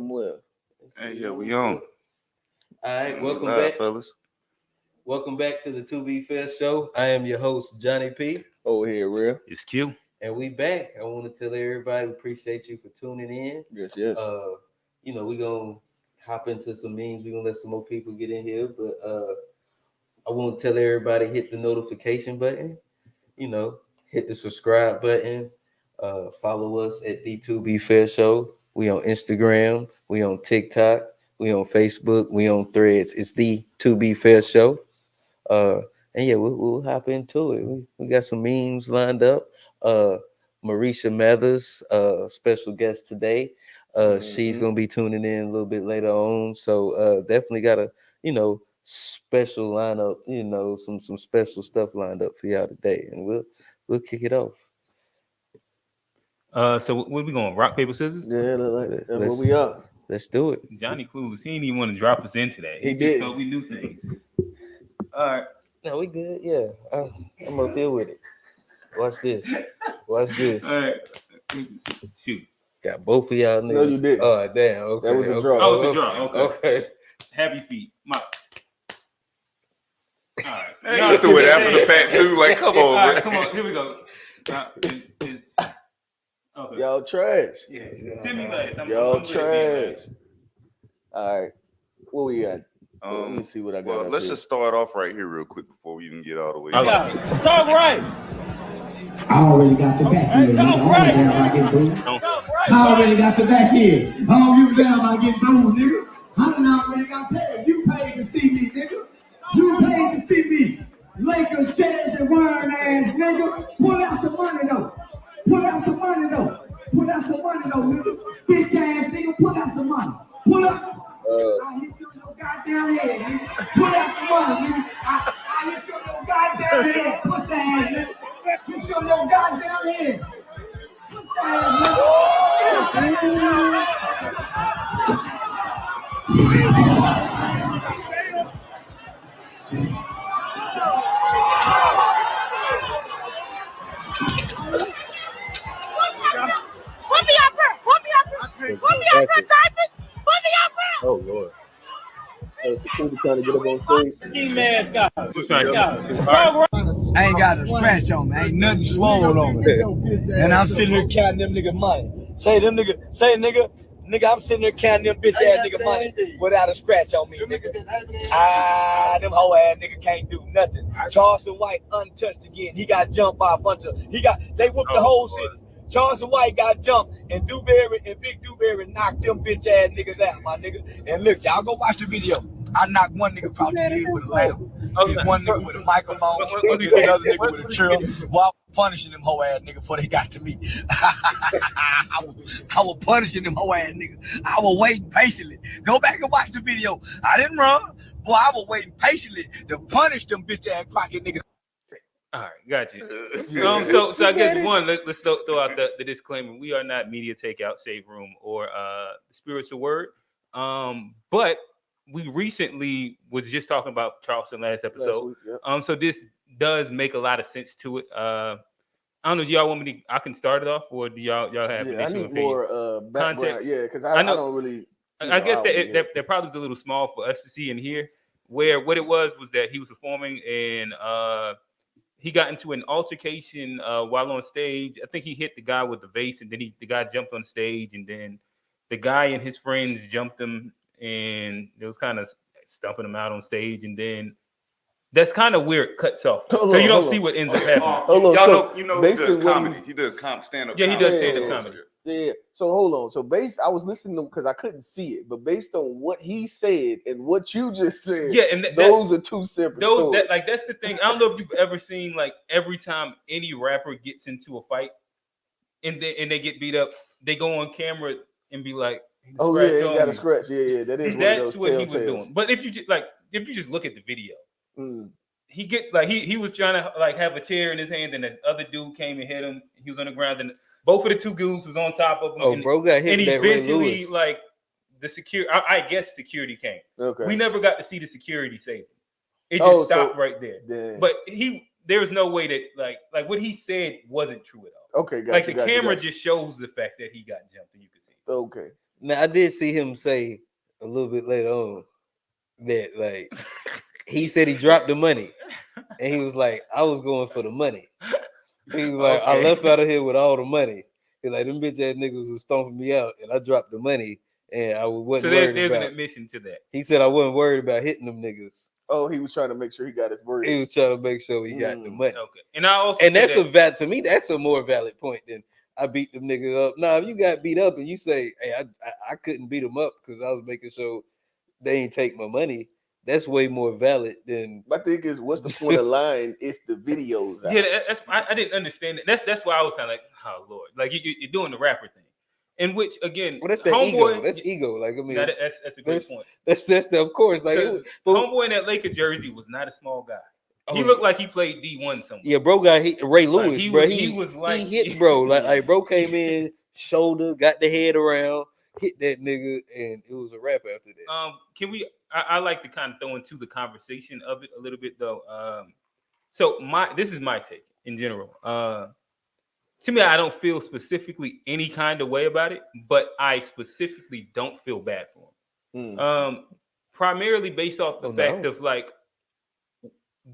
somewhere. Hey, yeah, we on. All right, welcome back, fellas. Welcome back to the To Be Fair show. I am your host, Jonny P. Over here, real. It's Q. And we back. I want to tell everybody we appreciate you for tuning in. Yes. We're gonna hop into some memes. We're gonna let some more people get in here, but I want to tell everybody hit the notification button, hit the subscribe button, follow us at the To Be Fair show. We on Instagram, we on TikTok, we on Facebook, we on Threads. It's the To Be Fair show. And yeah, we'll hop into it. We got some memes lined up. Marisha Mathis, special guest today. She's gonna be tuning in a little bit later on. So definitely got a special lineup, some special stuff lined up for y'all today. And we'll kick it off. So what we going? Rock, paper, scissors? Yeah, that's where we are. Let's do it. Johnny clueless. He didn't even want to drop us into that. He just did. thought we knew things. All right. No, we good. Yeah, I'm up here with it. Watch this. All right. Shoot. Got both of y'all niggas. No, you didn't. Oh, damn. Okay. That was a draw. Oh, it's a draw. Okay. Happy feet. All right. Y'all threw it after the fact too. Like, come on, All right, bro. come on. Here we go. Okay. Y'all trash. Yeah. Send me last. Y'all trash. All right. What we got? Let me see what I got. Well, let's just start off right here real quick before we even get all the way. Talk right. I already got the back here. Talk right. I already got the back here. I don't give a damn about getting booed, nigga. I done already got paid. You paid to see me, nigga. You paid to see me. Lakers, Jazz, and Warren ass, nigga. Pull out some money, though. Nigga. Bitch ass, nigga. Pull out some money. Pull up. I hit you in your goddamn head, nigga. Pull out some money, nigga. I hit you in your goddamn head. Pussy ass, nigga. Hit you in your goddamn head. Pussy ass, Oh, Lord. Security trying to get up on stage. Ski mask out. Talk Talk right. I ain't got a scratch on me. Ain't nothing swollen on me. And I'm sitting there counting them nigga money. Nigga, I'm sitting there counting them bitch ass nigga money without a scratch on me, nigga. Them hoe ass nigga can't do nothing. Charleston White untouched again. He got jumped by a bunch of, they whooped the whole city. Charleston White got jumped, and Dewberry and Big Dewberry knocked them bitch ass niggas out, my nigga. And look, y'all go watch the video. I knocked one nigga across the head with a lamp. Hit one nigga with a microphone. Hit another nigga with a chair. While punishing them hoe ass nigga before they got to me. I was punishing them hoe ass nigga. I was waiting patiently. Go back and watch the video. I didn't run. Boy, I was waiting patiently to punish them bitch ass crockett niggas. All right, got you. So I guess let's throw out the disclaimer. We are not media takeout, save room, or the spiritual word. But we recently was just talking about Charleston last episode. So this does make a lot of sense to it. I don't know. Do y'all want me to? I can start it off, or do y'all have? Yeah, I need more background. Context. Yeah, because I don't really. I guess that probably was a little small for us to see and hear. Where what it was that he was performing and he got into an altercation while on stage. I think he hit the guy with the vase, and then the guy jumped on stage, and then the guy and his friends jumped him, and it was kind of stumping him out on stage, and then that's kind of where it cuts off. So you don't see what ends up happening. You know, he does comedy. He does stand-up. Yeah, he does stand-up comedy. Yeah. So hold on. So I was listening to him because I couldn't see it, but based on what he said and what you just said, yeah, and those are two separate stories. That's the thing. I don't know if you've ever seen like every time any rapper gets into a fight and they get beat up, they go on camera and be like, "Oh yeah, he got a scratch." Yeah, that is that's what he was doing. But if you just look at the video, he he was trying to like have a chair in his hand, and the other dude came and hit him. He was on the ground, and both of the two goons was on top of him. Oh, bro got hit. And eventually, like the security, I guess security came. Okay. We never got to see the security save him. It just stopped right there. Damn. But there was no way that like what he said wasn't true at all. Okay, the camera just shows the fact that he got jumped, and you can see. Okay. Now I did see him say a little bit later on that like he said he dropped the money, and he was like, I was going for the money. He was like, I left out of here with all the money. He's like, them bitch ass niggas was stomping me out, and I dropped the money, and I wasn't worried there's about. An admission to that. He said I wasn't worried about hitting them niggas. Oh, he was trying to make sure he got his word. He was trying to make sure he got the money. Okay, and I also that's to me that's a more valid point than I beat them niggas up. Now, if you got beat up and you say, hey, I couldn't beat them up because I was making sure they ain't take my money, that's way more valid than. My thing is, what's the point of lying if the video's out? Yeah, I didn't understand it. That's why I was kind of like, oh Lord, like you're doing the rapper thing, in which again, well, that's the ego. That's ego. Like I mean, that's a great point. That's of course. Like homeboy in that Laker jersey was not a small guy. He looked like he played D1 somewhere. Yeah, bro got hit. Ray Lewis, like bro. He hit bro. like bro came in, shoulder, got the head around, hit that nigga, and it was a wrap after that. Can we? I like to kind of throw into the conversation of it a little bit though. So this is my take in general. To me, I don't feel specifically any kind of way about it, but I specifically don't feel bad for him. Primarily based off the fact of like,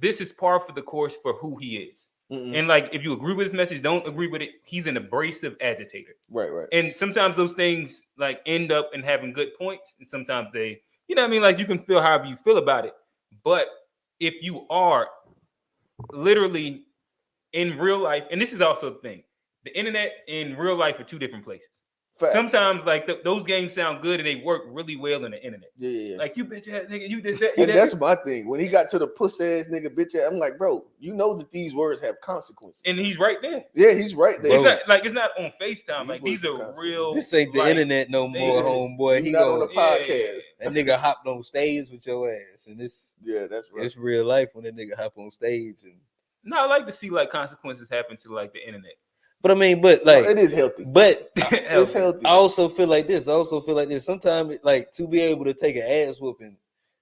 this is par for the course for who he is. And like, if you agree with his message, don't agree with it, he's an abrasive agitator. Right. And sometimes those things like end up in having good points, and sometimes they, you know what I mean? Like you can feel however you feel about it. But if you are literally in real life, and this is also the thing, the internet and real life are two different places. Facts. Sometimes like those games sound good and they work really well in the internet. Yeah. Like you bitch ass nigga, you did that. And that's my thing. When he got to the puss ass nigga bitch ass, I'm like, bro, you know that these words have consequences. And he's right there. Yeah, he's right there. It's not on FaceTime. Like these are real. This ain't the internet no more, homeboy. He not on the podcast. That nigga hopped on stage with your ass, and this. Yeah, that's right. It's real life when that nigga hop on stage. And no, I like to see like consequences happen to like the internet. But I mean, like it is healthy. But it's healthy. I also feel like this. Sometimes, like to be able to take an ass whooping,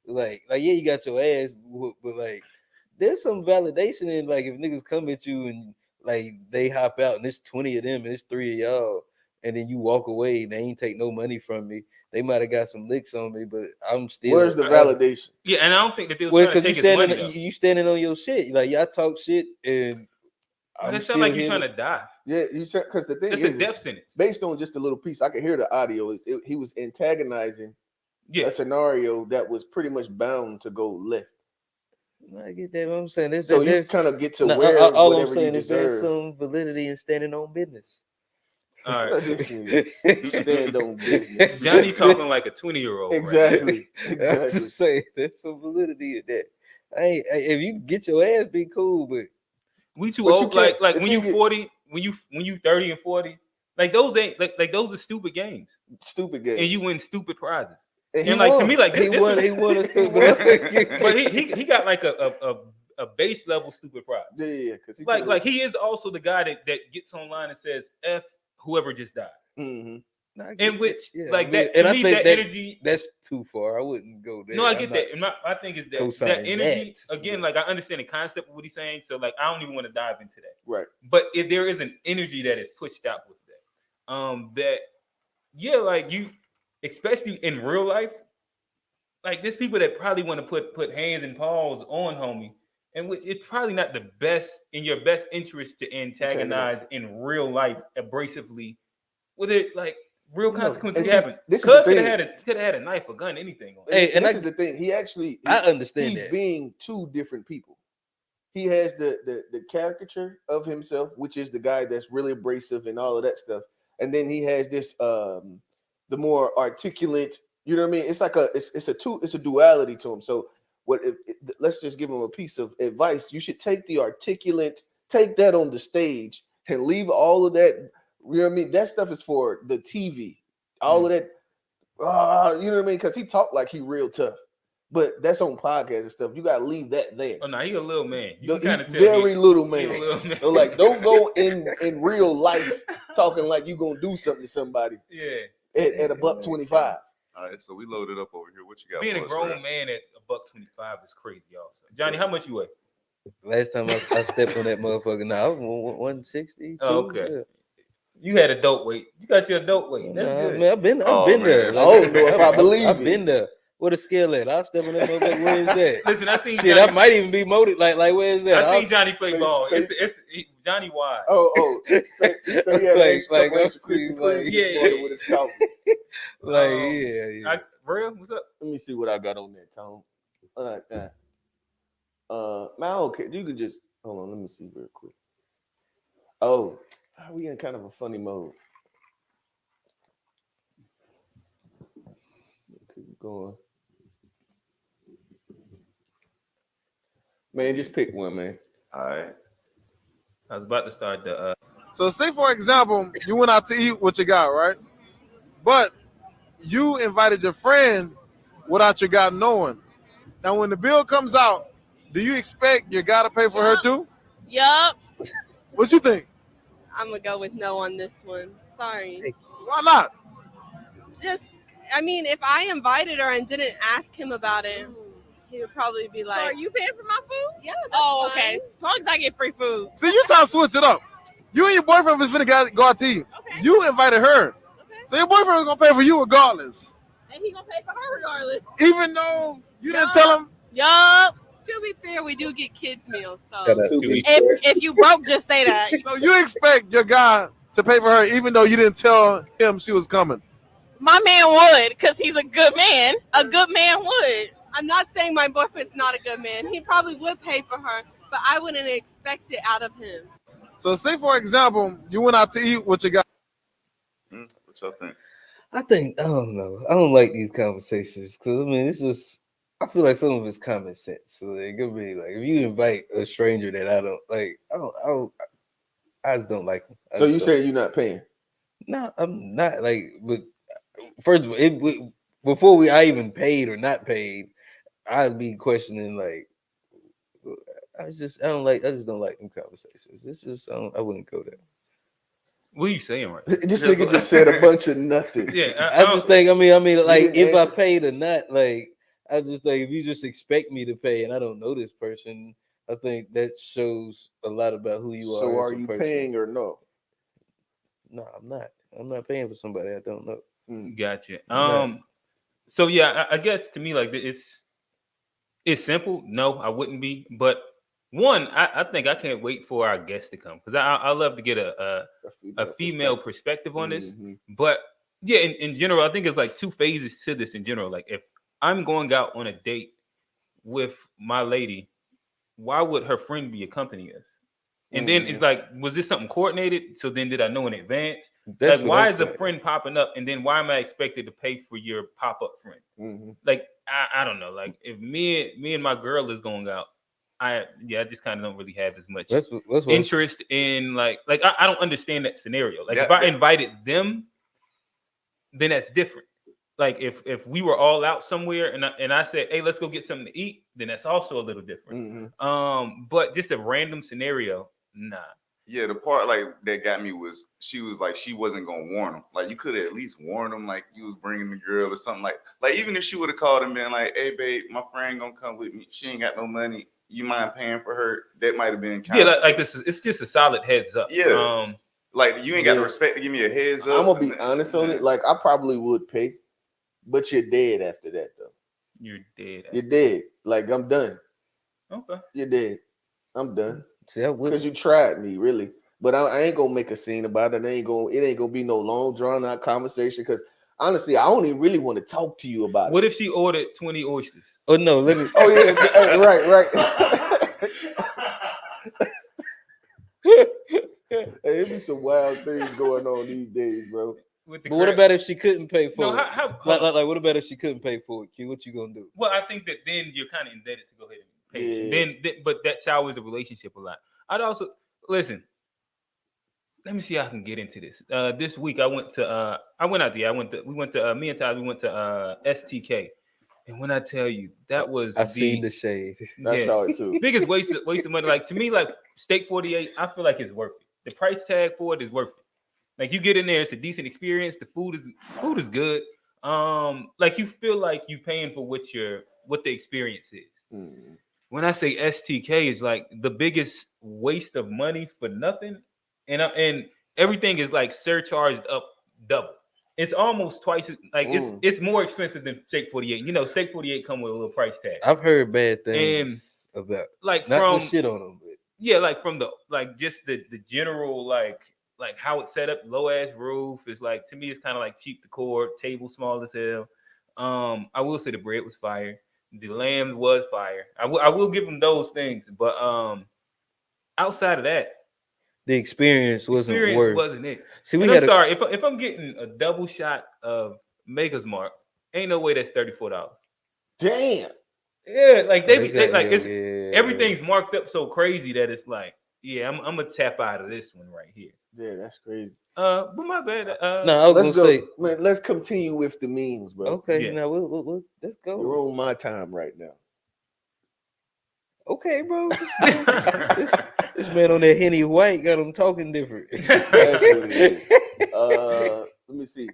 like yeah, you got your ass whooped, but like there's some validation in like if niggas come at you and like they hop out and it's 20 of them and it's 3 of y'all, and then you walk away and they ain't take no money from me. They might have got some licks on me, but I'm still. Where's the validation? Yeah, and I don't think that they was trying to take his money. You standing on your shit. Like y'all talk shit and. It sounds like you're trying to die. Yeah, you said because the thing is, a death sentence. Based on just a little piece, I could hear the audio. He was antagonizing a scenario that was pretty much bound to go left. I get that. What I'm saying. So you kind of get to where all I'm saying is there's some validity in standing on business. All right, stand on business. Johnny talking like a 20-year-old. Exactly. Right? I was just saying there's some validity in that. If you get your ass, be cool, but. We too old. Like when you 40, when you 30 and 40, like those ain't like those are stupid games. Stupid games. And you win stupid prizes. And like to me, like he won a stupid. But he got like a base level stupid prize. Yeah. Because like he is also the guy that gets online and says F whoever just died. Mm-hmm. In which like that, and I think that energy that's too far. I wouldn't go there. No, I get that. And my thing is that energy again. Like I understand the concept of what he's saying, so like I don't even want to dive into that. Right. But if there is an energy that is pushed out with that, like you, especially in real life, like there's people that probably want to put hands and paws on homie, and which it's probably not the best in your best interest to antagonize in real life abrasively, with it like. Real consequences happen. Cuz could have had a knife, a gun, anything. And this is the thing. I understand he's that. Being two different people. He has the caricature of himself, which is the guy that's really abrasive and all of that stuff. And then he has this the more articulate, you know what I mean? It's like it's a duality to him. So let's just give him a piece of advice. You should take the articulate, take that on the stage and leave all of that. You know what I mean? That stuff is for the TV. All of that, you know what I mean? Because he talked like he real tough, but that's on podcasts and stuff. You gotta leave that there. Oh no, he a little man. You kind of very little man. So like, don't go in real life talking like you gonna do something to somebody. Yeah. At $1.25. All right, so we loaded up over here. What you got? Being a grown man at $1.25 is crazy, also. Johnny, how much you weigh? Last time I stepped on that motherfucker, now I was 160. Oh, okay. Yeah. You had adult weight. You got your adult weight. That's Nah, good. man, I've been Oh, there. man. I don't know if I believe I've it. been there. Where the scale at? I'll step on that motherfucker. Where is that? Listen, I seen Shit, Johnny, I might even be motivated. Like where is that? I seen Johnny play Say- ball. say- Johnny wide. Oh, say he had Like- a couple like, extra Krispy like- Kremes Yeah, this morning yeah. with his coffee. Like, Um, yeah. Real, what's up? Let me see what I got on that, Tom. Man, I don't care. You could just hold on. Let me see real quick. Oh, we in kind of a funny mode. Keep going. Man, just pick one, man. All right. I was about to start the. So say for example, you went out to eat with your guy, right? But you invited your friend without your guy knowing. Now when the bill comes out, do you expect your guy to pay for her too? Yup. What you think? I'm gonna go with no on this one. Sorry. Why not? I mean, if I invited her and didn't ask him about it, he would probably be like, So are you paying for my food? "Yeah, that's Oh, fine." okay. As long as I get free food. See, you trying to switch it up. You and your boyfriend was finna go out to eat. Okay. You invited her. Okay. So your boyfriend was gonna pay for you regardless. And he gonna pay for her regardless. Even though you didn't No. tell him. Yup. To be fair, we do get kids meals, so Shut up. If you broke, just say that. So you expect your guy to pay for her even though you didn't tell him she was coming. My man would, because he's a good man. A good man would. I'm not saying my boyfriend's not a good man. He probably would pay for her, but I wouldn't expect it out of him. So say for example, you went out to eat with your guy. What y'all think? I don't know. I don't like these conversations because I mean, it's just. I feel like some of it's common sense. So it could be like if you invite a stranger that I don't like, I just don't like them. So you saying you're not paying? No, I'm not like. But first of all, before I even paid or not paid, I'd be questioning like. I just don't like them conversations. It's just I wouldn't go there. What are you saying, right? This nigga just said a bunch of nothing. Yeah, I just think. I mean, like didn't if I answer. paid or not, like I just think if you just expect me to pay and I don't know this person, I think that shows a lot about who you are. So as are a you person. paying or no? No, I'm not. I'm not paying for somebody I don't know. Gotcha. Right. So yeah, I guess to me like it's simple. No, I wouldn't be. But one, I think I can't wait for our guests to come because I love to get a female perspective on this. Mhm. But yeah, in general, I think it's like two phases to this in general. Like if I'm going out on a date with my lady, why would her friend be accompanying us? And then it's like, was this something coordinated? So then did I know in advance? That's Like, what why I'm is a saying. friend popping up? And then why am I expected to pay for your pop-up friend? Mhm. Like, I don't know. Like if me and my girl is going out, I just kind of don't really have as much That's what interest in like I don't understand that scenario. Like if Yeah, I invited them, then that's different. Like if we were all out somewhere and I said, hey, let's go get something to eat, then that's also a little different. But just a random scenario, nah. Yeah, the part like that got me was she was like she wasn't gonna warn him. Like you could have at least warned him, like you was bringing the girl or something. Like even if she would have called him and like, hey babe, my friend gonna come with me. She ain't got no money. You mind paying for her? That might have been kind Yeah, like this. It's just a solid heads up. Yeah. Like you ain't got the respect to give me a heads up. I'm gonna be honest on it. Like I probably would pay, but you're dead after that though. You're dead. You're dead. Like I'm done. Okay. You're dead. I'm done. See, I would. Because you tried me, really. But I ain't gonna make a scene about it. It ain't gonna be no long drawn out conversation. Because honestly, I don't even really want to talk to you about What it. if she ordered 20 oysters? Oh no, let me. Oh yeah, right. There be some wild things going on these days, bro. But what about if she couldn't pay for No, it? Like, what about if she couldn't pay for it? Q, what you gonna do? Well, I think that then you're kind of indebted to go ahead and pay. Yeah. Then, but that sours the relationship a lot. I'd also listen. Let me see how I can get into this. This week I went to me and Ty, we went to STK. And when I tell you that was seen the shade. I saw it too. Biggest waste of money. Like to me, like Steak 48, I feel like it's worth it. The price tag for it is worth it. Like you get in there, it's a decent experience. The food is good. Like you feel like you paying for what the experience is. When I say STK is like the biggest waste of money for nothing. And everything is like surcharged up double. It's almost twice like it's more expensive than Steak 48. You know, Steak 48 come with a little price tag. I've heard bad things about like not from the shit on them, but yeah, like from the like just the general like how it's set up, low ass roof is like to me it's kind of like cheap decor, table small as hell. I will say the bread was fire, the lamb was fire. I will give them those things, but outside of that, the experience wasn't it. See, I'm sorry if I'm getting a double shot of Maker's Mark, ain't no way that's $34. Damn. Yeah, like they like it's everything's marked up so crazy that it's like, yeah, I'm gonna tap out of this one right here. Yeah, that's crazy. But my bad. No, I was gonna say, man, let's continue with the memes, bro. Okay, now we'll let's go. You're on my time right now. Okay, bro. This man on that Henny White got him talking different. That's what it is. Let me see.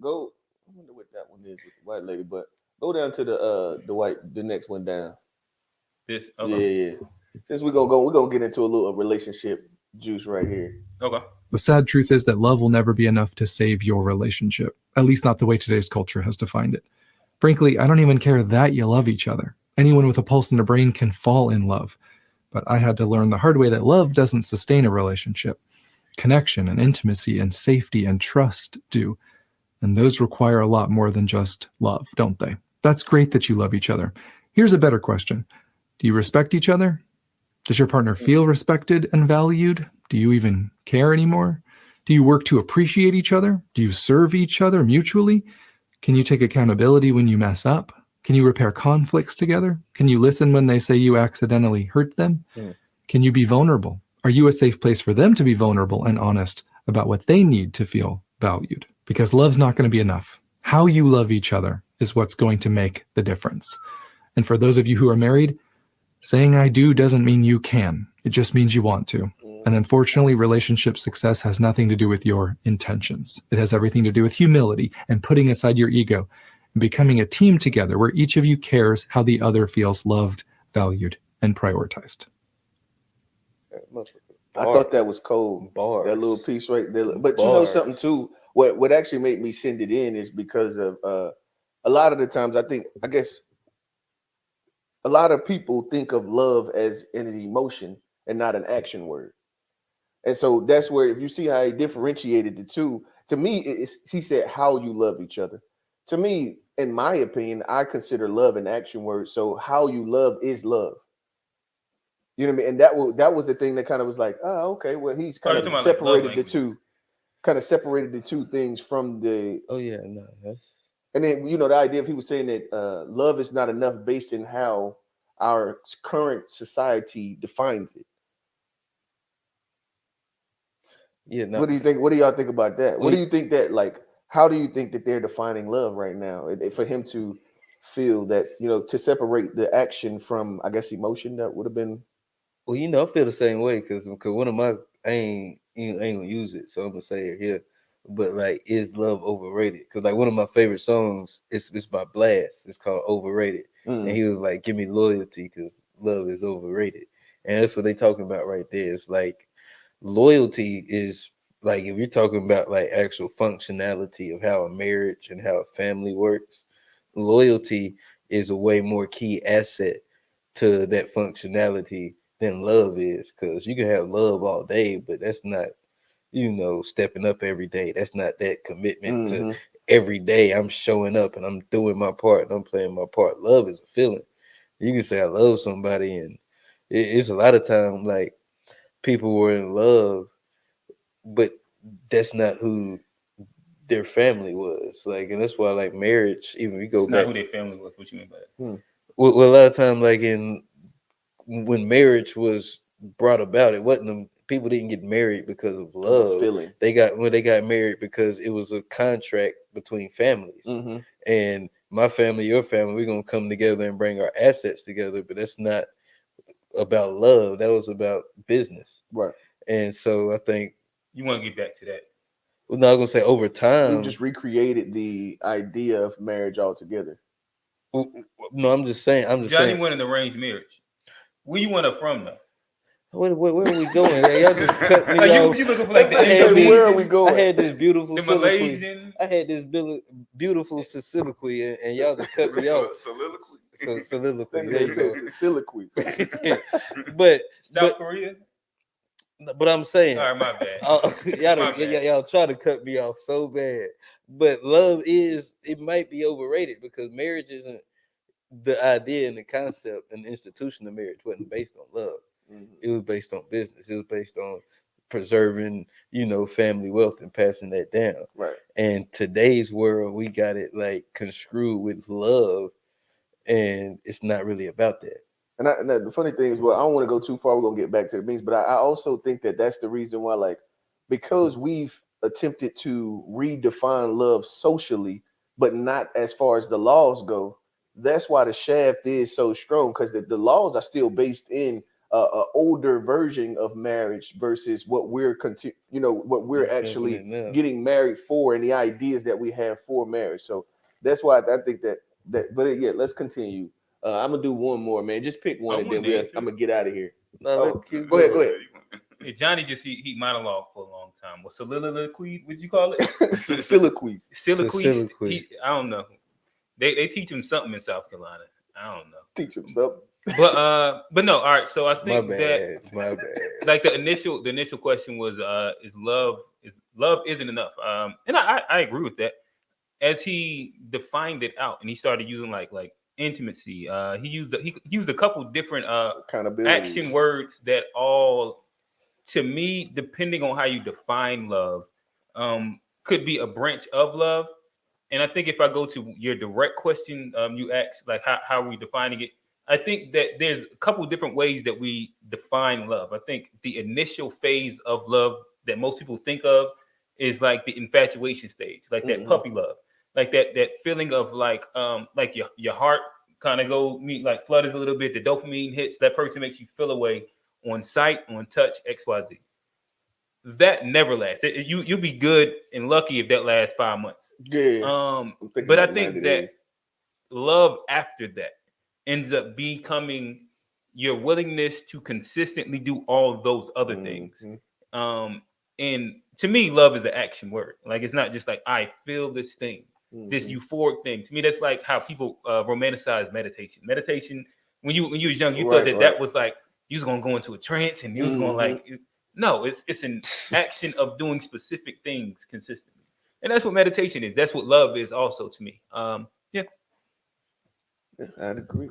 Go. I wonder what that one is with the white lady, but go down to the next one down. This. Okay. Yeah. Since we're gonna get into a little relationship juice right here. Okay. The sad truth is that love will never be enough to save your relationship, at least not the way today's culture has defined it. Frankly, I don't even care that you love each other. Anyone with a pulse in their brain can fall in love. But I had to learn the hard way that love doesn't sustain a relationship. Connection and intimacy and safety and trust do. And those require a lot more than just love, don't they? That's great that you love each other. Here's a better question. Do you respect each other? Does your partner feel respected and valued? Do you even care anymore? Do you work to appreciate each other? Do you serve each other mutually? Can you take accountability when you mess up? Can you repair conflicts together? Can you listen when they say you accidentally hurt them? Can you be vulnerable? Are you a safe place for them to be vulnerable and honest about what they need to feel valued? Because love's not going to be enough. How you love each other is what's going to make the difference. And for those of you who are married, saying I do doesn't mean you can. It just means you want to. And unfortunately, relationship success has nothing to do with your intentions. It has everything to do with humility and putting aside your ego and becoming a team together where each of you cares how the other feels loved, valued, and prioritized. I thought that was cold. Bars. That little piece right there. But you know something too, what actually made me send it in is because of a lot of the times I guess a lot of people think of love as an emotion and not an action word. And so that's where, if you see how he differentiated the two, to me, he said how you love each other. To me, in my opinion, I consider love an action word. So how you love is love. You know what I mean? And that was the thing that kind of was like, oh, okay, well, he's kind of separated the two things from the. Oh yeah, no, that's. And then the idea of he was saying that love is not enough based in how our current society defines it. Yeah. No. What do you think? What do y'all think about that? What do you think that how do you think that they're defining love right now? For him to feel that, to separate the action from, I guess, emotion, that would have been. Well, I feel the same way because one of my I ain't gonna use it, so I'm gonna say it here. But is love overrated? Because one of my favorite songs, it's by Blast. It's called Overrated, and he was like, "Give me loyalty, because love is overrated." And that's what they talking about right there. It's loyalty is if you're talking about actual functionality of how a marriage and how a family works, loyalty is a way more key asset to that functionality than love is. Because you can have love all day, but that's not stepping up every day. That's not that commitment to every day I'm showing up and I'm doing my part and I'm playing my part. Love is a feeling. You can say I love somebody, and it's a lot of time people were in love, but that's not who their family was. And that's why marriage, even if you go it's back, not who their family was. What you mean by that? Well, a lot of time when marriage was brought about, it wasn't people didn't get married because of love. Feeling. They got married because it was a contract between families. And my family, your family, we're gonna come together and bring our assets together. But that's not about love. That was about business. Right. And so I think you want to get back to that. Well, no, I'm gonna say over time. We just recreated the idea of marriage altogether. No, I'm just saying. Jonny went in arranged marriage. Where you went up from though? Where are we going? Y'all just cut me off. You looking for like the Where are we going? I had this beautiful the soliloquy. Malaysian? I had this beautiful soliloquy, and y'all just cut me off. Soliloquy. Soliloquy. There They you said go. soliloquy. But Korea? But I'm saying, All right, my bad. y'all try to cut me off so bad. But love it might be overrated because marriage isn't the idea and the concept and the institution of marriage wasn't based on love. It was based on business. It was based on preserving, family wealth and passing that down. Right. And today's world, we got it like construed with love, and it's not really about that. And the funny thing is, well, I don't want to go too far. We're gonna get back to the beans, but I also think that that's the reason why, like, because we've attempted to redefine love socially, but not as far as the laws go. That's why the shaft is so strong, because the laws are still based in a older version of marriage versus what we're actually getting married for, and the ideas that we have for marriage. So that's why I think that. But yeah, let's continue. I'm gonna do one more, man. Just pick one, and then I'm gonna get out of here. Go ahead. Yeah, Johnny just he monologued for a long time. What soliloquy? Would you call it? Soliloquies. Soliloquies. I don't know. They teach him something in South Carolina. I don't know. Teach him something. But no. All right. So I think my bad. Like the initial question was, is love isn't enough? And I agree with that. As he defined it out, and he started using like intimacy. He used a couple different action words that all, to me, depending on how you define love, could be a branch of love. And I think if I go to your direct question, you asked like how are we defining it? I think that there's a couple different ways that we define love. I think the initial phase of love that most people think of is like the infatuation stage, like that puppy love, like that feeling of like your heart kind of like flutters a little bit. The dopamine hits, that person makes you feel away on sight, on touch, XYZ. That never lasts. You'll be good and lucky if that lasts 5 months. Yeah. But I think that love after that ends up becoming your willingness to consistently do all those other things. And to me, love is an action word. Like, it's not just like I feel this thing, this euphoric thing. To me, that's like how people romanticize meditation. Meditation, when you was young, you thought that was like you was gonna go into a trance and you was gonna like. No, it's an action of doing specific things consistently, and that's what meditation is. That's what love is also to me. Yeah, I'd agree.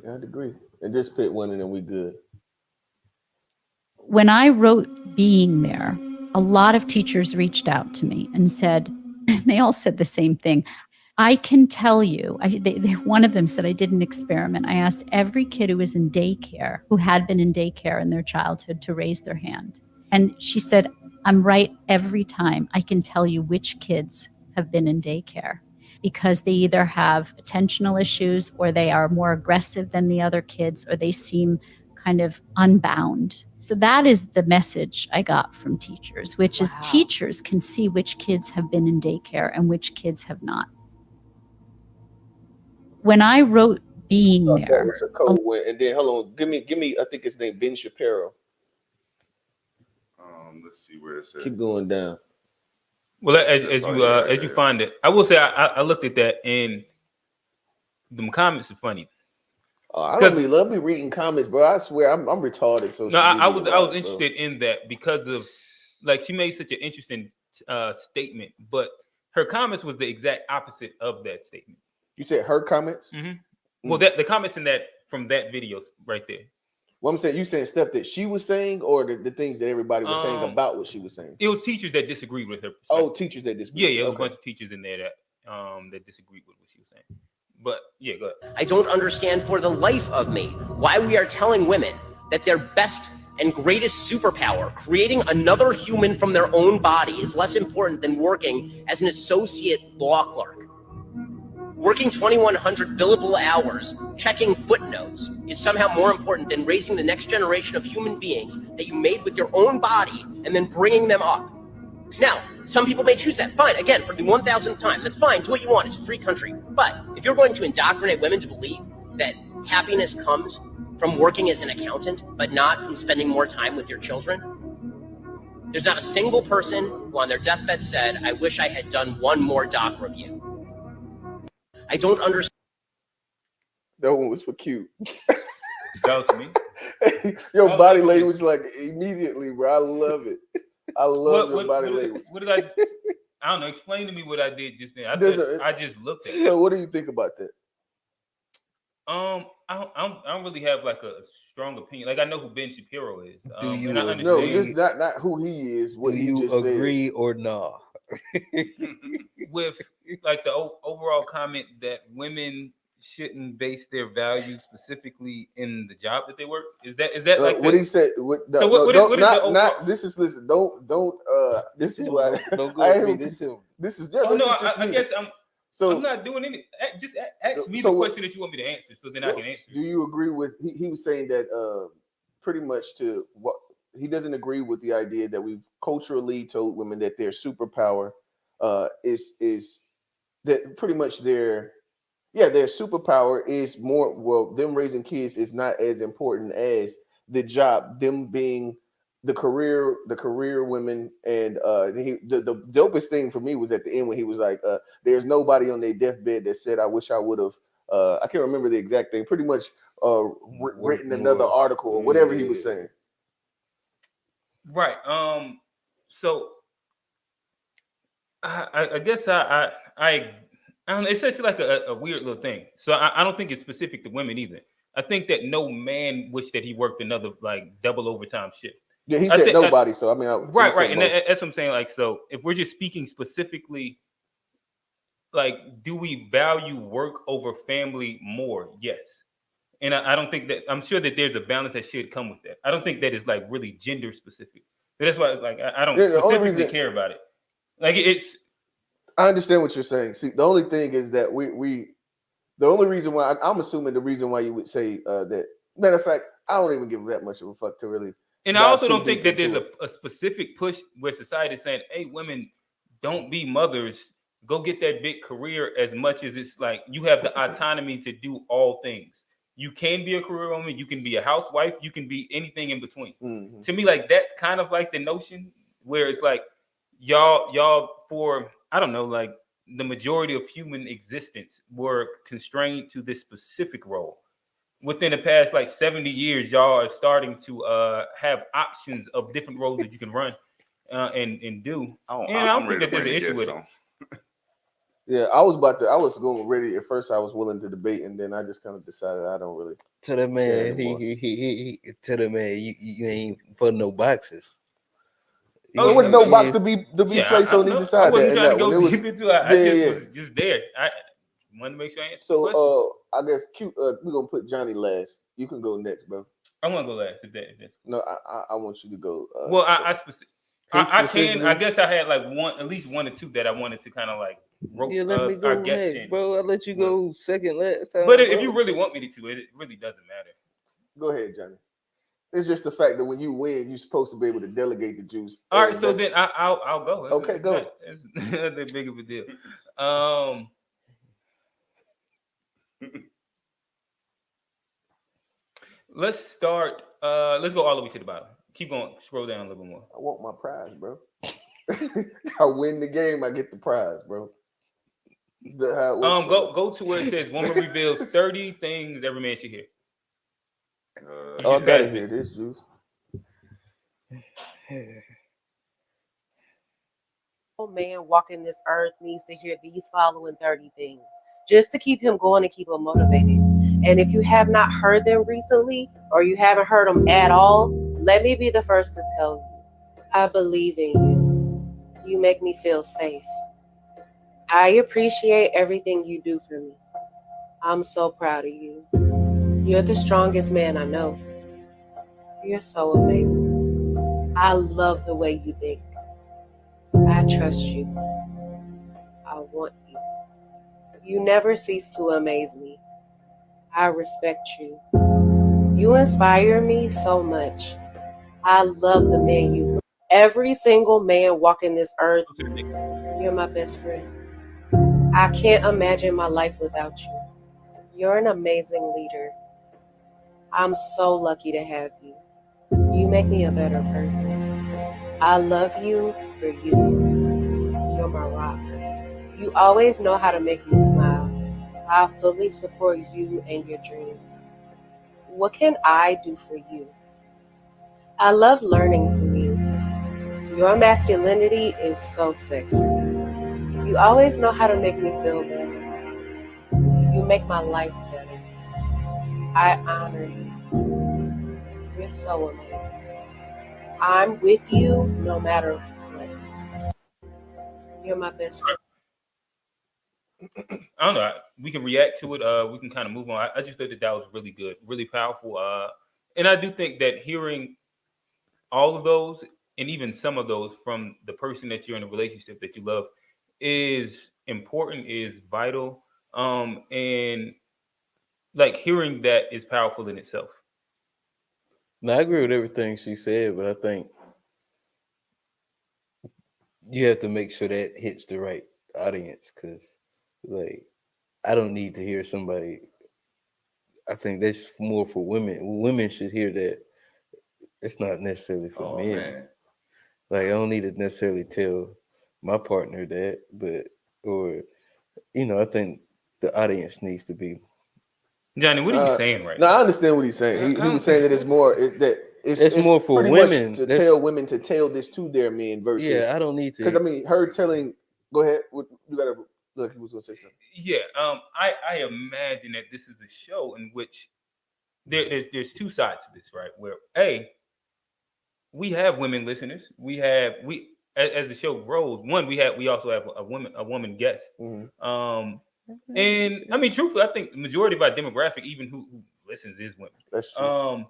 And just pick one, and then we good. When I wrote Being There, a lot of teachers reached out to me and said, they all said the same thing. I can tell you, one of them said, I did an experiment. I asked every kid who was in daycare, who had been in daycare in their childhood, to raise their hand. And she said, I'm right every time. I can tell you which kids have been in daycare because they either have attentional issues or they are more aggressive than the other kids, or they seem kind of unbound. So that is the message I got from teachers, which is teachers can see which kids have been in daycare and which kids have not. When I wrote Being There. It's a cold one. And then hold on, give me, I think his name Ben Shapiro. Let's see where it's at. Keep going down. Well, as you find it, I will say I looked at that and the comments are funny. I don't love me reading comments, bro. I swear I'm retarded. So I was interested in that because of like she made such an interesting statement, but her comments was the exact opposite of that statement. You said her comments? Well, the comments in that from that video right there. Well, I'm saying, you saying stuff that she was saying, or the things that everybody was saying about what she was saying? It was teachers that disagreed with her. Oh, teachers that disagreed. Yeah, it was a bunch of teachers in there that disagreed with what she was saying. But yeah, go ahead. I don't understand for the life of me why we are telling women that their best and greatest superpower, creating another human from their own body, is less important than working as an associate law clerk. Working 2,100 billable hours, checking footnotes, is somehow more important than raising the next generation of human beings that you made with your own body and then bringing them up. Now, some people may choose that. Fine, again, for the 1,000th time, that's fine. Do what you want. It's a free country. But if you're going to indoctrinate women to believe that happiness comes from working as an accountant, but not from spending more time with your children? There's not a single person who on their deathbed said, I wish I had done one more doc review. I don't understand. That one was for cute. That was me. Your body language, like immediately, bro. I love it. I love your body language. What did I don't know. Explain to me what I did just then. I just looked at it. So, what do you think about that? I don't really have like a strong opinion. Like I know who Ben Shapiro is. Do you and I understand. No, just not who he is. What Do he you just agree said. or no? With like the overall comment that women shouldn't base their value specifically in the job that they work. Is that like what he said? What is not? This is listen. Don't. This is why. Don't go with me. This is. Oh no, I guess So I'm not doing any. Just ask me the question that you want me to answer, so then I can answer. Do you agree with? He was saying that pretty much to what he doesn't agree with the idea that we've culturally told women that their superpower is that pretty much their superpower is more, well, them raising kids is not as important as the job, them being the career women. And the dopest thing for me was at the end when he was like, there's nobody on their deathbed that said, I wish I would have, I can't remember the exact thing, pretty much written another article or whatever he was saying. Right. So I guess I don't know, it's actually like a weird little thing. So I don't think it's specific to women either. I think that no man wished that he worked another like double overtime shift. Yeah, he said nobody. So I mean, right, and that's what I'm saying. Like, so if we're just speaking specifically, like, do we value work over family more? Yes, and I don't think that. I'm sure that there's a balance that should come with that. I don't think that is like really gender specific. But that's why, like, I don't specifically care about it. Like, it's. I understand what you're saying. See, the only thing is that the only reason why I'm assuming the reason why you would say that. Matter of fact, I don't even give that much of a fuck to really. And I also don't think that there's a specific push where society is saying, hey, women, don't be mothers. Go get that big career, as much as it's like you have the autonomy to do all things. You can be a career woman. You can be a housewife. You can be anything in between. Mm-hmm. To me, like, that's kind of like the notion where it's like y'all for, I don't know, like the majority of human existence were constrained to this specific role. Within the past like 70 years, y'all are starting to have options of different roles that you can run and do. And I don't think that there's an issue with it. Yeah, I was going ready. At first, I was willing to debate, and then I just kind of decided I don't really. To the man, you ain't for no boxes. There was no box to be placed on either side. I wasn't trying to go deep into it. I just was just there. I wanted to make sure I answered the question. I guess we're gonna put Jonny last. You can go next, bro. I want to go last if that's no. I want you to go. Well, I can. I guess I had like at least one or two that I wanted to kind of like. Let me go next, bro. I'll let you go second last time. But if you really want me to, it really doesn't matter. Go ahead, Jonny. It's just the fact that when you win, you're supposed to be able to delegate the juice. All right, so then I'll go. Okay, go. It's not that big of a deal. Let's start. Let's go all the way to the bottom. Keep going. Scroll down a little bit more. I want my prize, bro. I win the game, I get the prize, bro. Go to where it says woman reveals 30 things every man should hear. I gotta hear this, Juice. Man walking this earth needs to hear these following 30 things just to keep him going and keep him motivated. And if you have not heard them recently, or you haven't heard them at all, let me be the first to tell you, I believe in you. You make me feel safe. I appreciate everything you do for me. I'm so proud of you. You're the strongest man I know. You're so amazing. I love the way you think. I trust you. I want you. You never cease to amaze me. I respect you. You inspire me so much. I love the man you are. Every single man walking this earth, you're my best friend. I can't imagine my life without you. You're an amazing leader. I'm so lucky to have you. You make me a better person. I love you for you. You're my rock. You always know how to make me smile. I fully support you and your dreams. What can I do for you? I love learning from you. Your masculinity is so sexy. You always know how to make me feel better. You make my life better. I honor you. You're so amazing. I'm with you no matter what. You're my best friend. I don't know. We can react to it. We can kind of move on. I just thought that was really good, really powerful. And I do think that hearing all of those and even some of those from the person that you're in a relationship that you love is important, is vital. And like hearing that is powerful in itself. No, I agree with everything she said, but I think you have to make sure that hits the right audience, because like I don't need to hear somebody. I think that's more for women. Women should hear that. It's not necessarily for men. Man. Like I don't need to necessarily tell my partner that, but or I think the audience needs to be. Johnny, what are you saying right now? now? I understand what he's saying. He was saying that it's more it's more for pretty women. much to tell women to tell this to their men versus. Yeah, I don't need to. Because I mean, her telling. Go ahead. You gotta look. He was gonna say something. Yeah. I imagine that this is a show in which there's two sides to this, right? Where we have women listeners. As the show grows, we also have a woman guest. Mm-hmm. And I mean, truthfully, I think the majority of our demographic, even who listens, is women. That's true.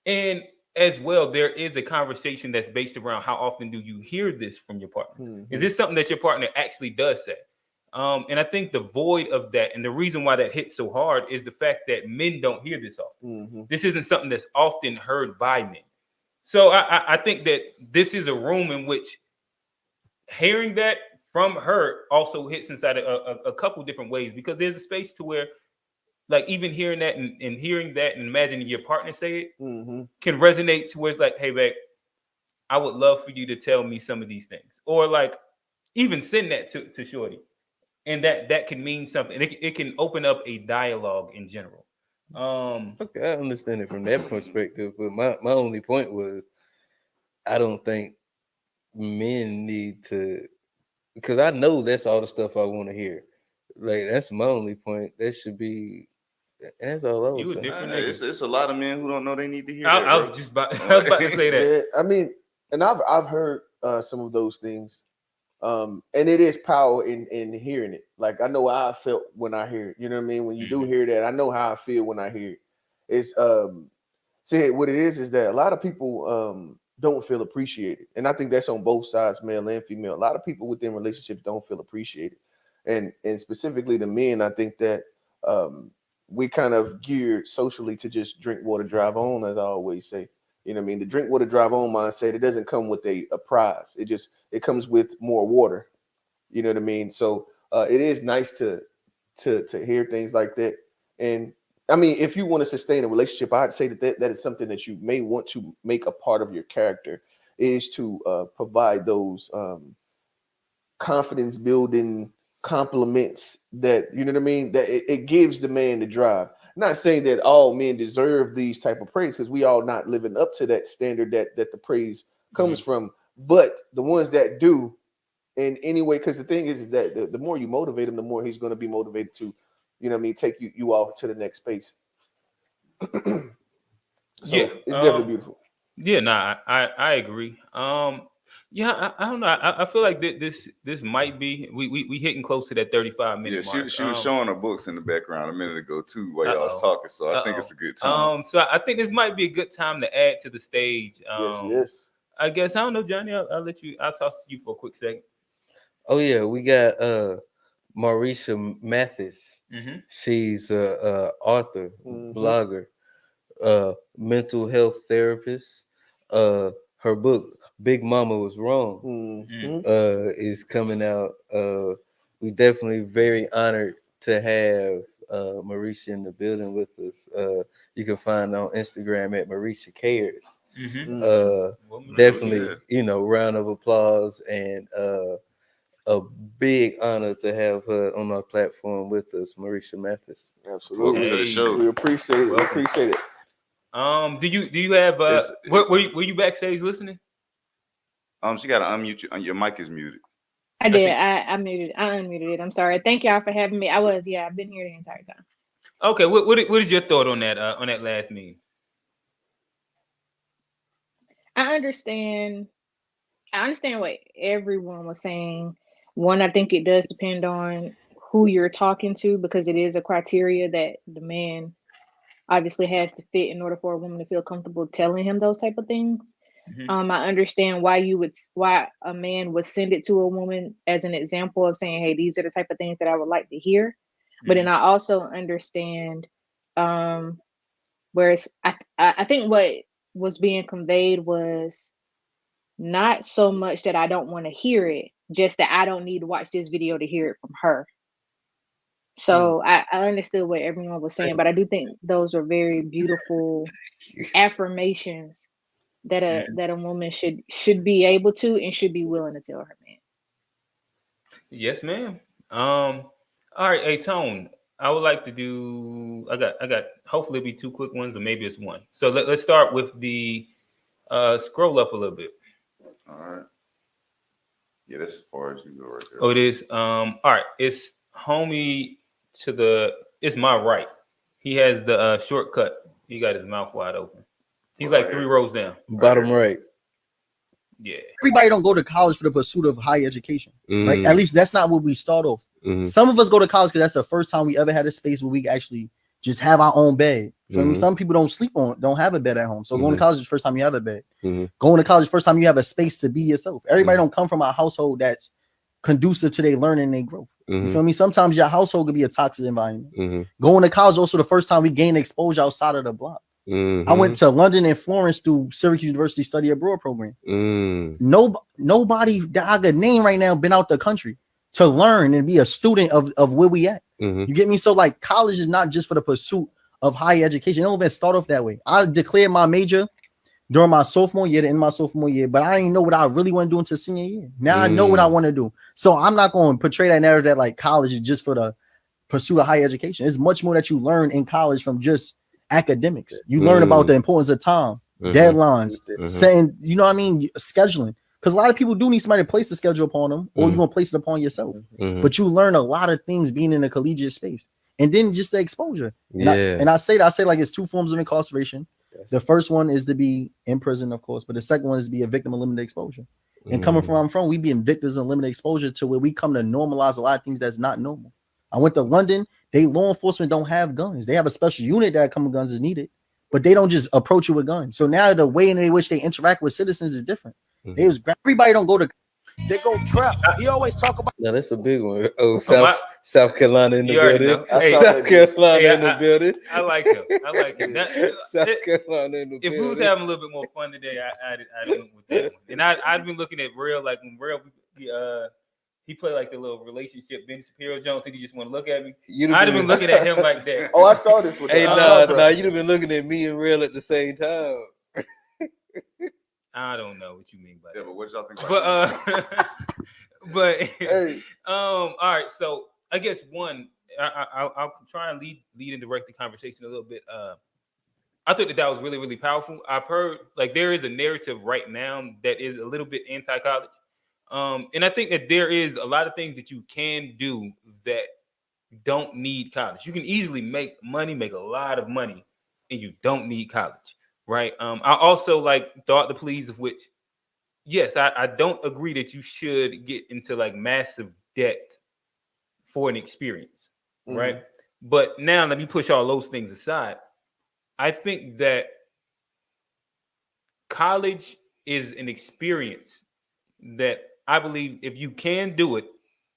And as well, there is a conversation that's based around how often do you hear this from your partner? Mm-hmm. Is this something that your partner actually does say? And I think the void of that, and the reason why that hits so hard, is the fact that men don't hear this often. Mm-hmm. This isn't something that's often heard by men. So I think that this is a room in which hearing that from her also hits inside a couple different ways, because there's a space to where, like, even hearing that and hearing that and imagining your partner say it Mm-hmm. can resonate to where it's like, hey, babe, I would love for you to tell me some of these things, or like even send that to Shorty, and that can mean something. It can open up a dialogue in general. Okay, I understand it from that perspective, but my only point was I don't think men need to, because I know that's all the stuff I want to hear. Like that's my only point. That should be. That's all I was saying. It's a lot of men who don't know they need to hear I that. was just about to say that. Yeah, I mean, and I've heard some of those things, and it is power in hearing it. Like I know how I felt when I hear it. You know what I mean? When you do hear that, I know how I feel when I hear it. It's see what it is that a lot of people don't feel appreciated, and I think that's on both sides, male and female. A lot of people within relationships don't feel appreciated, and specifically the men. I think that we kind of geared socially to just drink water, drive on, as I always say. You know what I mean? The drink water, drive on mindset, it doesn't come with a prize. It comes with more water. You know what I mean? So it is nice to hear things like that. And I mean, if you want to sustain a relationship, I'd say that is something that you may want to make a part of your character, is to provide those confidence building compliments that, you know what I mean, that it gives the man the drive. I'm not saying that all men deserve these type of praise, because we all not living up to that standard that the praise comes from, but the ones that do in any way, because the thing is that the more you motivate him, the more he's going to be motivated to, you know what I mean, take you off to the next space. So yeah, it's definitely beautiful. Yeah, nah, I agree. Yeah, I don't know. I feel like this might be we hitting close to that 35-minute mark. She was showing her books in the background a minute ago too while y'all was talking, so I think it's a good time. So I think this might be a good time to add to the stage. Yes. I guess I don't know, Johnny. I'll toss to you for a quick second. Oh yeah, we got Marisha Mathis. Mm-hmm. She's a author, blogger, mental health therapist. Her book Big Mama Was Wrong is coming out. We definitely very honored to have Marisha in the building with us. You can find on Instagram at Marisha Cares. Definitely, round of applause and a big honor to have her on our platform with us, Marisha Mathis. Absolutely. Welcome to the show. We appreciate it. We appreciate it. Do you have were you backstage listening? She got to unmute you. Your mic is muted. I did. I muted. I unmuted it. I'm sorry. Thank y'all for having me. I've been here the entire time. Okay, what is your thought on that last meeting? I understand what everyone was saying. One, I think it does depend on who you're talking to, because it is a criteria that the man obviously has to fit in order for a woman to feel comfortable telling him those type of things. I understand why a man would send it to a woman as an example of saying, hey, these are the type of things that I would like to hear. But then I also understand whereas I think what was being conveyed was not so much that I don't want to hear it, just that I don't need to watch this video to hear it from her. So I understood what everyone was saying, but I do think those are very beautiful affirmations that a woman should be able to and should be willing to tell her man. Yes, ma'am. All right, hey Tone, I would like to do. I got. Hopefully, it'll be two quick ones, or maybe it's one. So let's start with the scroll up a little bit. All right. Yeah, that's as far as you go right there. Oh, it is. All right, it's homie it's my right. He has the shortcut. He got his mouth wide open. He's like 3 rows down. Bottom right. Yeah. Everybody don't go to college for the pursuit of higher education. Right? At least that's not what we start off. Some of us go to college because that's the first time we ever had a space where we actually just have our own bed. I mean, some people don't have a bed at home. So going to college is the first time you have a bed. Going to college is the first time you have a space to be yourself. Everybody don't come from a household that's conducive to their learning and their growth. You feel me? Sometimes your household could be a toxic environment. Going to college also the first time we gain exposure outside of the block. I went to London and Florence through Syracuse University study abroad program. Nobody that I could name right now been out the country to learn and be a student of where we at. You get me? So like college is not just for the pursuit of higher education. It don't even start off that way. I declared my major during my sophomore year, the end of my sophomore year, but I didn't know what I really want to do until senior year. Now I know what I want to do. So I'm not going to portray that narrative that like college is just for the pursuit of higher education. It's much more that you learn in college from just academics. You learn about the importance of time, deadlines, setting, you know what I mean, scheduling. Because a lot of people do need somebody to place the schedule upon them, or you're going to place it upon yourself. But you learn a lot of things being in a collegiate space. And then just the exposure. And I say like it's 2 forms of incarceration. The first one is to be in prison, of course, but the second one is to be a victim of limited exposure. And coming from where I'm from, we be victims of limited exposure to where we come to normalize a lot of things that's not normal. I went to London. Law enforcement don't have guns. They have a special unit that come with guns as needed, but they don't just approach you with guns. So now the way in which they interact with citizens is different. Everybody don't go to. They go trap. He always talk about. Now that's a big one. Oh, South Carolina in the building. Hey, South Carolina in the building. I like him. South Carolina in the building. If we was having a little bit more fun today, I went with that one. And I'd been looking at Real, like when Real he played like the little relationship Ben Shapiro Jones. Think he just want to look at me. I'd have been looking at him like that. Oh, I saw this one. Hey, nah, you'd have been looking at me and Real at the same time. I don't know what you mean by that. Yeah, but what y'all think about all right. So I guess one, I'll try and lead and direct the conversation a little bit. I think that was really, really powerful. I've heard like there is a narrative right now that is a little bit anti-college. And I think that there is a lot of things that you can do that don't need college. You can easily make a lot of money, and you don't need college. Right. I also like thought the pleas of which, yes, I don't agree that you should get into like massive debt for an experience. Right. But now let me push all those things aside. I think that college is an experience that I believe if you can do it,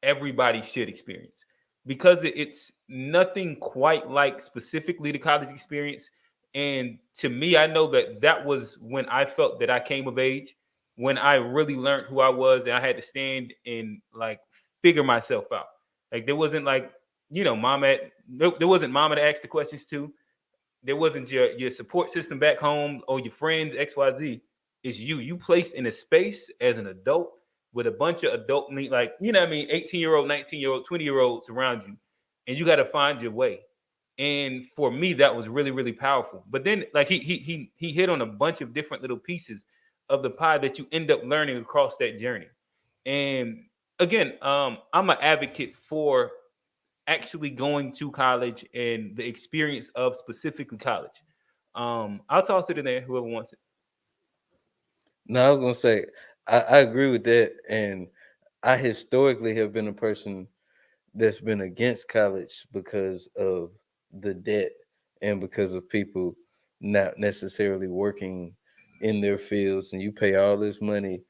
everybody should experience, because it's nothing quite like specifically the college experience. And to me, I know that was when I felt that I came of age, when I really learned who I was, and I had to stand and like figure myself out. Like there wasn't like there wasn't mama to ask the questions to. There wasn't your support system back home or your friends, XYZ. It's you. You placed in a space as an adult with a bunch of adult, 18-year-old, 19-year-old, 20-year-olds around you. And you got to find your way. And for me, that was really, really powerful. But then like he hit on a bunch of different little pieces of the pie that you end up learning across that journey. And again, I'm an advocate for actually going to college and the experience of specifically college. I'll toss it in there, whoever wants it. No, I was gonna say I agree with that, and I historically have been a person that's been against college because of the debt and because of people not necessarily working in their fields, and you pay all this money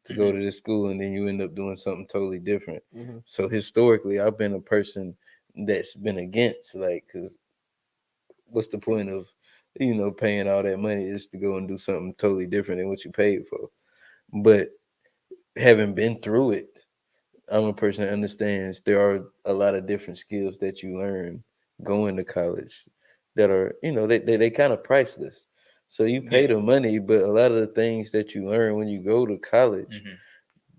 to go to this school and then you end up doing something totally different. So historically I've been a person that's been against, like, because what's the point of paying all that money just to go and do something totally different than what you paid for? But having been through it, I'm a person that understands there are a lot of different skills that you learn going to college that are, they kind of priceless. So you pay the money, but a lot of the things that you learn when you go to college,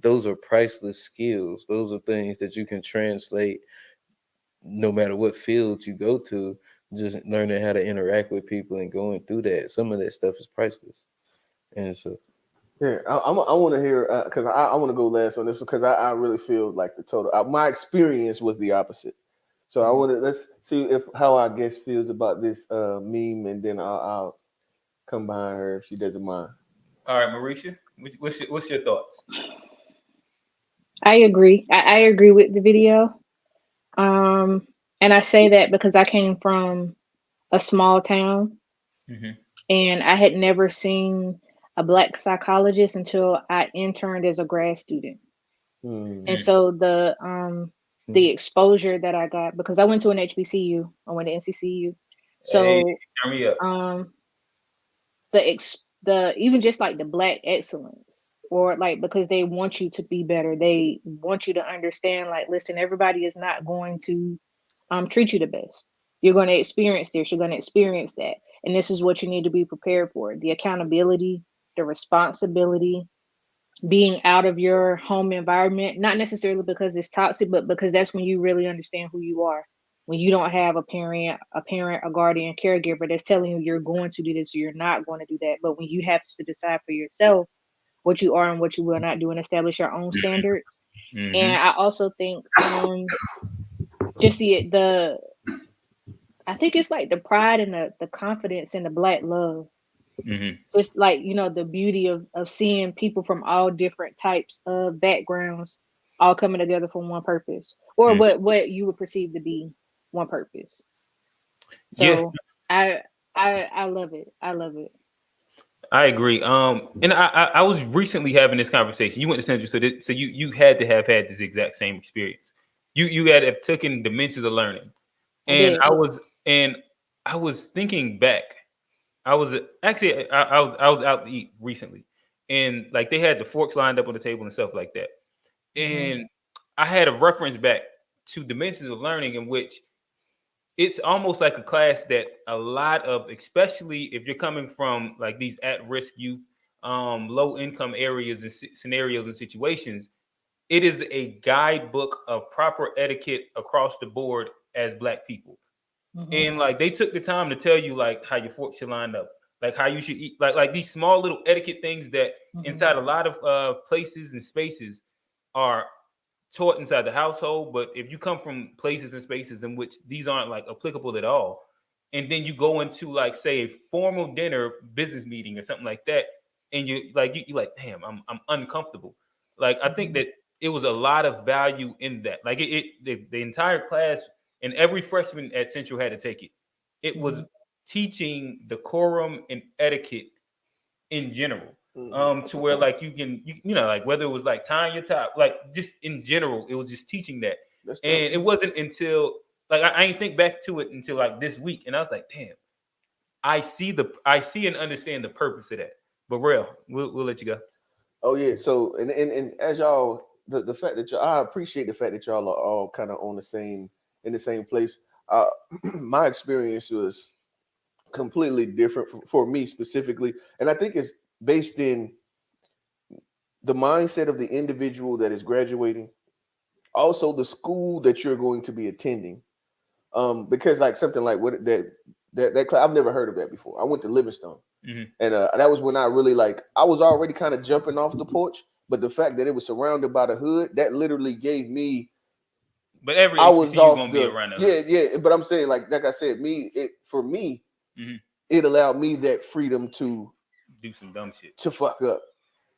those are priceless skills. Those are things that you can translate no matter what field you go to, just learning how to interact with people and going through that. Some of that stuff is priceless. And so yeah, I want to hear because I want to go last on this because I really feel like the total. My experience was the opposite, so I want to let's see how our guest feels about this meme, and then I'll come behind her if she doesn't mind. All right, Marisha, what's your thoughts? I agree. I agree with the video, and I say that because I came from a small town, and I had never seen a Black psychologist until I interned as a grad student. And so the exposure that I got, because I went to an HBCU, I went to NCCU. So the even just like the Black excellence, or like, because they want you to be better, they want you to understand, like, listen, everybody is not going to treat you the best. You're going to experience this, you're going to experience that, and this is what you need to be prepared for: the accountability, the responsibility, being out of your home environment, not necessarily because it's toxic, but because that's when you really understand who you are. When you don't have a parent, a guardian, caregiver that's telling you you're going to do this or you're not going to do that. But when you have to decide for yourself what you are and what you will not do and establish your own standards. And I also think just the I think it's like the pride and the confidence in the Black love. It's like, the beauty of seeing people from all different types of backgrounds all coming together for one purpose, or what you would perceive to be one purpose. So I love it. I love it. I agree. And I was recently having this conversation. You went to Central, so you had to have had this exact same experience. You had to have taken dimensions of learning, and I was thinking back. I was out to eat recently, and like they had the forks lined up on the table and stuff like that, and I had a reference back to dimensions of learning in which it's almost like a class that a lot of, especially if you're coming from like these at-risk youth, low income areas and scenarios and situations, it is a guidebook of proper etiquette across the board as Black people. And like they took the time to tell you like how your forks should line up, like how you should eat, like these small little etiquette things that inside a lot of places and spaces are taught inside the household. But if you come from places and spaces in which these aren't like applicable at all, and then you go into like say a formal dinner business meeting or something like that, and you like damn, I'm uncomfortable. Like I think that it was a lot of value in that. Like the entire class and every freshman at Central had to take it. It was teaching decorum and etiquette in general. To where like you can like whether it was like tying your tie, like just in general, it was just teaching that. And it wasn't until like I ain't think back to it until like this week, and I was like, damn, I see and understand the purpose of that. But we'll let you go. Oh yeah. So and as y'all, the fact that I appreciate the fact that y'all are all kind of on the same in the same place. My experience was completely different for me specifically, and I think it's based in the mindset of the individual that is graduating, also the school that you're going to be attending. Because like something like what that class, I've never heard of that before. I went to Livingstone, Mhm. and that was when I really I was already kind of jumping off the porch, but the fact that it was surrounded by the hood, that literally gave me. But every I was HBCU off gonna the be around the hood. yeah. But I'm saying like I said, for me, Mhm. it allowed me that freedom to do some dumb shit, to fuck up.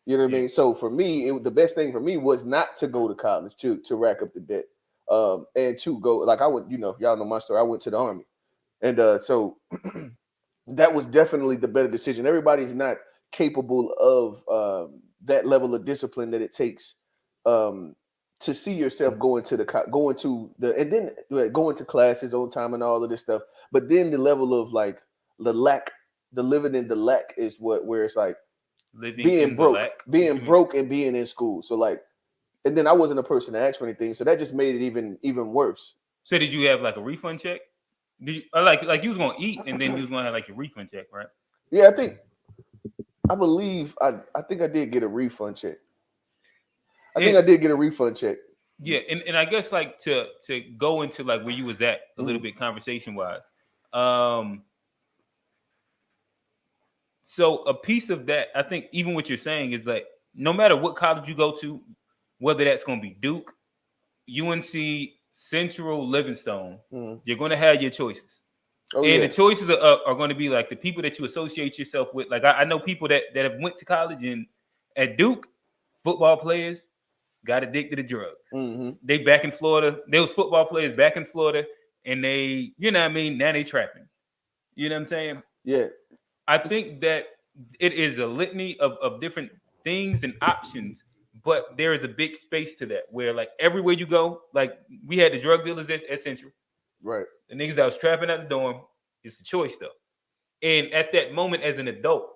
You know what I mean? So for me, the best thing for me was not to go to college to rack up the debt, and to go like I went. Y'all know my story. I went to the Army, and so that was definitely the better decision. Everybody's not capable of that level of discipline that it takes to see yourself going to and then going to classes on time and all of this stuff. But then the level of like the living in the lack is where it's like living being in broke, the lack. being broke and being in school. So like, and then I wasn't a person to ask for anything, so that just made it even worse. So did you have like a refund check? Did you, like you was gonna eat and then you was gonna have like your refund check, right? Yeah, I believe I think I did get a refund check. I think I did get a refund check. Yeah, and I guess like to go into like where you was at a little bit conversation wise. So a piece of that, I think, even what you're saying is like, no matter what college you go to, whether that's going to be Duke, UNC, Central, Livingstone, you're going to have your choices. The choices are going to be like the people that you associate yourself with. Like I know people that have went to college, and at Duke, football players got addicted to drugs. They back in Florida. There was football players back in Florida, and they, you know what I mean? Now they trapping. You know what I'm saying? Yeah. I think that it is a litany of different things and options, but there is a big space to that where like everywhere you go, like we had the drug dealers at Central. Right. The niggas that was trapping at the dorm, it's a choice though. And at that moment as an adult,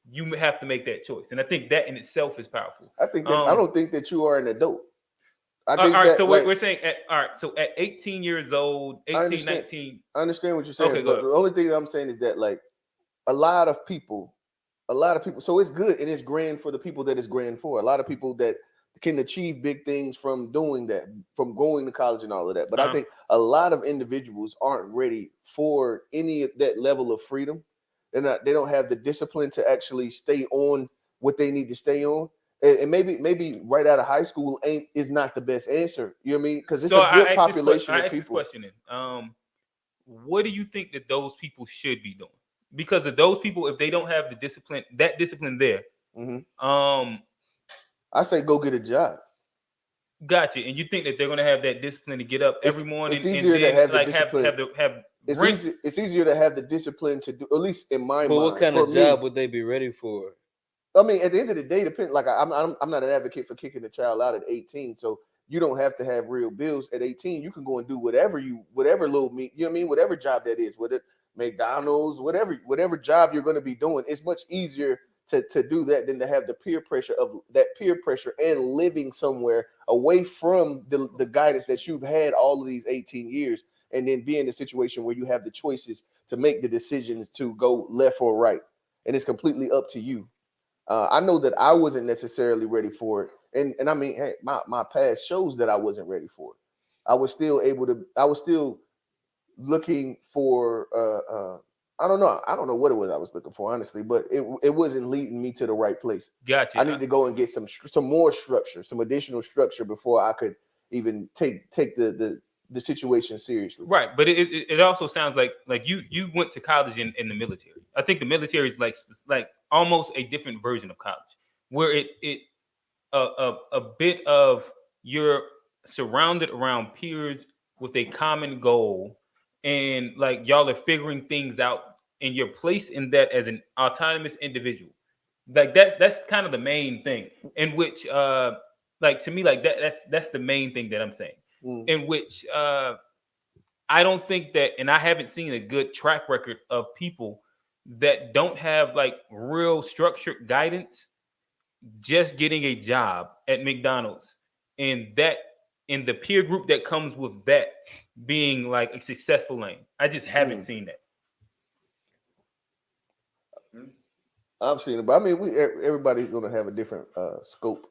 you have to make that choice. And I think that in itself is powerful. I think that I don't think that you are an adult. I think all right, that, so like, we're saying so at 18 years old, 18, 19. I understand what you're saying, Okay, but the only thing I'm saying is that like a lot of people, so it's good and it's grand for the people that it's grand for. A lot of people that can achieve big things from doing that, from going to college and all of that. But I think a lot of individuals aren't ready for any of that level of freedom. They don't have the discipline to actually stay on what they need to stay on. And maybe right out of high school is not the best answer. You know what I mean? Because it's a good population of people. What do you think that those people should be doing? Because of those people, if they don't have the discipline, that discipline there, I say go get a job. Gotcha. And you think that they're gonna have that discipline to get up every morning? It's easier and then, to have like the discipline. It's easier to have the discipline to do, at least in my mind. But what kind of job would they be ready for? I mean, at the end of the day, depend. Like I'm not an advocate for kicking the child out at 18. So you don't have to have real bills at 18. You can go and do whatever little meat. You know what I mean? Whatever job that is, whether McDonald's, whatever job you're going to be doing, it's much easier to do that than to have the peer pressure and living somewhere away from the guidance that you've had all of these 18 years, and then be in a situation where you have the choices to make the decisions to go left or right, and it's completely up to you. I know that I wasn't necessarily ready for it, and I mean, hey, my past shows that I wasn't ready for it. I was still looking for I don't know what it was I was looking for, honestly, but it wasn't leading me to the right place. Gotcha. I need to go and get some more structure, some additional structure before I could even take the situation seriously. Right, but it also sounds like you went to college in the military. I think the military is like almost a different version of college, where a bit of you're surrounded around peers with a common goal, and like y'all are figuring things out, and you're placed in that as an autonomous individual. Like that's kind of the main thing, in which like to me, like that's the main thing that I'm saying. In which I don't think that, and I haven't seen a good track record of people that don't have like real structured guidance, just getting a job at McDonald's, and that and the peer group that comes with that being like a successful lane. I just haven't seen that. I've seen it, but I mean, everybody's gonna have a different scope.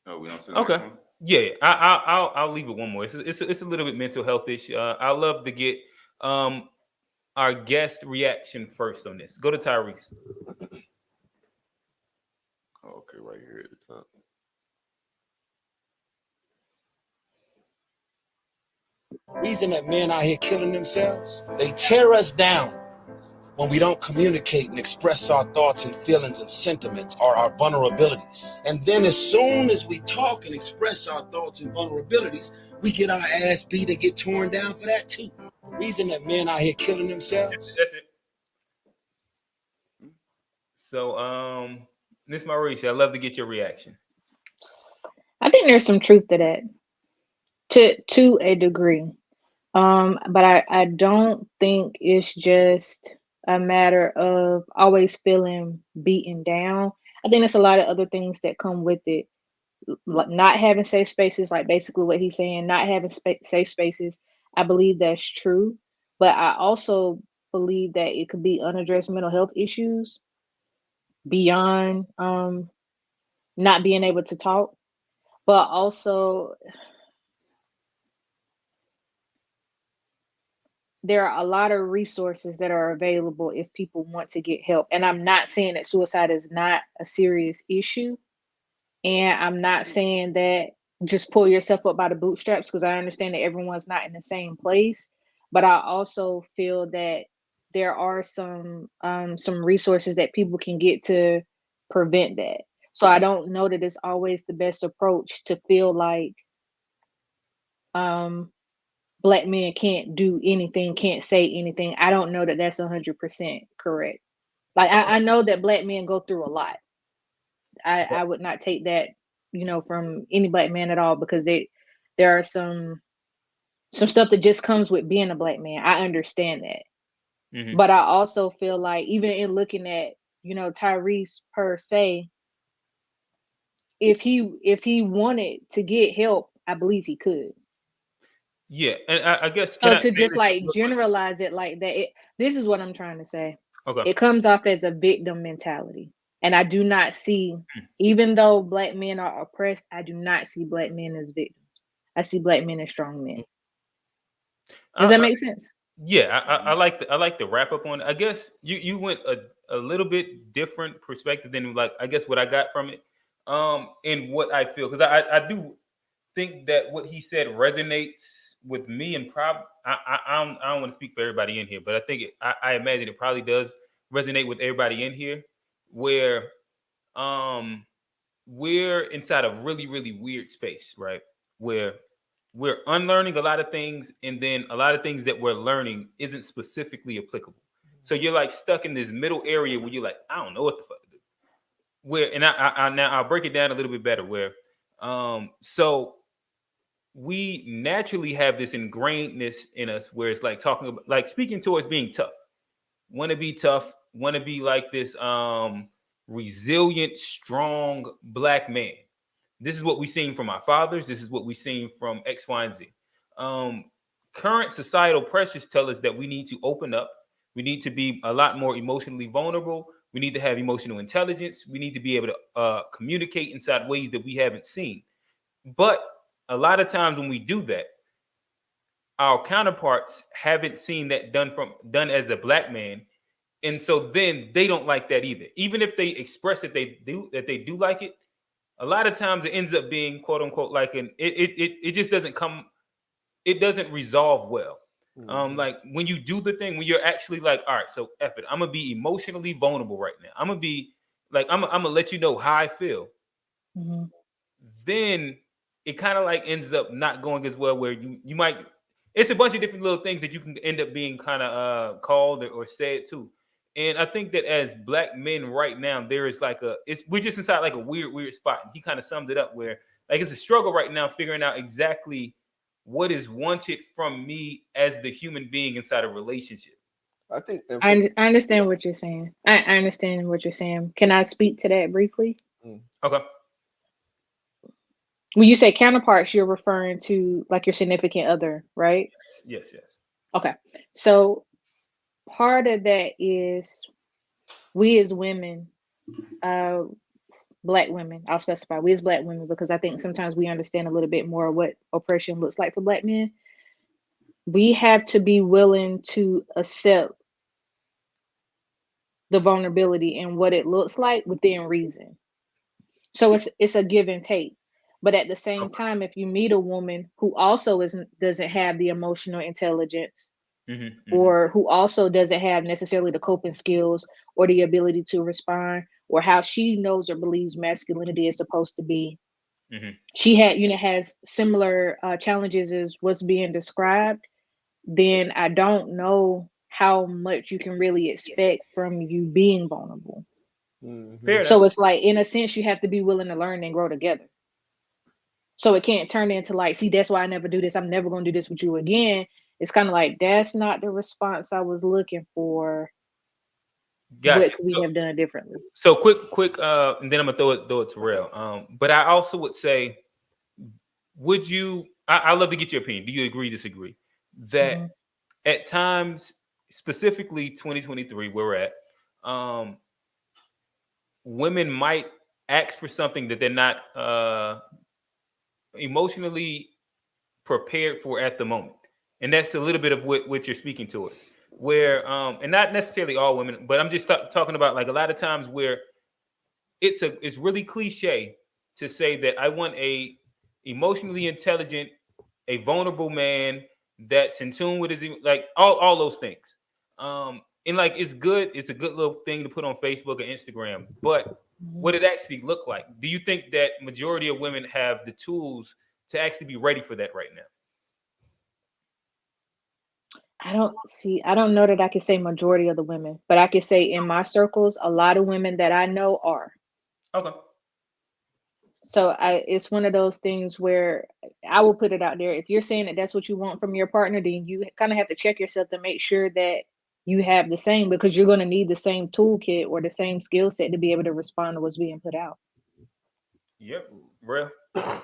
Oh, we don't see Okay. Yeah, I'll leave it one more. It's a little bit mental health-ish. I love to get our guest reaction first on this. Go to Tyrese. Okay, right here at the top. Reason that men out here killing themselves, they tear us down when we don't communicate and express our thoughts and feelings and sentiments or our vulnerabilities. And then as soon as we talk and express our thoughts and vulnerabilities, we get our ass beat and get torn down for that too. Reason that men out here killing themselves. That's it. So, Miss Marisha, I'd love to get your reaction. I think there's some truth to that, to a degree. But I don't think it's just a matter of always feeling beaten down. I think there's a lot of other things that come with it. Like not having safe spaces, like basically what he's saying, not having safe spaces. I believe that's true. But I also believe that it could be unaddressed mental health issues beyond not being able to talk. But also there are a lot of resources that are available if people want to get help. And I'm not saying that suicide is not a serious issue. And I'm not saying that just pull yourself up by the bootstraps, because I understand that everyone's not in the same place. But I also feel that there are some resources that people can get to prevent that. So I don't know that it's always the best approach to feel like Black men can't do anything, can't say anything. I don't know that that's 100% correct. Like I know that Black men go through a lot. I would not take that, from any Black man at all, because there are some stuff that just comes with being a Black man. I understand that. Mm-hmm. But I also feel like even in looking at, Tyrese per se, if he wanted to get help, I believe he could. Yeah, and I guess So to just like generalize it like that, this is what I'm trying to say. Okay. It comes off as a victim mentality. And I do not see, even though Black men are oppressed, I do not see Black men as victims. I see Black men as strong men. Does that make sense? Yeah, I like the wrap up on it. I guess you went a little bit different perspective than like I guess what I got from it. And what I feel, because I do think that what he said resonates with me, and I don't want to speak for everybody in here, but I think I imagine it probably does resonate with everybody in here, where we're inside a really, really weird space, right? Where we're unlearning a lot of things, and then a lot of things that we're learning isn't specifically applicable. So you're like stuck in this middle area where you're like, I don't know what the fuck to do. Where, and now I'll break it down a little bit better. Where, so we naturally have this ingrainedness in us, where it's like talking about, like speaking towards being tough. Want to be tough. Want to be like this resilient, strong Black man. This is what we've seen from our fathers. This is what we've seen from X, Y, and Z. Current societal pressures tell us that we need to open up. We need to be a lot more emotionally vulnerable. We need to have emotional intelligence. We need to be able to communicate inside ways that we haven't seen. But a lot of times when we do that, our counterparts haven't seen that done as a Black man. And so then they don't like that either. Even if they express that they do like it, a lot of times it ends up being quote unquote like it just doesn't come, it doesn't resolve well. Mm-hmm. Like when you do the thing, when you're actually like, all right, so F it, I'm gonna be emotionally vulnerable right now. I'm gonna be like, I'm gonna let you know how I feel. Mm-hmm. Then it kind of like ends up not going as well, where you might, it's a bunch of different little things that you can end up being kind of called or said too. And I think that as Black men right now, there is like we're just inside like a weird spot. And he kind of summed it up where like it's a struggle right now figuring out exactly what is wanted from me as the human being inside a relationship. I think I understand what you're saying. I understand what you're saying. Can I speak to that briefly? Okay. When you say counterparts, you're referring to like your significant other, right? Yes. Okay. So part of that is we as women, Black women, I'll specify, we as Black women, because I think sometimes we understand a little bit more what oppression looks like for Black men. We have to be willing to accept the vulnerability and what it looks like within reason. So it's a give and take. But at the same time, if you meet a woman who also doesn't have the emotional intelligence, or who also doesn't have necessarily the coping skills or the ability to respond, or how she knows or believes masculinity is supposed to be, she has similar challenges as what's being described, then I don't know how much you can really expect from you being vulnerable. Fair So enough. it's like, in a sense, you have to be willing to learn and grow together. So it can't turn into like, see, that's why I never do this. I'm never going to do this with you again. It's kind of like, that's not the response I was looking for. Gotcha. What could we have done differently? So quick, and then I'm gonna throw it to Rail. But I also would say, would you? I'd love to get your opinion. Do you agree, disagree? That at times, specifically 2023, where we're at, women might ask for something that they're not emotionally prepared for at the moment, and that's a little bit of what you're speaking towards. Where and not necessarily all women, but I'm just talking about like a lot of times where it's really cliche to say that I want a emotionally intelligent, a vulnerable man that's in tune with his, like all those things. And like it's a good little thing to put on Facebook or Instagram, but what it actually look like? Do you think that majority of women have the tools to actually be ready for that right now? I don't know that I can say majority of the women, but I can say in my circles, a lot of women that I know are. Okay. So it's one of those things where I will put it out there. If you're saying that that's what you want from your partner, then you kind of have to check yourself to make sure that you have the same, because you're going to need the same toolkit or the same skill set to be able to respond to what's being put out. Yep. Real. Oh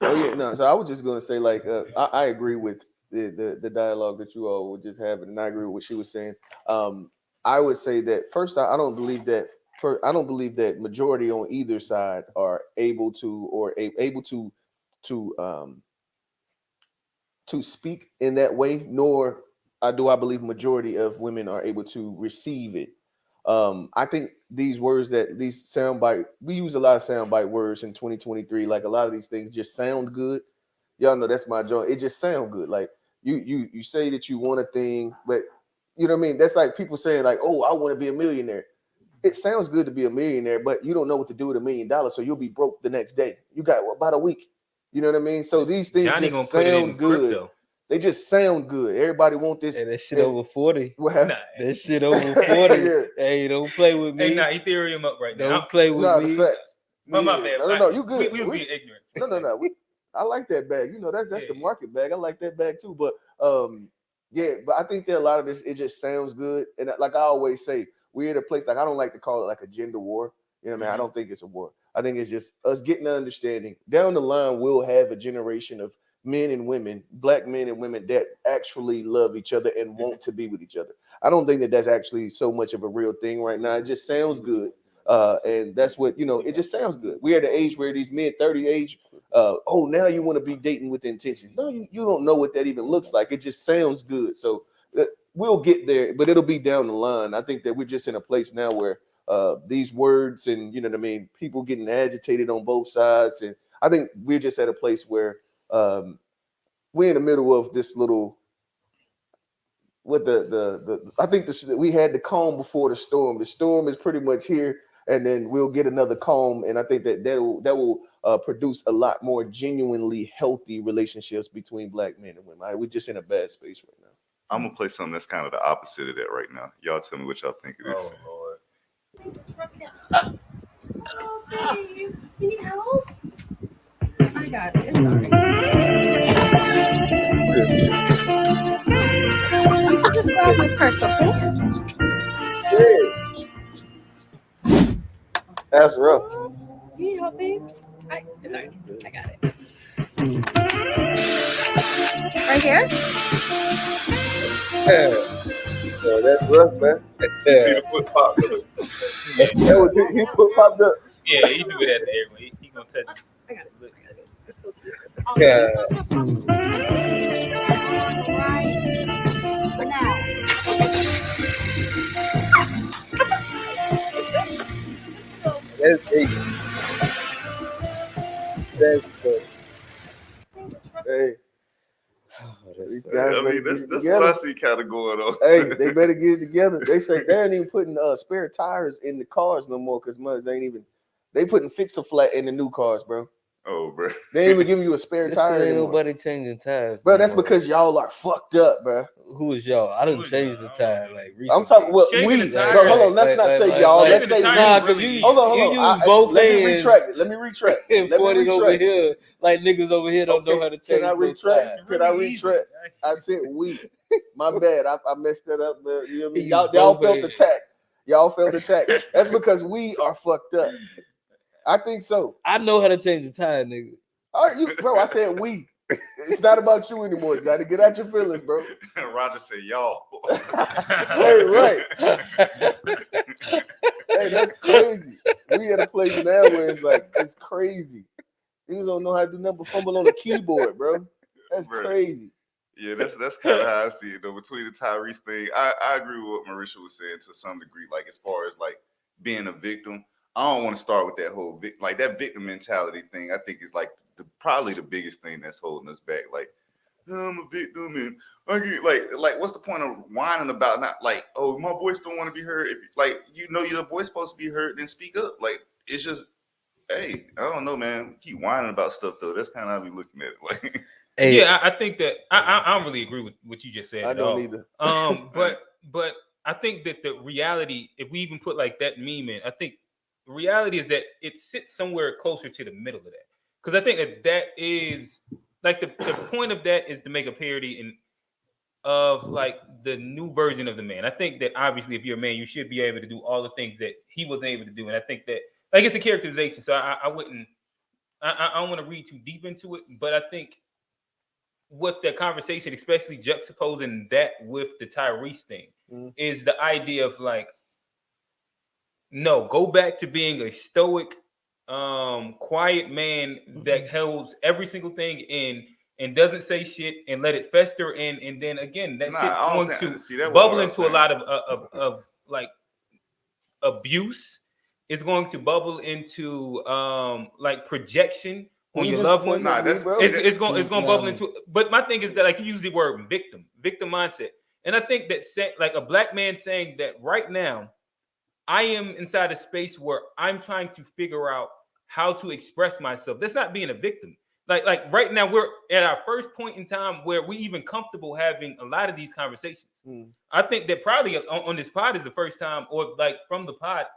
yeah, no. So I was just gonna say, like, I agree with the dialogue that you all were just having, and I agree with what she was saying. I would say that first, I don't believe that majority on either side are able to speak in that way, nor do I believe majority of women are able to receive it. I think these words these soundbite, we use a lot of soundbite words in 2023. Like a lot of these things just sound good. Y'all know that's my joint. It just sound good. Like you say that you want a thing, but you know what I mean? That's like people saying like, oh, I want to be a millionaire. It sounds good to be a millionaire, but you don't know what to do with $1 million. So you'll be broke the next day. You got about a week. You know what I mean? So these things Jonny just sound good. Crypto. They just sound good. Everybody want this. Hey, that shit over 40. What happened? That shit over 40. Yeah. Hey, don't play with me. Hey, Ethereum up right now. Don't play with me. The facts. My bad. No, you good. We being ignorant. No. I like that bag. You know, that's the market bag. I like that bag too. But but I think that a lot of this, it just sounds good. And like I always say, we're at a place, like I don't like to call it like a gender war. You know what I mean? I don't think it's a war. I think it's just us getting an understanding. Down the line, we'll have a generation of men and women, Black men and women that actually love each other and want to be with each other. I don't think that that's actually so much of a real thing right now. It just sounds good. And that's what, it just sounds good. We're at the age where these mid-30 age, now you want to be dating with intention. No, you don't know what that even looks like. It just sounds good. So we'll get there, but it'll be down the line. I think that we're just in a place now where these words and, you know what I mean, people getting agitated on both sides. And I think we're just at a place where we're in the middle of this little, I think we had the calm before the storm. The storm is pretty much here, and then we'll get another calm. And I think that will produce a lot more genuinely healthy relationships between Black men and women. We're just in a bad space right now. I'm gonna play something that's kind of the opposite of that right now. Y'all tell me what y'all think it is. Oh, Oh, babe. You need help? I got it. You can just grab my purse, okay? That's rough. Do you need help, babe? It's alright. I got it. Right here? Oh, that's rough, man. You see the foot pop. That was his foot popped up. Yeah, he do it at the airway. He gonna touch it. I got it. It's so cute. Yeah. Now. That's eight. That's good. Hey. These guys I better mean, get that's it what together. I see kind of going on. Hey, they better get it together. They say they ain't even putting spare tires in the cars no more because they ain't even. They putting fix-a-flat in the new cars, bro. Oh, bro. They ain't even giving you a spare This tire ain't anymore. nobody changing tires. Bro, no that's more. because y'all are fucked up, bro. Who is y'all? I done changed the tire like recently. I'm talking. Well, Changing we. the tire. Bro, hold on. Let's not say y'all. Let's say nah, we. because you Hold on. you use both Let me hands. retract it. Let me retract. And Let me point it over retract. here like niggas over here don't know Okay, how to change Can I no retract? tire. Can I retract? I said we. My bad. I messed that up. Man. You know what I mean? He Y'all used felt both hands. attacked. Y'all felt attacked. That's because we are fucked up. I think so. I know how to change the tire, nigga. All right, bro. I said we. It's not about you anymore, Johnny. Get out your feelings, bro. Roger said, y'all. Right. Hey, that's crazy. We at a place now where it's like it's crazy. Niggas don't know how to do nothing but fumble on the keyboard, bro. That's Bro. crazy. Yeah, that's kind of how I see it though. Between the Tyrese thing, I agree with what Marisha was saying to some degree. Like as far as like being a victim, I don't want to start with that whole like that victim mentality thing. I think is like probably the biggest thing that's holding us back. Like I'm a victim and I get like what's the point of whining about not like oh my voice don't want to be heard? If like you know your voice supposed to be heard, then speak up. Like it's just hey I don't know man. Keep whining about stuff though. That's kind of how I be looking at it. Like. Hey. Yeah, I think that I don't really agree with what you just said. I at don't all. either. But I think that the reality, if we even put like that meme in, I think the reality is that it sits somewhere closer to the middle of that. Because I think that is like the point of that is to make a parody of like the new version of the man. I think that obviously if you're a man, you should be able to do all the things that he wasn't able to do. And I think that like it's a characterization. So I don't want to read too deep into it, but I think what the conversation, especially juxtaposing that with the Tyrese thing, is the idea of like, no, go back to being a stoic, quiet man that holds every single thing in and doesn't say shit and let it fester in, and then again that shit's going to bubble into a lot of like abuse. It's going to bubble into like projection on your loved one. It's going to bubble into. But my thing is that like you use the word victim mindset, and I think that like a black man saying that right now, I am inside a space where I'm trying to figure out how to express myself. That's not being a victim. Like right now we're at our first point in time where we even comfortable having a lot of these conversations. I think that probably on this pod is the first time, or like from the pod.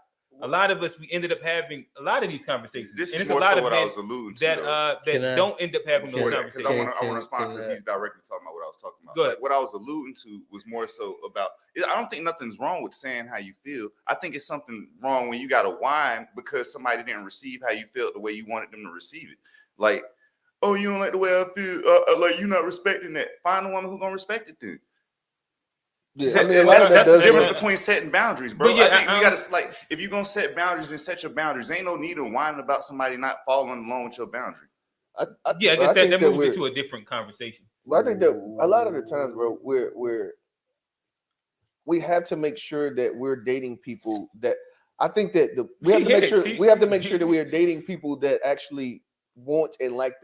A lot of us, we ended up having a lot of these conversations. This and is it's more a lot so of what I men was alluding to. that don't end up having those conversations. I want to respond because he's directly talking about what I was talking about. Like, what I was alluding to was more so about. I don't think nothing's wrong with saying how you feel. I think it's something wrong when you got to whine because somebody didn't receive how you felt the way you wanted them to receive it. Like, oh, you don't like the way I feel. Like you're not respecting that. Find a woman who's gonna respect it then. Yeah, that's the difference between setting boundaries, bro. I think we gotta like if you're gonna set boundaries, then set your boundaries. Ain't no need of whining about somebody not following along with your boundary. I guess that moves into a different conversation. But I think that a lot of the times, bro, we have to make sure that we're dating people that I think that we have to make sure that we are dating people that actually want and like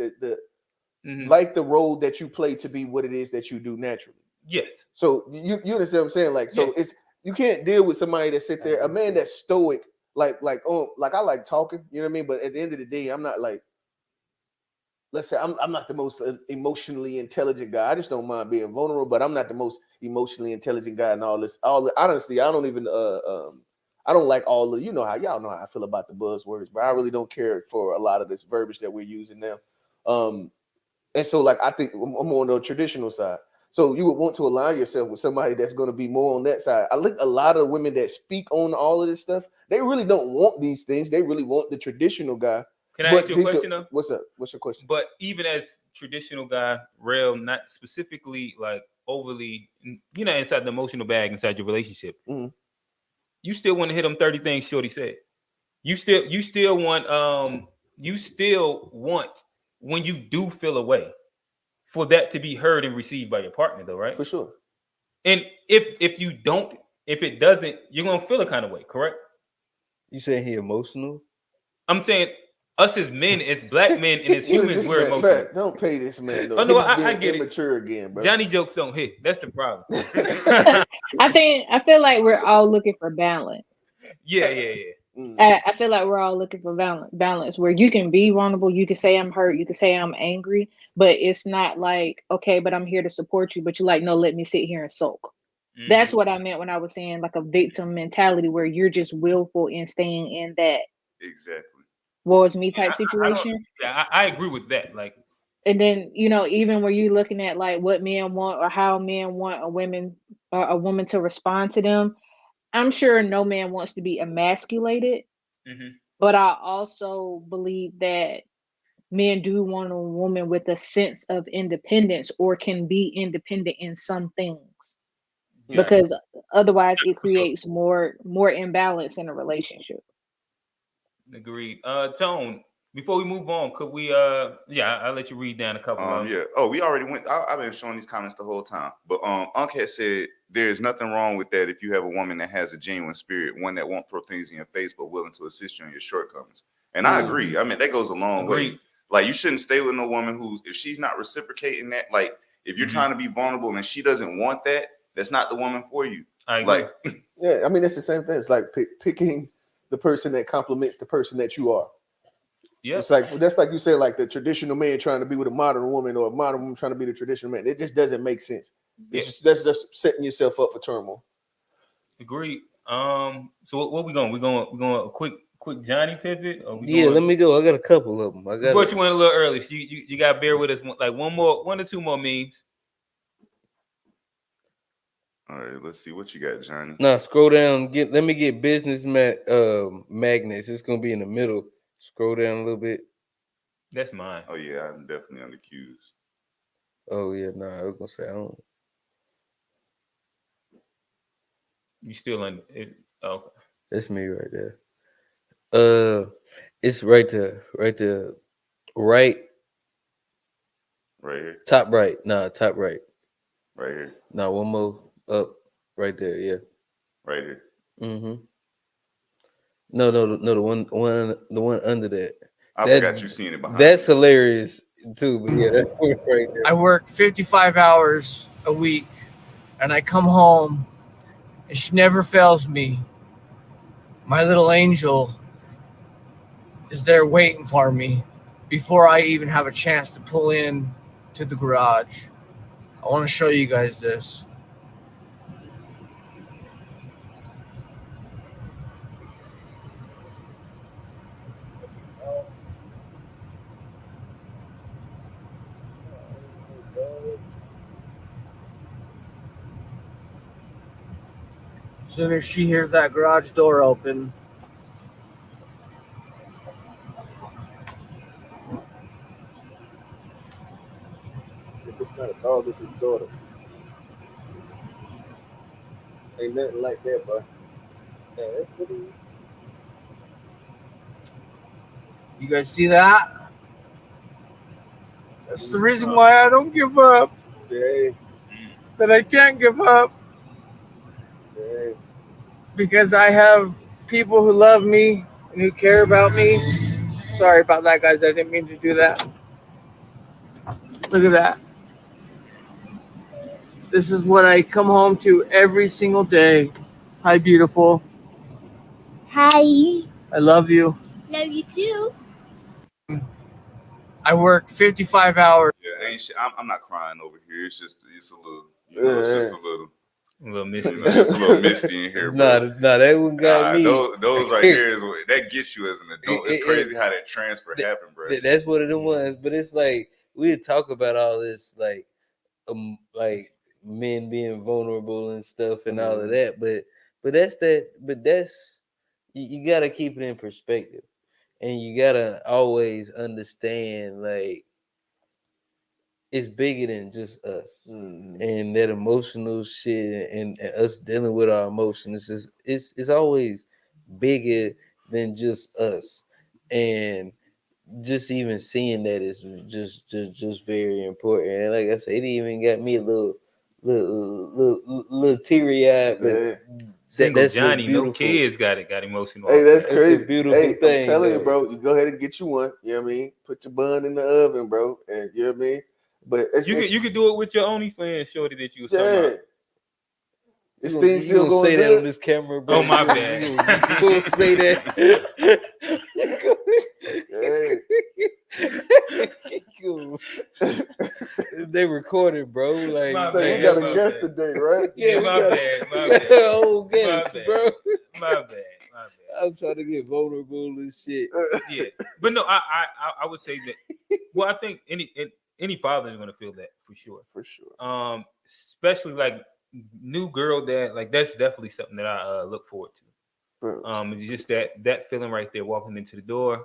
like the role that you play to be what it is that you do naturally. Yes. So you understand what I'm saying? Like, so it's you can't deal with somebody that sit there, a man that's stoic, like I like talking, you know what I mean? But at the end of the day, I'm not like, let's say I'm not the most emotionally intelligent guy. I just don't mind being vulnerable, but I'm not the most emotionally intelligent guy and all this. Honestly, I don't even I don't like all the, y'all know how I feel about the buzzwords, but I really don't care for a lot of this verbiage that we're using now. And so like I think I'm on the traditional side. So you would want to align yourself with somebody that's going to be more on that side. I look a lot of women that speak on all of this stuff. They really don't want these things. They really want the traditional guy Can I ask you a question though? What's up? What's your question? But even as traditional guy, real, not specifically like overly, inside the emotional bag inside your relationship, you still want to hit them 30 things Shorty said. You still want when you do feel away for that to be heard and received by your partner though, right? For sure. And if you don't, if it doesn't, you're gonna feel a kind of way, correct? You saying he emotional? I'm saying us as men, as blac men, and as humans, we're emotional. Man, don't pay this man. Oh no, He's I being get immature again, bro. Johnny jokes don't hit. That's the problem. I feel like we're all looking for balance. Yeah. I feel like we're all looking for balance where you can be vulnerable, you can say I'm hurt, you can say I'm angry, but it's not like, okay, but I'm here to support you, but you're like, no, let me sit here and sulk. That's what I meant when I was saying like a victim mentality where you're just willful in staying in that exactly woe is me type situation. I agree with that. Like, and then even when you're looking at like what men want or how men want a woman to respond to them, I'm sure no man wants to be emasculated, but I also believe that men do want a woman with a sense of independence or can be independent in some things. Yeah. Because otherwise it creates more imbalance in a relationship. Agreed. Tone, before we move on, could we I'll let you read down a couple of them. Yeah. Oh, we already went. I've been showing these comments the whole time. But Unc had said there's nothing wrong with that if you have a woman that has a genuine spirit, one that won't throw things in your face but willing to assist you in your shortcomings. And I agree. I mean, that goes a long way. Like, you shouldn't stay with no woman who, if she's not reciprocating that, like if you're trying to be vulnerable and she doesn't want that, that's not the woman for you. I agree. Like, yeah, I mean, it's the same thing. It's like picking the person that complements the person that you are. Yeah, it's like that's like you say, like the traditional man trying to be with a modern woman, or a modern woman trying to be the traditional man. It just doesn't make sense. It's that's just setting yourself up for turmoil. Agreed. So what we going? We're going a quick Johnny pivot. Let me go. I got a couple of them. But you went a little early, so you got to bear with us. Like one or two more memes. All right, let's see what you got, Johnny. Nah, scroll down. Let me get business magnets. It's gonna be in the middle. Scroll down a little bit. That's mine. Oh yeah, I'm definitely on the cues. Oh yeah, I was gonna say I don't. You still in it? Okay, that's me right there. It's right there, right here. Top right. Top right. Right here. No, one more up. Right there. Yeah. Right here. No, the one under that. I forgot you seen it behind. That's hilarious too. But yeah, that's right there. I work 55 hours a week, and I come home, and she never fails me. My little angel is there waiting for me before I even have a chance to pull in to the garage. I want to show you guys this. As soon as she hears that garage door open, it's not a dog, it's his daughter. Ain't nothing like that, bro. Yeah, that's what it is. you guys see that? That's the reason why I don't give up. Yeah. That I can't give up. Yeah. Because I have people who love me and who care about me. Sorry about that, guys. I didn't mean to do that. Look at that. This is what I come home to every single day. Hi, beautiful. Hi. I love you. Love you too. I work 55 hours. Yeah, ain't shit. I'm not crying over here. It's a little, it's just a little misty. It's a little misty in here, bro. Nah, that one got me. Those right here is what that gets you as an adult. It's crazy how that transfer happened, bro. That's what it was. But it's like we talk about all this, like men being vulnerable and stuff and all of that. But that's you gotta keep it in perspective. And you gotta always understand, like, it's bigger than just us, and that emotional shit, and us dealing with our emotions is it's always bigger than just us, and just even seeing that is just very important. And like I said, it even got me a little teary eyed, but Single that's Johnny, a beautiful. no kids got emotional. Hey, that's It's a crazy. beautiful Hey, thing, I'm telling you, though. bro. You go ahead and get you one. You know what I mean? Put your bun in the oven, bro. And you know what I mean? But You could do it with your OnlyFans shorty that you was talking yeah. about. This You thing gonna still going say that good? on this camera, bro? Oh, my You bad. gonna say that? They recorded, bro. Like, My So bad, you got a my guest bad. today, right? Yeah, my bad, my bad. old My guest, bad. bro. My bad, my bad. I'm trying to get vulnerable and shit. Yeah, but no, I would say that. Well, I think any father is gonna feel that for sure. For sure. Especially like new girl dad, like that's definitely something that I look forward to. It's just that feeling right there, walking into the door,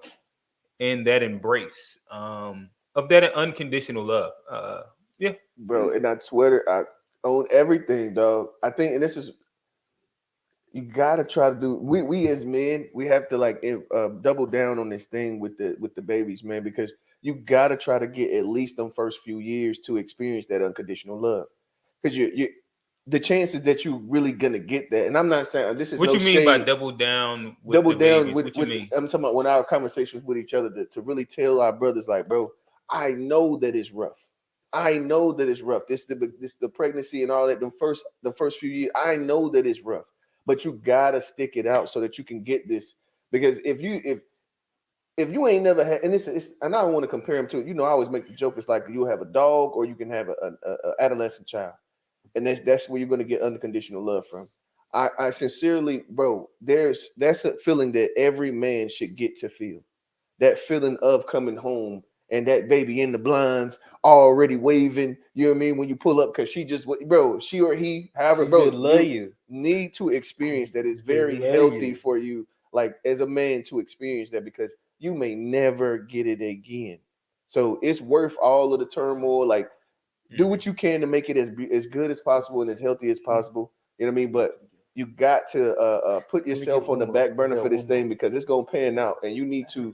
and that embrace of that unconditional love. Yeah, Bro, and I swear I own everything, dog. I think, and this is, you gotta try to do. We as men, we have to like double down on this thing with the babies, man, because you gotta try to get at least them first few years to experience that unconditional love, because you the chances that you really gonna get that. And I'm not saying this is What no you mean by shade. double down? With Double the down babies? with What you mean? I'm talking about when our conversations with each other to really tell our brothers, like, bro, I know that it's rough. I know that it's rough. This the pregnancy and all that. The first few years, I know that it's rough. But you gotta stick it out so that you can get this. Because if you ain't never had, and it's and I don't want to compare them to it. You know, I always make the joke. It's like you have a dog or you can have a adolescent child, and that's where you're gonna get unconditional love from. I sincerely, bro, that's a feeling that every man should get to feel. That feeling of coming home and that baby in the blinds already waving. You know what I mean? When you pull up, because she just, bro, she or he, however, She bro, just love you. need to experience that. It's She very love healthy you. for you, like as a man, to experience that, because you may never get it again. So it's worth all of the turmoil. Like, do what you can to make it as good as possible and as healthy as possible. You know what I mean? But you got to put yourself on the back burner for this thing, because it's gonna pan out, and you need to.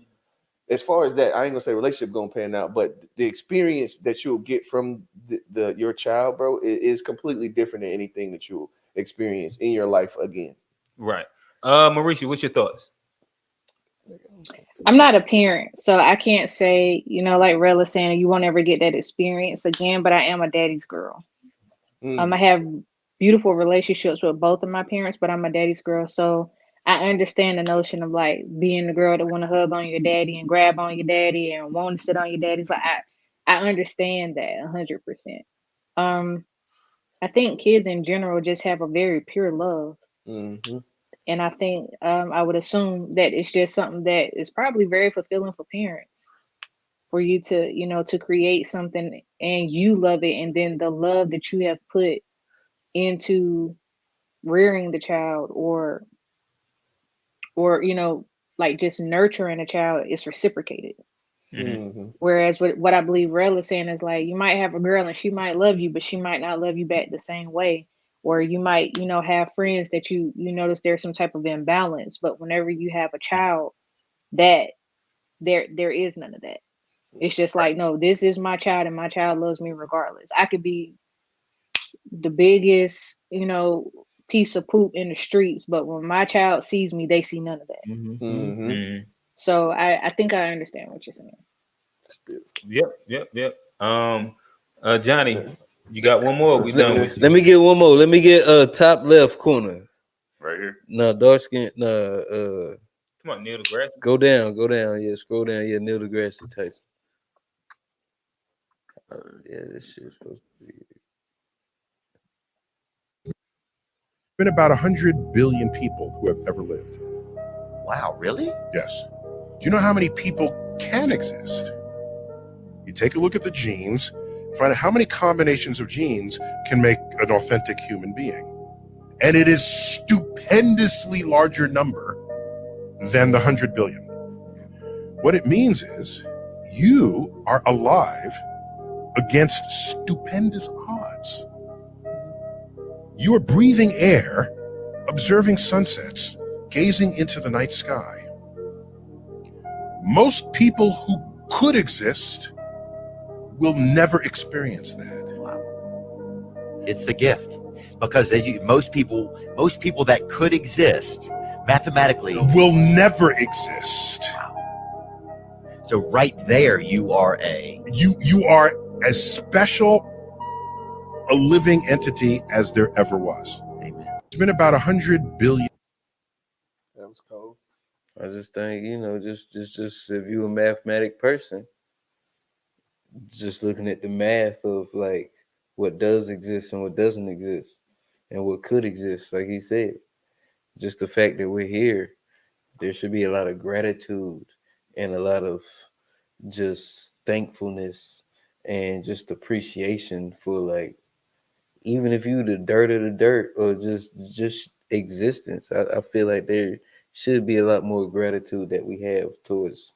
As far as that, I ain't gonna say relationship gonna pan out, but the experience that you'll get from your child, bro, is completely different than anything that you'll experience in your life again. Right. Marisha, what's your thoughts? I'm not a parent, so I can't say, like Rella saying, you won't ever get that experience again, but I am a daddy's girl. I have beautiful relationships with both of my parents, but I'm a daddy's girl. So I understand the notion of like being the girl that want to hug on your daddy and grab on your daddy and want to sit on your daddy's. Like I understand that 100%. I think kids in general just have a very pure love. And I think I would assume that it's just something that is probably very fulfilling for parents, for you to, to create something and you love it. And then the love that you have put into rearing the child or like just nurturing a child is reciprocated. Whereas what I believe Rel is saying is like, you might have a girl and she might love you, but she might not love you back the same way. Or you might, have friends that you notice there's some type of imbalance, but whenever you have a child, that there is none of that. It's just like, no, this is my child and my child loves me regardless. I could be the biggest, piece of poop in the streets, but when my child sees me, they see none of that. So I think I understand what you're saying. Yep. Johnny, you got one more? We done with you. Let me get one more. Let me get top left corner. Right here. No, dark skin. No, come on, Neil deGrasse. Go down. Yeah, scroll down. Yeah, Neil deGrasse Tyson. Yeah, this shit is supposed to be. Been about 100 billion people who have ever lived. Wow, really? Yes. Do you know how many people can exist? You take a look at the genes, find out how many combinations of genes can make an authentic human being. And it is stupendously larger number than the 100 billion. What it means is you are alive against stupendous odds. You are breathing air, observing sunsets, gazing into the night sky. Most people who could exist will never experience that. Wow. It's the gift. Because most people that could exist mathematically will never exist. Wow. So right there, you are as special a living entity as there ever was. Amen. It's been about 100 billion. That was cold. I just think, just if you're a mathematic person, just looking at the math of like what does exist and what doesn't exist and what could exist, like he said, just the fact that we're here, there should be a lot of gratitude and a lot of just thankfulness and just appreciation for, like, even if you the dirt of the dirt or just existence. I feel like there should be a lot more gratitude that we have towards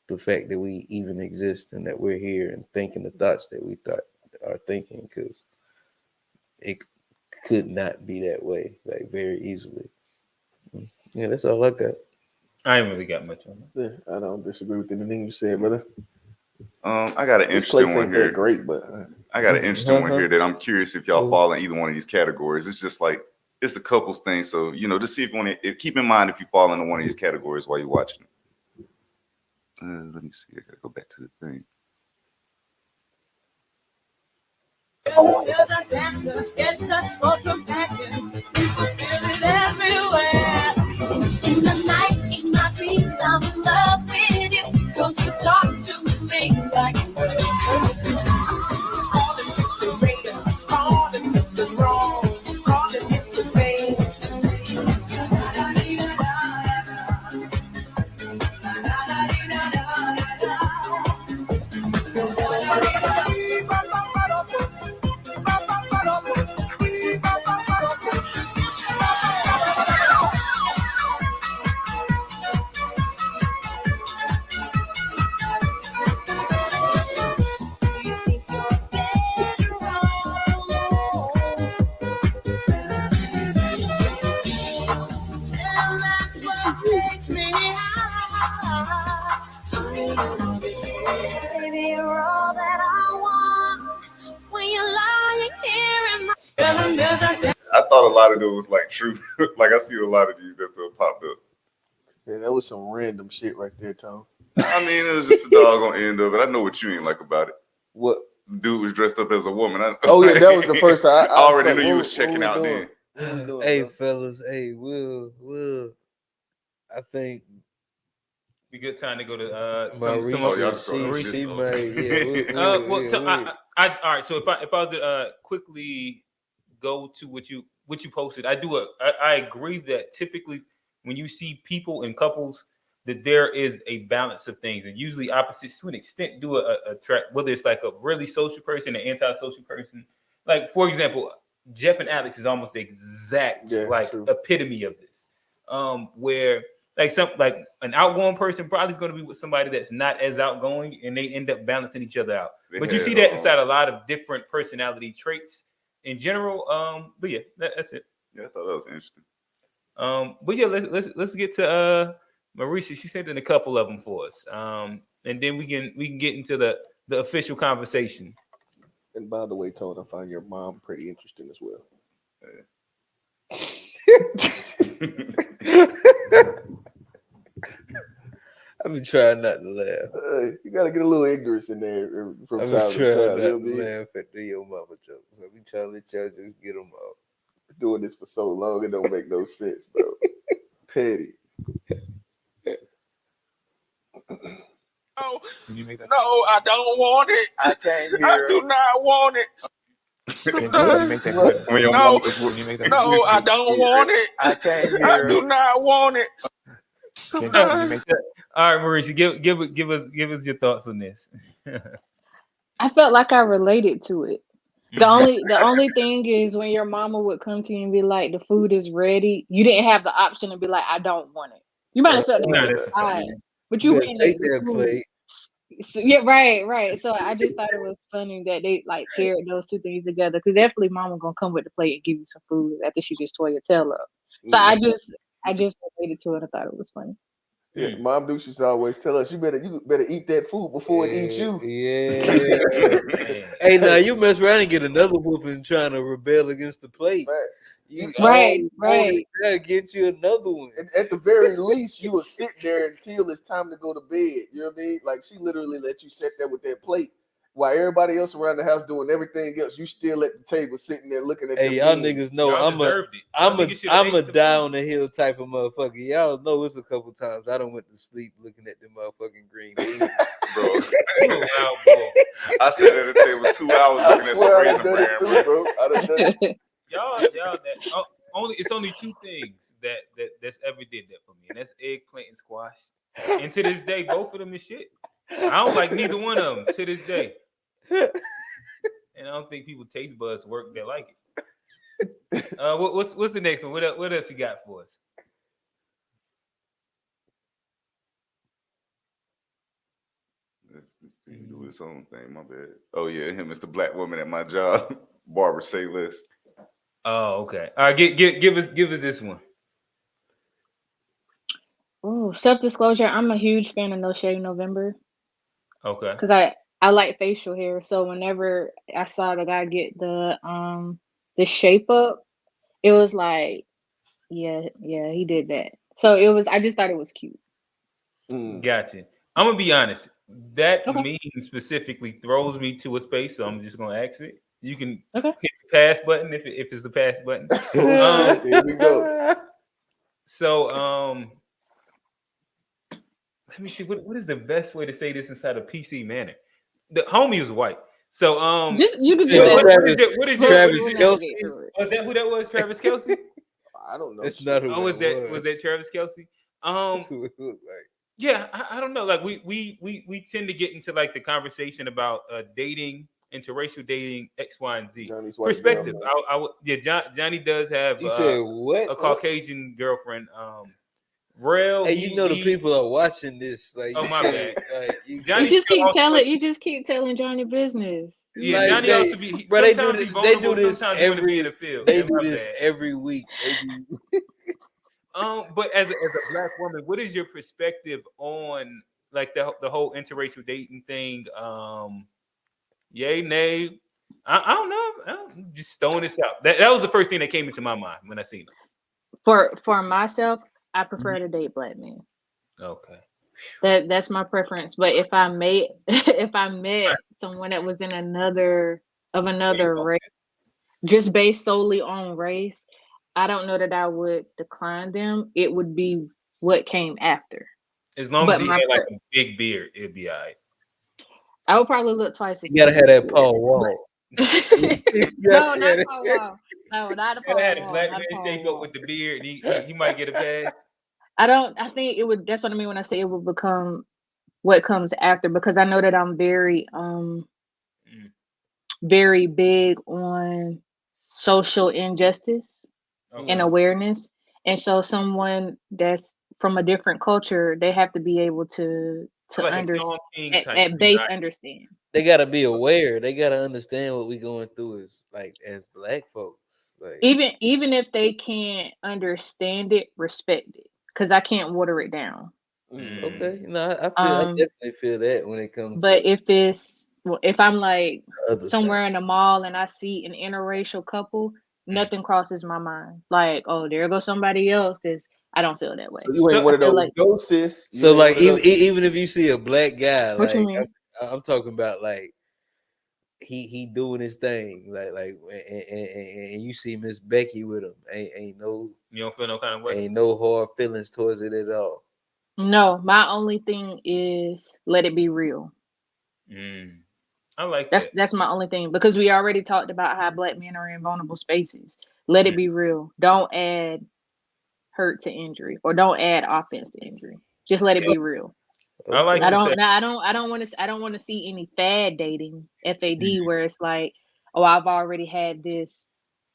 the fact that we even exist and that we're here and thinking the thoughts that we are thinking, because it could not be that way, like, very easily. Yeah, that's all I got. I ain't really got much on that. Yeah, I don't disagree with anything you said, brother. I got an interesting one here. Great, but I got an interesting one here that I'm curious if y'all fall in either one of these categories. It's just like, it's a couples thing, so just see if you want to. Keep in mind if you fall into one of these categories while you're watching. Let me see. I gotta go back to the thing. There's a dancer, it's a social passion. People feel it everywhere. In the night, in my dreams, I'm in love with you. Don't you talk to me like you were. Calling Mr. Raider, calling Mr. Wrong, calling Mr. Ray. Baby, you're all that I want when you're lying here in my. I thought a lot of those was like true. Like, I see a lot of these that still popped up. Yeah, that was some random shit right there, Tom. I mean, it was just a doggone end of it. I know what you ain't like about it. What? Dude was dressed up as a woman. Oh yeah, that was the first time. I already knew you was checking out then. Hey, fellas. Hey, Will. I think Be good time to go to Marisha. All right. So if I was to quickly go to what you posted, I agree that typically when you see people in couples, that there is a balance of things, and usually opposites to an extent do attract, whether it's like a really social person, an anti-social person. Like, for example, Jeff and Alex is almost the exact epitome of this. Where like an outgoing person probably is going to be with somebody that's not as outgoing, and they end up balancing each other out. But you see that inside a lot of different personality traits in general. But yeah, that's it. Yeah, I thought that was interesting. But yeah, let's get to Marisha. She sent in a couple of them for us. And then we can get into the official conversation. And by the way, Tone, I find your mom pretty interesting as well. I've been trying not to laugh. You gotta get a little ignorance in there from time to time. I've been trying not to laugh at the Yo Mama jokes. I've been trying to let y'all just get them out. Doing this for so long, it don't make no sense, bro. Petty. No, I don't want it. I can't hear. I do not want it. No, I don't want it. I can't hear. I do not want it. All right, Marisha, give us your thoughts on this. I felt like I related to it. The only thing is when your mama would come to you and be like, the food is ready, you didn't have the option to be like, I don't want it. You might have felt that. But you better wouldn't take eat the that food. plate. So, yeah, right. So I just thought it was funny that they like paired those two things together because definitely mama gonna come with the plate and give you some food after she just tore your tail up. So I just related to it. I thought it was funny. Yeah, Mom Deuce used to always tell us, you better eat that food before it eats you. Yeah. Hey, now you mess around and get another whooping trying to rebel against the plate. You Right. That'll get you another one. And at the very least, you will sit there until it's time to go to bed. You know what I mean? Like she literally let you sit there with that plate while everybody else around the house doing everything else. You still at the table sitting there looking at. Hey, y'all niggas know I'm a down the hill type of motherfucker. Y'all know it's a couple times I done went to sleep looking at the motherfucking green beans, bro. I sat at the table 2 hours looking at some raisin bran, bro. I done done it too. Y'all that it's only two things that's ever did that for me, and that's eggplant and squash. And to this day, both of them is shit. I don't like neither one of them to this day. And I don't think people taste buds work that like it. What's the next one? What else you got for us? This thing do its own thing. My bad. Oh yeah, him is the black woman at my job. Barbara say list. Oh, okay. All right, give us this one. Oh, self-disclosure. I'm a huge fan of No Shave November. Okay. Because I like facial hair. So whenever I saw the guy get the shape up, it was like, yeah, he did that. So I just thought it was cute. Gotcha. I'm gonna be honest. That meme specifically throws me to a space, so I'm just gonna ask it. You can hit the pass button if it's the pass button. Here we go. So let me see what is the best way to say this inside a PC manner. The homie is white. So you can do that. What is Travis Kelce? Was that who that was? Travis Kelce? I don't know. That's not who was was that Travis Kelce? That's who it looked like. Yeah, I don't know. Like we tend to get into like the conversation about dating, interracial dating, X, Y, and Z perspective. Johnny does have You said what? a Caucasian girlfriend. Rel, hey, you know the people are watching this. Like, oh my bad. You just keep telling Johnny business. Yeah, like Johnny also be. Bro, they do this every week. But as a black woman, what is your perspective on like the whole interracial dating thing? Yay, nay? I don't know. I'm just throwing this out. That was the first thing that came into my mind when I seen it. For myself, I prefer to date black men. Okay. That's my preference. But if I met someone that was in another race, just based solely on race, I don't know that I would decline them. It would be what came after. As long as he had like a big beard, it'd be all right. I would probably look twice again. You gotta have that Paul Wall. No, not Paul Wall. No, not a Paul Wall. Had a black man shake up with the beard, and he might get a pass. I think it would. That's what I mean when I say it will become what comes after, because I know that I'm very very big on social injustice and awareness, and so someone that's from a different culture, they have to be able to like understand understand. They gotta be aware. They gotta understand what we going through as black folks. Like Even if they can't understand it, respect it, because I can't water it down. Okay, I definitely feel that when it comes. But if I'm like somewhere in the mall and I see an interracial couple, nothing crosses my mind. Like, oh, there goes somebody else. I don't feel that way. So you ain't one of those ghosts. So like, even if you see a black guy, what like you mean? I'm talking about, like he doing his thing, like and you see Miss Becky with him, ain't no. You don't feel no kind of way. Ain't no hard feelings towards it at all. No, my only thing is let it be real. I like that's my only thing, because we already talked about how black men are in vulnerable spaces. Let it be real. Don't add hurt to injury, or don't add offense to injury. Just let it be real. I like. I don't want to see any fad dating, FAD, where it's like, oh, I've already had this,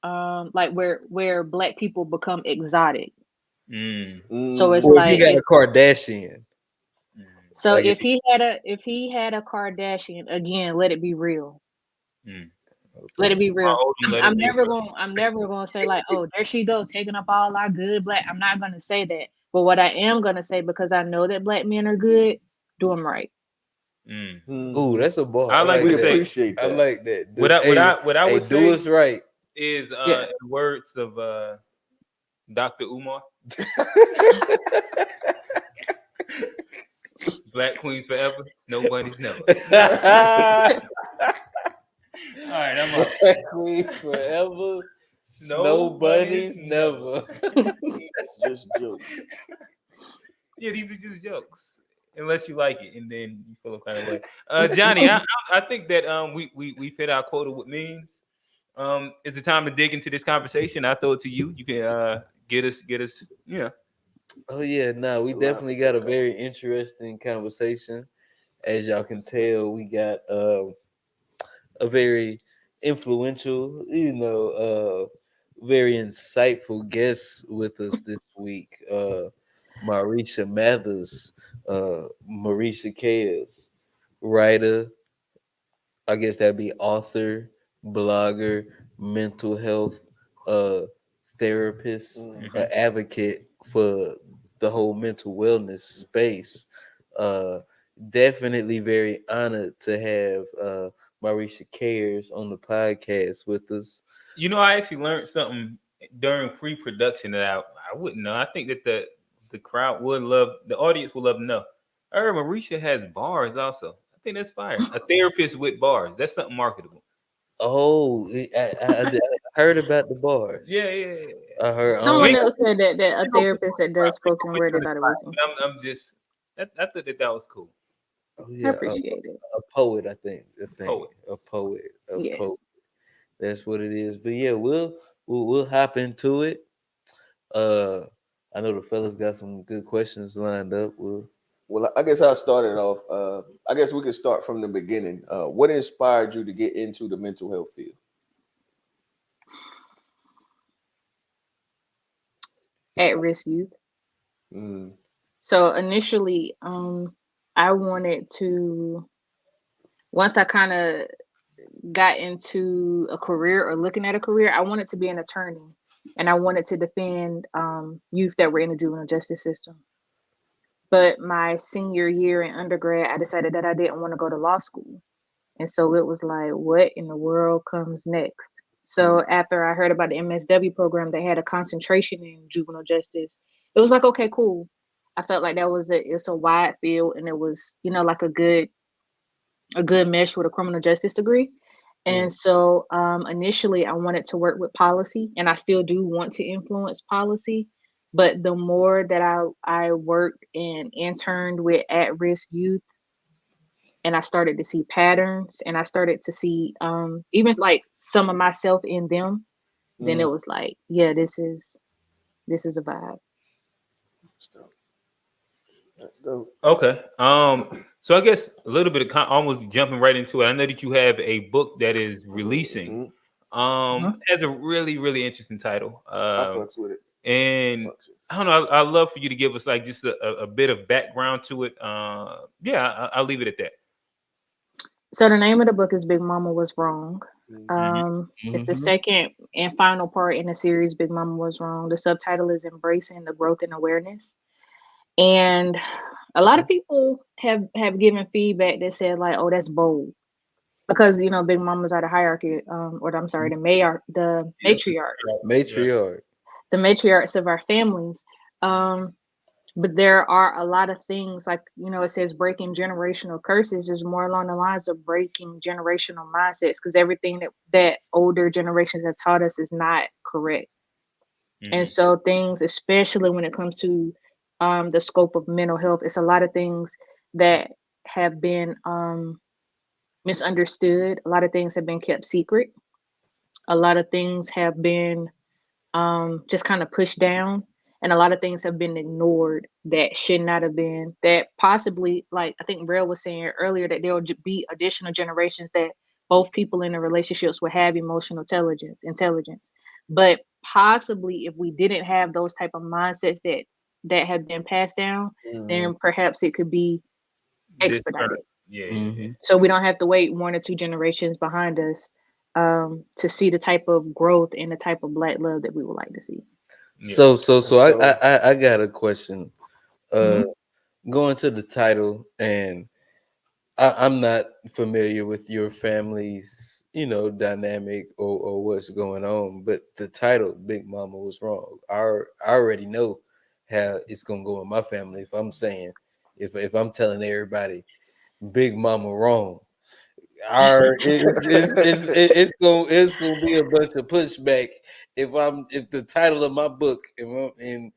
like where black people become exotic. So it's like you got a Kardashian. So Like, if he had a Kardashian, again, let it be real. Let it be real. I'm never gonna say like, oh, there she go, taking up all our good black. I'm not gonna say that. But what I am gonna say, because I know that black men are good, do them right. Ooh, that's a bar. I like to say, appreciate I that. like that. What I would say do us right. is Yeah. in words of Dr. Umar. Black queens forever, no bunnies never. All right, I'm up. Black queens forever, snow bunnies never. That's just jokes. Yeah, these are just jokes. Unless you like it, and then you feel a kind of way. Jonny, I think that we've hit our quota with memes. It's the time to dig into this conversation. I throw it to you. You can get us, yeah. Oh yeah, no, we definitely got a very interesting conversation. As y'all can tell, we got a very influential, very insightful guest with us this week. Marisha Mathis, Marisha Chaos, writer, I guess that'd be author, blogger, mental health therapist, advocate for the whole mental wellness space. Definitely very honored to have Marisha Cares on the podcast with us. You know, I actually learned something during pre-production that I wouldn't know. I think that the crowd would love, the audience would love to know. I heard Marisha has bars also. I think that's fire. A therapist with bars. That's something marketable. Oh, I heard about the bars. Yeah. I heard. Someone else said that a therapist that does spoken word, they thought it was. I'm just, I thought that was cool. Oh, I appreciate it. A poet, I think. A poet. Yeah. That's what it is. But yeah, we'll hop into it. I know the fellas got some good questions lined up. Well, I guess I'll start it off. I guess we could start from the beginning. What inspired you to get into the mental health field? At-risk youth. So initially, I wanted to, once I kind of got into a career or looking at a career, I wanted to be an attorney, and I wanted to defend youth that were in the juvenile justice system. But my senior year in undergrad, I decided that I didn't want to go to law school. And so it was like, what in the world comes next? So after I heard about the MSW program, they had a concentration in juvenile justice. It was like, okay, cool. I felt like it's a wide field, and it was, like a good mesh with a criminal justice degree. And so initially I wanted to work with policy, and I still do want to influence policy. But the more that I worked and interned with at-risk youth, and I started to see patterns, and I started to see even like some of myself in them, then it was like, yeah, this is a vibe. That's dope. Okay. So I guess a little bit of almost jumping right into it. I know that you have a book that is releasing. Has a really, really interesting title. I fucks with it. And I don't know. I'd love for you to give us like just a bit of background to it. I'll leave it at that. So the name of the book is Big Mama Was Wrong. It's the second and final part in the series, Big Mama Was Wrong. The subtitle is Embracing the Growth and Awareness. And a lot of people have given feedback that said like, oh, that's bold. Because, Big Mamas are the hierarchy, the matriarchs. The matriarchs of our families. But there are a lot of things like, it says breaking generational curses is more along the lines of breaking generational mindsets, because everything that older generations have taught us is not correct. And so things, especially when it comes to the scope of mental health, it's a lot of things that have been misunderstood. A lot of things have been kept secret. A lot of things have been just kind of pushed down. And a lot of things have been ignored that should not have been, that possibly, like I think Rel was saying earlier, that there will be additional generations that both people in the relationships will have emotional intelligence. But possibly if we didn't have those type of mindsets that have been passed down, then perhaps it could be expedite it. Yeah. So we don't have to wait 1 or 2 generations behind us to see the type of growth and the type of Black love that we would like to see. So I got a question. Mhm. Going to the title, and I'm not familiar with your family's, dynamic or what's going on, but the title "Big Mama Was Wrong." I already know how it's gonna go in my family if I'm saying, if I'm telling everybody Big Mama wrong. It's gonna be a bunch of pushback if the title of my book and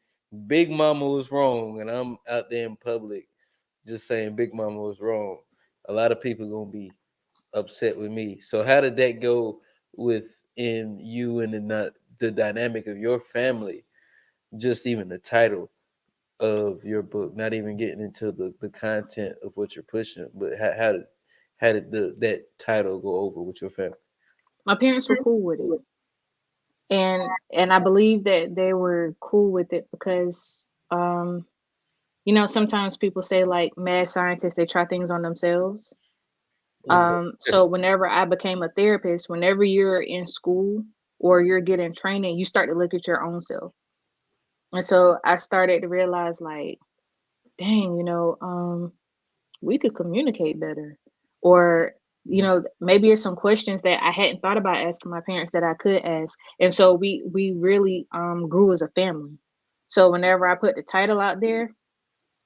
Big Mama was wrong and I'm out there in public just saying Big Mama was wrong. A lot of people gonna be upset with me. So how did that go within you and the dynamic of your family? Just even the title of your book, not even getting into the content of what you're pushing, but how did that title go over with your family? My parents were cool with it. And I believe that they were cool with it because sometimes people say like mad scientists, they try things on themselves. So whenever I became a therapist, whenever you're in school or you're getting training, you start to look at your own self. And so I started to realize like, dang, we could communicate better. Or, maybe it's some questions that I hadn't thought about asking my parents that I could ask. And so we really grew as a family. So whenever I put the title out there,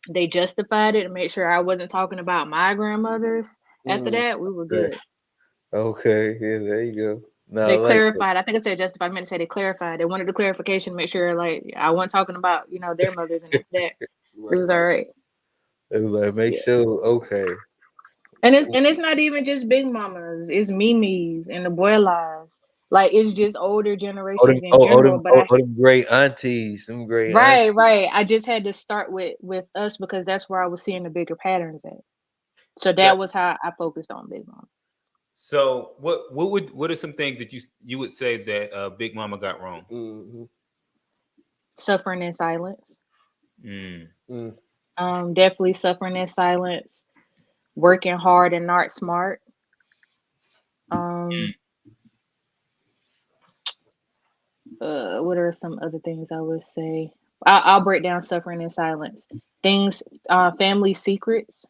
they justified it and made sure I wasn't talking about my grandmothers. After that, we were good. Okay, yeah, there you go. No, I They like clarified. I think I said justified. I meant to say they clarified. They wanted the clarification to make sure, like, I wasn't talking about, their mothers, and after that, it was all right. it was like make Yeah. sure okay. And it's not even just big mamas. It's mimis and abuelas. Like it's just older generations in general. But Them great aunties, them great aunties. right. I just had to start with us because that's where I was seeing the bigger patterns at. So that was how I focused on Big Mama. So what are some things that you would say that Big Mama got wrong? Suffering in silence. Mm. Definitely suffering in silence. Working hard and not smart. What are some other things I would say? I'll break down suffering in silence. Things, family secrets.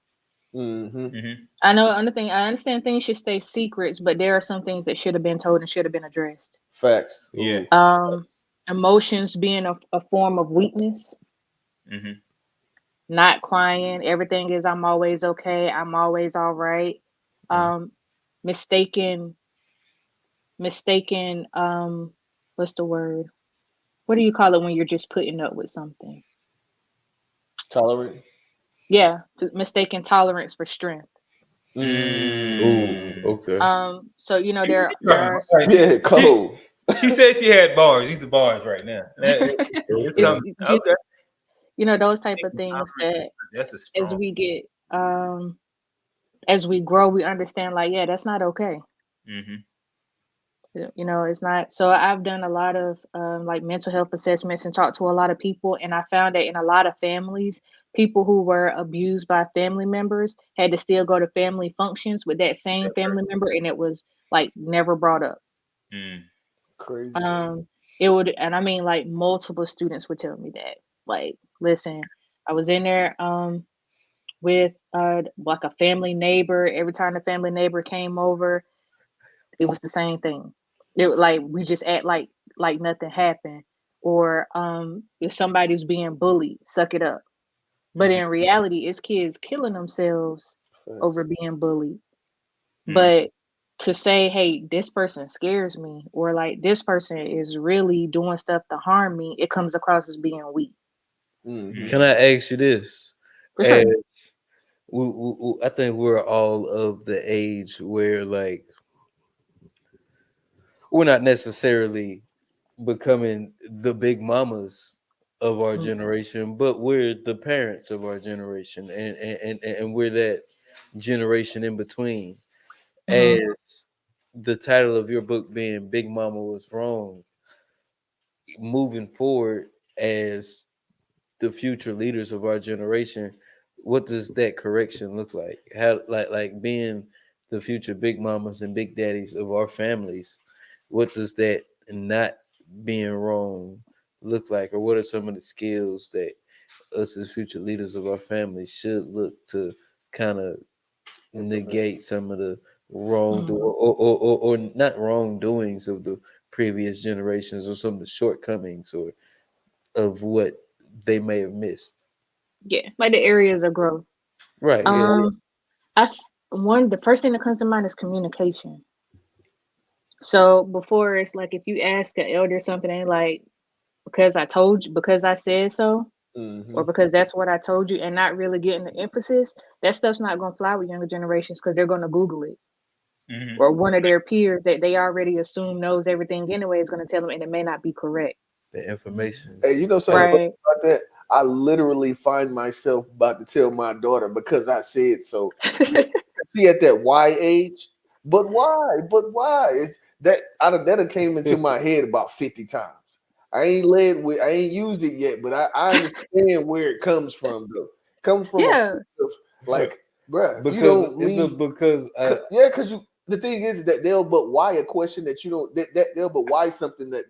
I know another thing. I understand things should stay secrets, but there are some things that should have been told and should have been addressed. Facts. Yeah. Emotions being a form of weakness. Not crying. Everything is I'm always okay. I'm always all right. Mistaken. What's the word? What do you call it when you're just putting up with something? Tolerant. Yeah, mistaken tolerance for strength. Ooh, okay. So there are yeah, cold. She said she had bars. These are bars right now. It's coming. Okay. Those type of things that That's a as strong. we get as we grow, we understand like, yeah, that's not okay. It's not. So I've done a lot of like mental health assessments and talked to a lot of people, and I found that in a lot of families, people who were abused by family members had to still go to family functions with that same family member, and it was like never brought up. Crazy. It would, and I mean, like multiple students would tell me that. Like, listen, I was in there with like a family neighbor. Every time the family neighbor came over, it was the same thing. It like we just act like nothing happened, or if somebody's being bullied, suck it up. But in reality, it's kids killing themselves over being bullied. But to say, hey, this person scares me, or like this person is really doing stuff to harm me, it comes across as being weak. Can I ask you this? For sure. I think we're all of the age where like we're not necessarily becoming the big mamas of our generation, but we're the parents of our generation, and we're that generation in between. As the title of your book being Big Mama Was Wrong, moving forward as the future leaders of our generation, what does that correction look like? How like being the future big mamas and big daddies of our families, what does that not being wrong look like? Or what are some of the skills that us as future leaders of our families should look to kind of negate some of the wrongdoing or not wrongdoings of the previous generations or some of the shortcomings or of what they may have missed. Yeah, like the areas of growth. Right. Yeah. The first thing that comes to mind is communication. So before it's like if you ask an elder something, and like because I told you, because I said so, or because that's what I told you, and not really getting the emphasis, that stuff's not gonna fly with younger generations because they're gonna Google it. Or one of their peers that they already assume knows everything anyway is gonna tell them, and it may not be correct. The information. Hey, you know something funny about that? I literally find myself about to tell my daughter because I said so. She at that why age, but why? But why? It's that that came into my head about 50 times. I ain't used it yet, but I understand where it comes from though. It comes from a place of, like, bruh, Because you don't it's leave, because because you the thing is that they'll but why a question that you don't that they'll but why something that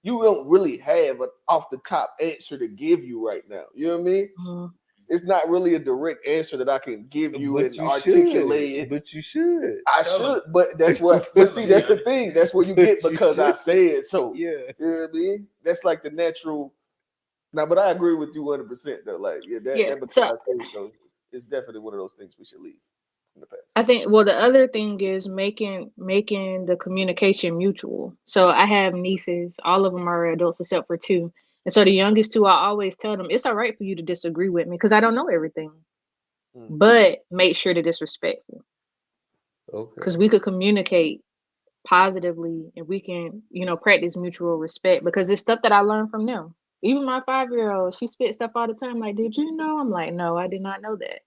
you don't really have an off the top answer to give you right now. You know what I mean? It's not really a direct answer that I can give you and articulate it. But you should. I should, but that's what. But see, that's the thing. That's what you get because I said so. Yeah. You know what I mean? That's like the natural. Now, but I agree with you 100% though. Like, that because I said so. It's definitely one of those things we should leave in the past. I think the other thing is making the communication mutual. So I have nieces, all of them are adults except for 2. And so the youngest 2, I always tell them it's all right for you to disagree with me because I don't know everything. But make sure that it's respectful. Okay. Because we could communicate positively and we can, practice mutual respect because it's stuff that I learned from them. Even my 5-year-old, she spit stuff all the time. Like, did you know? I'm like, no, I did not know that.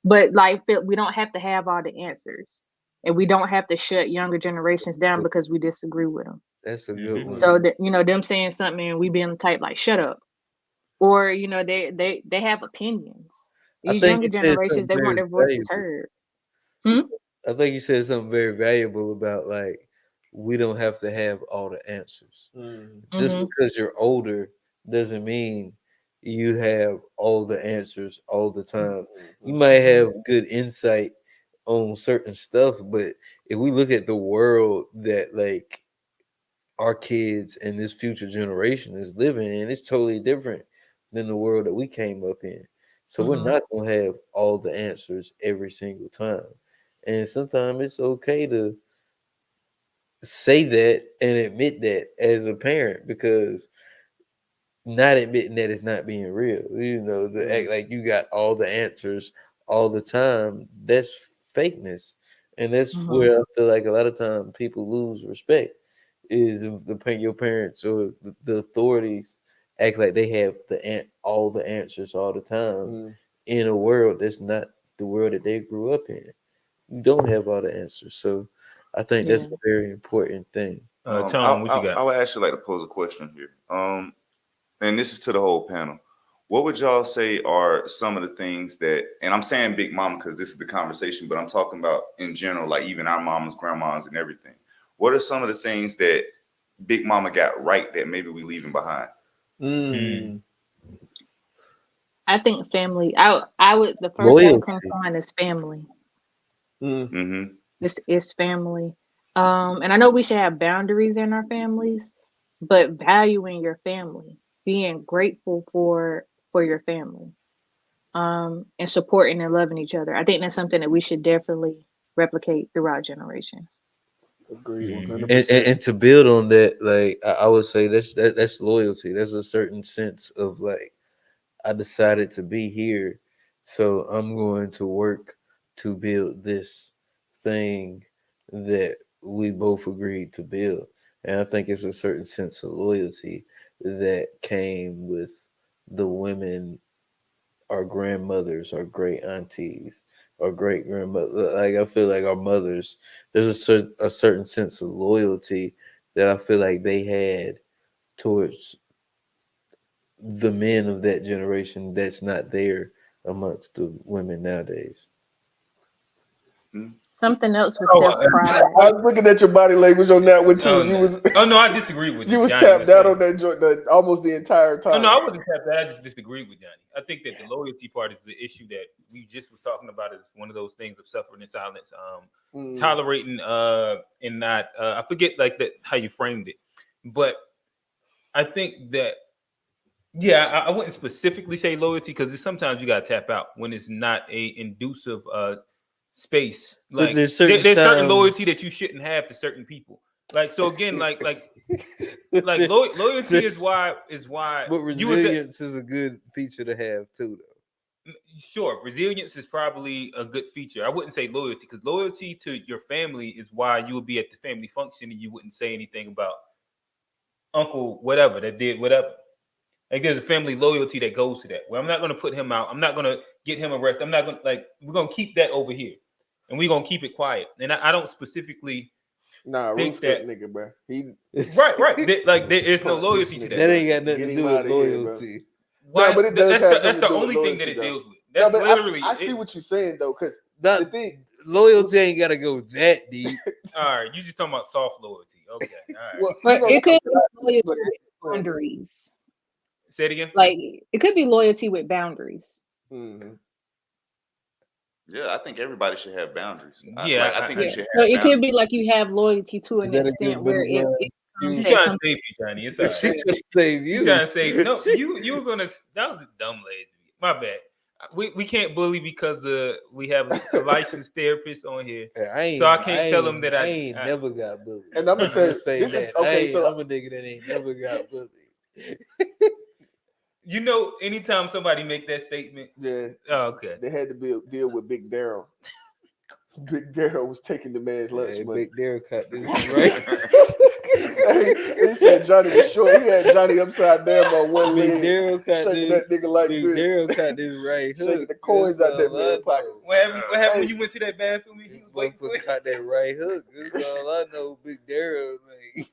But like, we don't have to have all the answers, and we don't have to shut younger generations down because we disagree with them. That's a good one. So that them saying something and we being the type like, shut up, or they have opinions. These younger generations, they want their voices heard. I think you said something very valuable about like we don't have to have all the answers. Just because you're older doesn't mean you have all the answers all the time. You might have good insight on certain stuff, but if we look at the world that like our kids and this future generation is living in, it's totally different than the world that we came up in. So we're not gonna have all the answers every single time. And sometimes it's okay to say that and admit that as a parent, because not admitting that is not being real. The act like you got all the answers all the time, that's fakeness. And that's where I feel like a lot of times people lose respect is your parents or the authorities act like they have all the answers all the time in a world that's not the world that they grew up in. You don't have all the answers. So I think that's a very important thing. Tom, what you got? I would actually like to pose a question here. And this is to the whole panel. What would y'all say are some of the things that, and I'm saying Big Mama because this is the conversation, but I'm talking about in general, like even our mamas, grandmas, and everything. What are some of the things that Big Mama got right that maybe we leaving behind? I think family. I would the first thing that comes to mind is family. This is family. And I know we should have boundaries in our families, but valuing your family, being grateful for your family, and supporting and loving each other. I think that's something that we should definitely replicate throughout generations. Agree 100%. And to build on that, like I would say that's loyalty. There's a certain sense of like, I decided to be here, so I'm going to work to build this thing that we both agreed to build. And I think it's a certain sense of loyalty that came with the women, our grandmothers, our great aunties, our great grandmother. Like I feel like our mothers, there's a certain sense of loyalty that I feel like they had towards the men of that generation that's not there amongst the women nowadays. Something else was Oh, self-pride. I was looking at your body language on that one too. Oh, You no. was Oh, no, I disagree with you was Johnny tapped was out saying. on that joint almost the entire time. No, I wasn't tapped out. I just disagreed with Johnny. I think that the loyalty part is the issue that we just was talking about. Is one of those things of suffering in silence, tolerating, and not. I forget like that how you framed it, but I think that I wouldn't specifically say loyalty because sometimes you gotta tap out when it's not a inducive space. But Like there's there's certain certain loyalty times- that you shouldn't have to certain people. Like so again, like loyalty is why But you was resilience is a good feature to have too, though. sure resilience is probably a good feature. I wouldn't say loyalty because loyalty to your family is why you would be at the family function and you wouldn't say anything about uncle whatever that did whatever. Like there's a family loyalty that goes to that. Well, I'm not going to put him out. I'm not going to get him arrested. I'm not going to we're going to keep that over here, and we're going to keep it quiet. And I don't specifically think roof that nigga, bro. He right. There's no loyalty to that. That ain't got nothing Get to him do with outta here, bro. loyalty. Why? No, but it does that's have the something to do only with thing that loyalty, it though. deals with. That's but literally. I see what you're saying though, because the thing loyalty ain't got to go that deep. All right, you just talking about soft loyalty. Okay, all right. But it could be loyalty with boundaries. Say it again. Like it could be loyalty with boundaries. Mm-hmm. Yeah, I think everybody should have boundaries. Yeah, I think you should So have it could be like you have loyalty to an You gotta extent give where them, it She's becomes trying to something- save you, Johnny. It's all right. She's trying to save you. She's trying to save no. You was on a that was a dumb lazy. My bad. We can't bully because we have a licensed therapist on here, so I can't tell them that I ain't never got bullied. And I'm gonna tell you, say this that. is okay. So I'm a nigga that ain't never got bullied. You know, anytime somebody make that statement, yeah, okay, they had to deal with Big Daryl. Big Daryl was taking the man's lunch money. Big Daryl cut this right. He said Johnny was short. He had Johnny upside down on one Big leg, Daryl cut shaking this. that nigga like Big this. Daryl cut this right. Shaking the coins out that man's pocket. What happened when you went to that bathroom? And he was waiting for Cut that right hook. That's all I know. Big Daryl, man.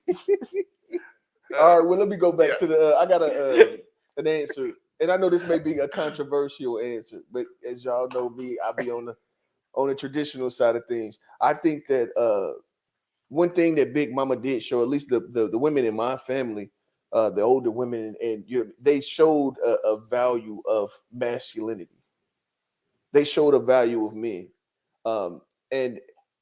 All right, well, let me go back to the. I got an answer, and I know this may be a controversial answer, but as y'all know me, I be on the traditional side of things. I think that one thing that Big Mama did show, at least the women in my family, the older women, and they showed a value of masculinity. They showed a value of men, and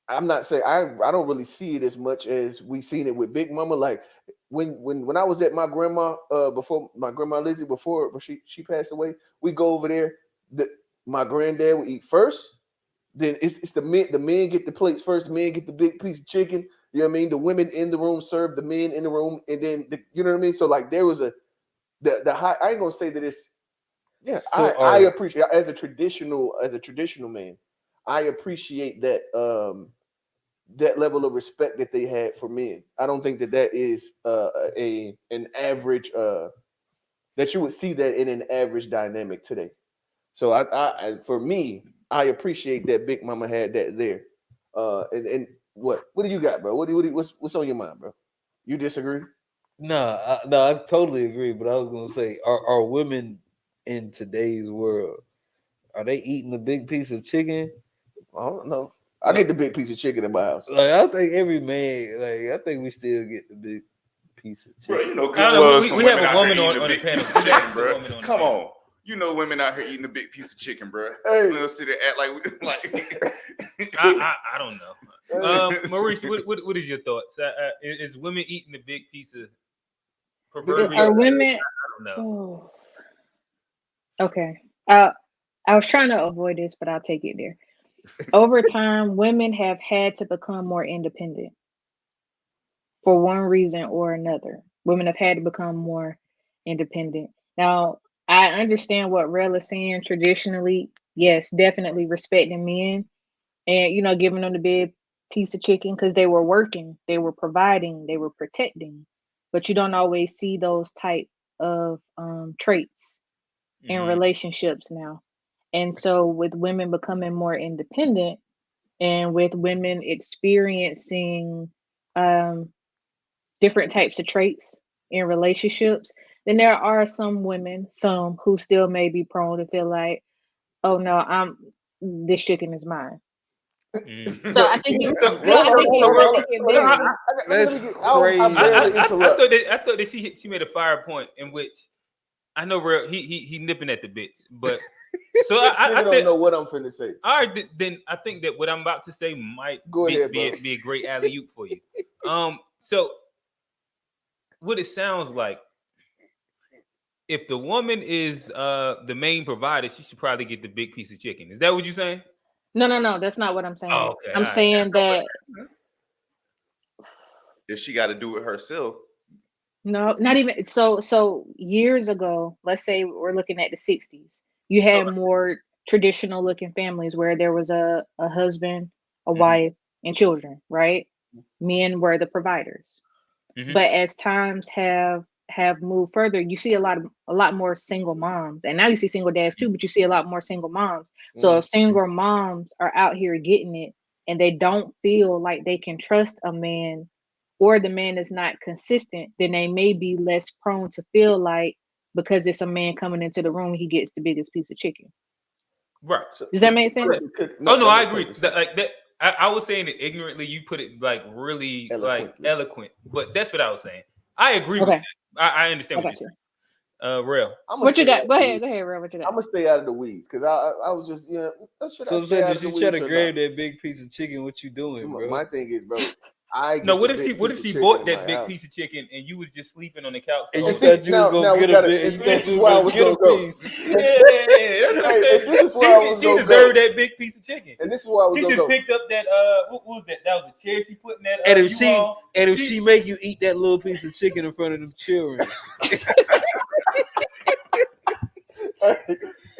I'm not saying I don't really see it as much as we seen it with Big Mama. Like when I was at my grandma before my grandma Lizzie before she passed away, we go over there. My granddad would eat first. Then it's the men get the plates first. The men get the big piece of chicken. You know what I mean? The women in the room serve the men in the room, and then you know what I mean. So like there was the high. I ain't gonna say that it's So, I appreciate as a traditional man. I appreciate that that level of respect that they had for men. I don't think that is an average that you would see that in an average dynamic today. So I for me, I appreciate that Big Mama had that there. And what do you got, bro? What's on your mind, bro? You disagree? No, I totally agree. But I was gonna say, are women in today's world, are they eating a big piece of chicken? I don't know. I get the big piece of chicken in my house. Like I think every man, I think we still get the big piece of chicken. Bro, you know, we have a woman on the panel. Chicken, bro. Come on. You know, women out here eating a big piece of chicken, bro. Hey. We'll sit there act like I don't know. Marisha, what is your thoughts? Is women eating the big piece of proverbial? Are women? I don't know. Oh. Okay. I was trying to avoid this, but I'll take it there. Over time, women have had to become more independent for one reason or another. Women have had to become more independent. Now, I understand what Rel is saying traditionally. Yes, definitely respecting men and, giving them the big piece of chicken because they were working, they were providing, they were protecting. But you don't always see those type of traits in relationships now. And so with women becoming more independent and with women experiencing different types of traits in relationships, then there are some women, who still may be prone to feel like, oh no, this chicken is mine. Mm. So I think it, So, no, I think it, I think it varies. That's I barely interrupt. I thought that she made a fire point in which I know real he nipping at the bits, but so I don't think, know what I'm finna say. All right, then I think that what I'm about to say might Go ahead, be a great alley oop for you. So what it sounds like, if the woman is the main provider, she should probably get the big piece of chicken. Is that what you're saying? No, that's not what I'm saying. Oh, okay, I'm all right. saying that If she got to do it herself, no, not even so years ago, let's say we're looking at the 60s, you had more traditional looking families where there was a husband, a wife, and children, right? Men were the providers. But as times have moved further, you see a lot more single moms, and now you see single dads too, but you see a lot more single moms. So if single moms are out here getting it and they don't feel like they can trust a man, or the man is not consistent, then they may be less prone to feel like, because it's a man coming into the room, he gets the biggest piece of chicken. Right. Does that make sense? No, I agree. Like that, I was saying it ignorantly. You put it like really eloquent, but that's what I was saying. I agree with that. I understand what you're saying. Real. What you got? Go ahead, Real. What you got? I'm gonna stay out of the weeds because I was just So if she try to grab that big piece of chicken, what you doing, bro? My thing is, bro. What if she bought that big piece of chicken and you was just sleeping on the couch? And you said you was gonna get a bit. This is where I was gonna go. Yeah, that's what I'm saying. This is where I was She deserved that big piece of chicken. And this is where I was She gonna just go. picked up that what was that? That was a chair she put in that. And if she make you eat that little piece of chicken in front of the children,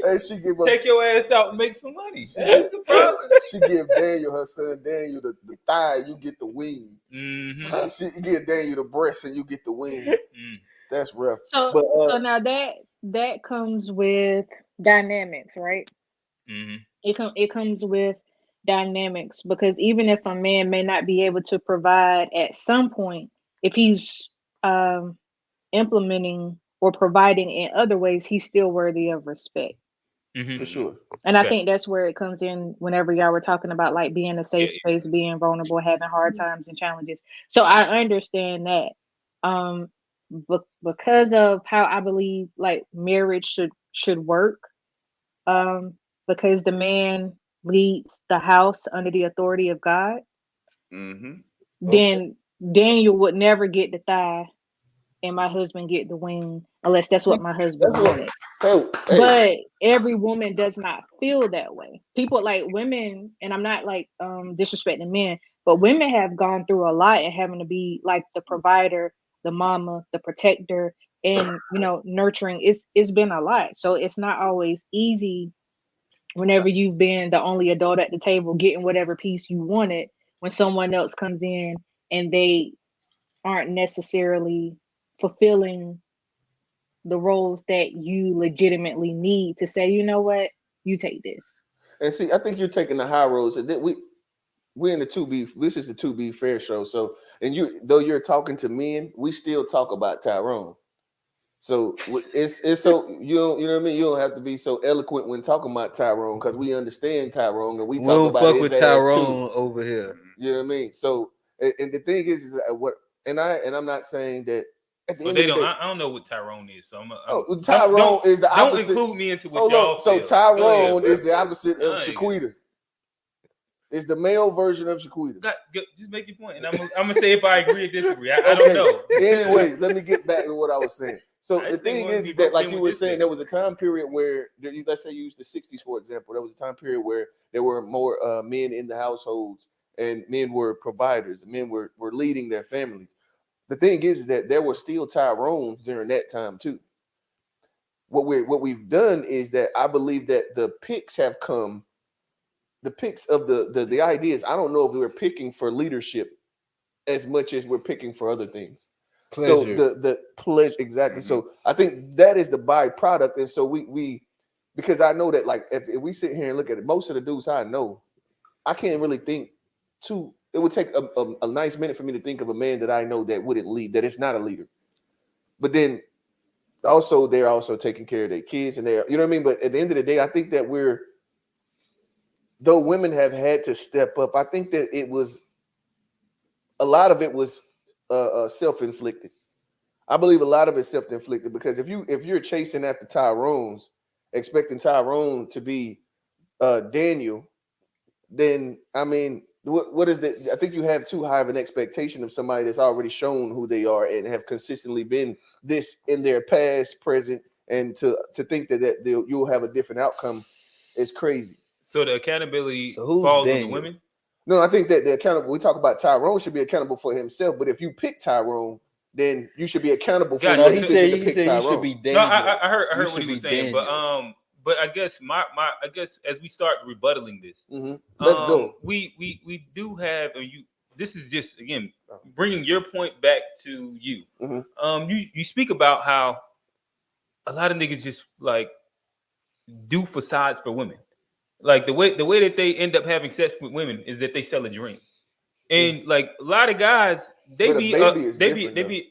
Hey, she give up. Take your ass out and make some money. That's the problem. She give Daniel, her son Daniel, the thigh, you get the wing. She give Daniel the breast and you get the wing. That's rough. So, so now that comes with dynamics, right? It comes with dynamics, because even if a man may not be able to provide at some point, if he's implementing or providing in other ways, he's still worthy of respect. For sure. And I think that's where it comes in whenever y'all were talking about like being a safe space, being vulnerable, having hard times and challenges. So I understand that. Because of how I believe like marriage should work, because the man leads the house under the authority of God, then Daniel would never get the thigh and my husband get the wing, unless that's what my husband wanted. But every woman does not feel that way. People like women, and I'm not like disrespecting men, but women have gone through a lot and having to be like the provider, the mama, the protector, and nurturing. It's been a lot. So it's not always easy whenever you've been the only adult at the table getting whatever piece you wanted, when someone else comes in and they aren't necessarily fulfilling the roles that you legitimately need to say, you know what, you take this. And see, I think you're taking the high roads, and we're in the 2B. This is the 2B Fair show. So, and though you're talking to men, we still talk about Tyrone. So it's so you know what I mean. You don't have to be so eloquent when talking about Tyrone, because we understand Tyrone and we talk don't about fuck his with ass Tyrone too. over here. You know what I mean? So, and the thing is what, and I'm not saying that. At the end they of the don't. day, I don't know what Tyrone is, so Tyrone is the opposite. Don't include me into what y'all So feel. Tyrone is the opposite of Shaquita. It's the male version of Shaquita. Just make your point, and I'm gonna say if I agree or disagree. I don't know. Anyways, let me get back to what I was saying. So the thing is that, like you were saying, there was a time period where, let's say you use the 60s, for example, there was a time period where there were more men in the households and men were providers. Men were leading their families. The thing is that there were still Tyrones during that time too. What we've done is that I believe that the picks have come, the picks of the ideas. I don't know if we're picking for leadership as much as we're picking for other things. Pleasure. So the pleasure, exactly. So I think that is the byproduct. And so we because I know that, like, if we sit here and look at it, most of the dudes I know, I can't really think it would take a nice minute for me to think of a man that I know that wouldn't lead, that is not a leader. But then also they're also taking care of their kids and they're, you know what I mean? But at the end of the day, I think that we're though women have had to step up, I think that a lot of it was self-inflicted. I believe a lot of it's self-inflicted because if you're chasing after Tyrone's, expecting Tyrone to be Daniel, then I mean, what is the? I think you have too high of an expectation of somebody that's already shown who they are and have consistently been this in their past, present, and to think that you'll have a different outcome is crazy. So the accountability So who's falls on the Daniel? women. No, I think that the accountable. We talk about Tyrone should be accountable for himself, but if you pick Tyrone, then you should be accountable for Gotcha. your He decision said to pick you Tyrone. should be No, Daniel. I heard You what should he was be saying, Daniel. but I guess I guess as we start rebuttaling this, Let's go. We do have, and you. This is just again bringing your point back to you. You speak about how a lot of niggas just like do facades for women. Like the way that they end up having sex with women is that they sell a dream, and like a lot of guys, they But a be baby is they different, be though. they be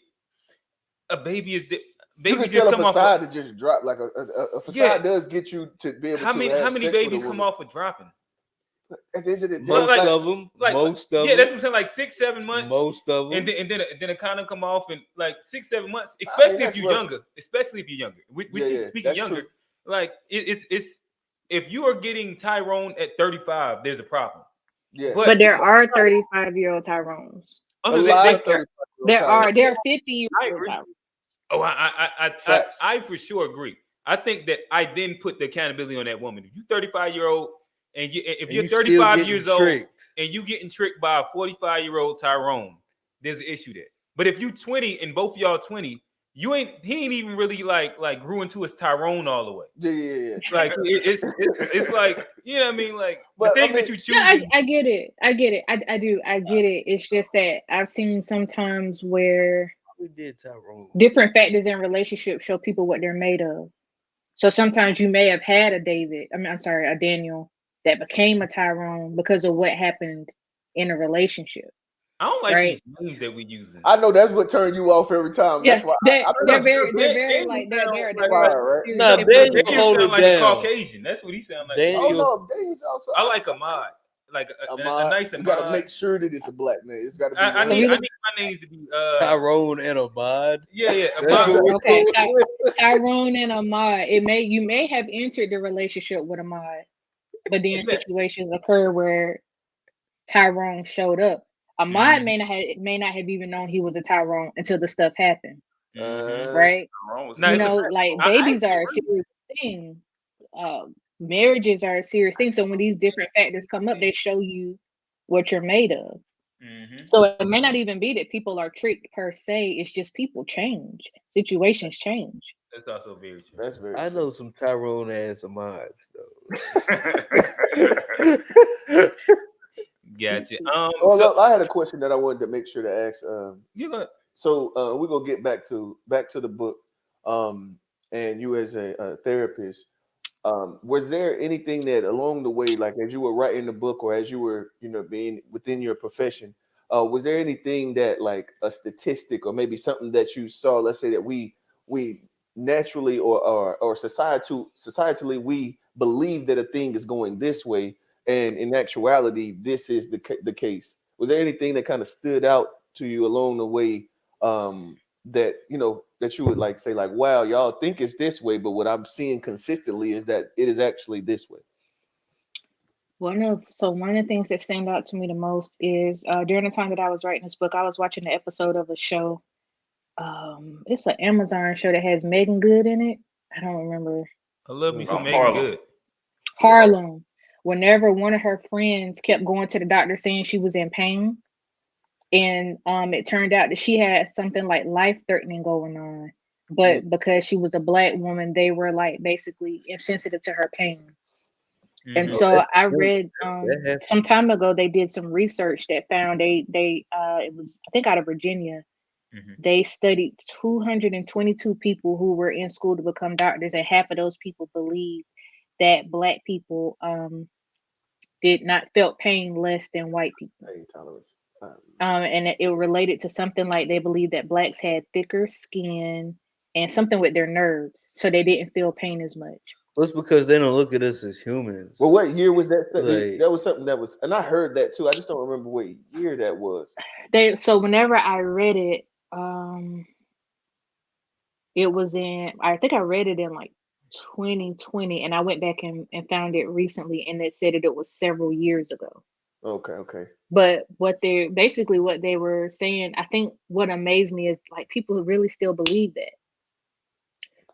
a baby is You baby can just sell a come off. facade to just drop like a facade does get you to be able How to many have how many sex with a babies come woman. off of dropping? At the end of the day, Most like- of them. Like Most of yeah, them. that's what I'm saying. Like 6-7 months, Most of them. and then a condom come off in like 6-7 months, especially if that's you're rough. younger. Especially if you're younger. We Yeah, speaking that's younger. true. Like it's if you are getting Tyrone at 35, there's a problem. Yeah, But there are 35-year-old Tyrones. a lot of 35-year-old There are Tyrones. there are I 50-year-old agree. Tyrones. Oh, Facts. I for sure agree. I think that I then put the accountability on that woman. If you 35-year-old and if And you're you still 35 getting years old tricked. and you getting tricked by a 45-year-old Tyrone, there's an issue there. But if you 20 and both of y'all 20, he ain't even really like grew into his Tyrone all the way. Yeah. Like it's like, you know what I mean? Like But, the I things mean- that you choose. Yeah, I get it. I get it. I do. I get it. It's just that I've seen sometimes where We did Tyrone. different factors in relationships show people what they're made of. So sometimes you may have had a Daniel that became a Tyrone because of what happened in a relationship. I don't like right? these names that we using. I know that's what turned you off every time. Yeah, That's why they're very like they're right? Nah, Daniel Daniel hold sound it like a down. Caucasian. That's what he sound like. Daniel- Oh no, Daniel's also. I like Ahmad. Like a nice You Ahmad. gotta make sure that it's a black man. It's gotta be. I need my names to be Tyrone and Ahmad. Yeah. That's Ahmad. what we Okay, doing. Tyrone and Ahmad. You may have entered the relationship with Ahmad, but then situations occur where Tyrone showed up. Ahmad may not have even known he was a Tyrone until the stuff happened. Right? Now, You know, like babies are a serious thing. Marriages are a serious thing. So when these different factors come up, they show you what you're made of. So it may not even be that people are tricked per se. It's just people change. Situations change. That's also very true. That's very. I know some Tyrone ass Ahmads though. Gotcha. Well, look, I had a question that I wanted to make sure to ask. Yeah. So we're gonna get back to the book. And you as a therapist, was there anything that along the way, like as you were writing the book or as you were, being within your profession, was there anything that like a statistic or maybe something that you saw? Let's say that we naturally or societally we believe that a thing is going this way, and in actuality, this is the case. Was there anything that kind of stood out to you along the way? That that you would like say like, wow, y'all think it's this way, but what I'm seeing consistently is that it is actually this way. One of the things that stand out to me the most is during the time that I was writing this book, I was watching an episode of a show. It's an Amazon show that has Megan Good in it. I don't remember. I love me some Megan Good. Harlem. Whenever one of her friends kept going to the doctor saying she was in pain, and it turned out that she had something like life-threatening going on, but because she was a Black woman, they were like basically insensitive to her pain. And so I read some time ago they did some research that found it was, I think, out of Virginia. They studied 222 people who were in school to become doctors, and half of those people believed that Black people felt pain less than white people. Pain tolerance. And it related to something like they believed that Blacks had thicker skin and something with their nerves, so they didn't feel pain as much. Well, it's because they don't look at us as humans. Well, what year was that? Like- That was something that was, and I heard that too. I just don't remember what year that was. So whenever I read it, it was I think I read it in like 2020, and I went back and found it recently, and it said that it was several years ago. Okay. But what they were saying, I think what amazed me is like people really still believe that.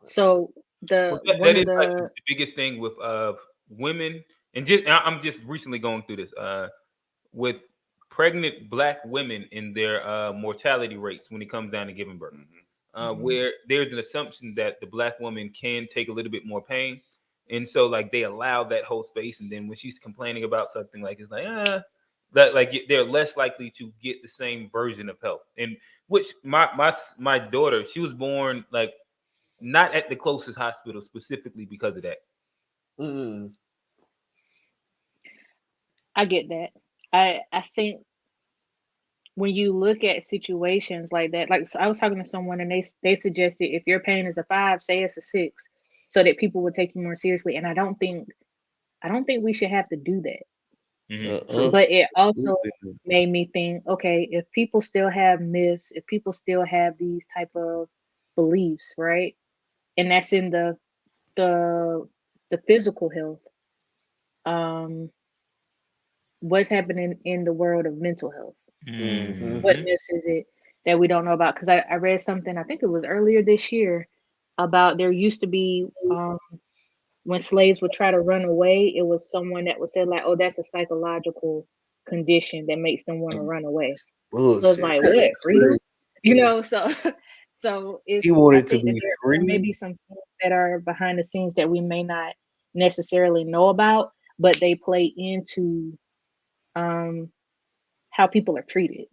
So That is like the biggest thing with women, and I'm just recently going through this with pregnant Black women in their mortality rates when it comes down to giving birth. Where there's an assumption that the Black woman can take a little bit more pain, and so like they allow that whole space, and then when she's complaining about something, like it's like that, like they're less likely to get the same version of health. And which my daughter, she was born like not at the closest hospital specifically because of that. I get that. I think when you look at situations like that, like so I was talking to someone and they suggested if your pain is a 5, say it's a 6, so that people would take you more seriously. And I don't think we should have to do that. But it also made me think, okay, if people still have myths, if people still have these type of beliefs, right? And that's in the physical health. What's happening in the world of mental health? What myths is it that we don't know about? Because I read something, I think it was earlier this year, about there used to be when slaves would try to run away, it was someone that would say like, oh, that's a psychological condition that makes them want to run away. So it's like, what, freedom? You know, so it's He wanted I think to that be there may free. be some things that are behind the scenes that we may not necessarily know about, but they play into how people are treated.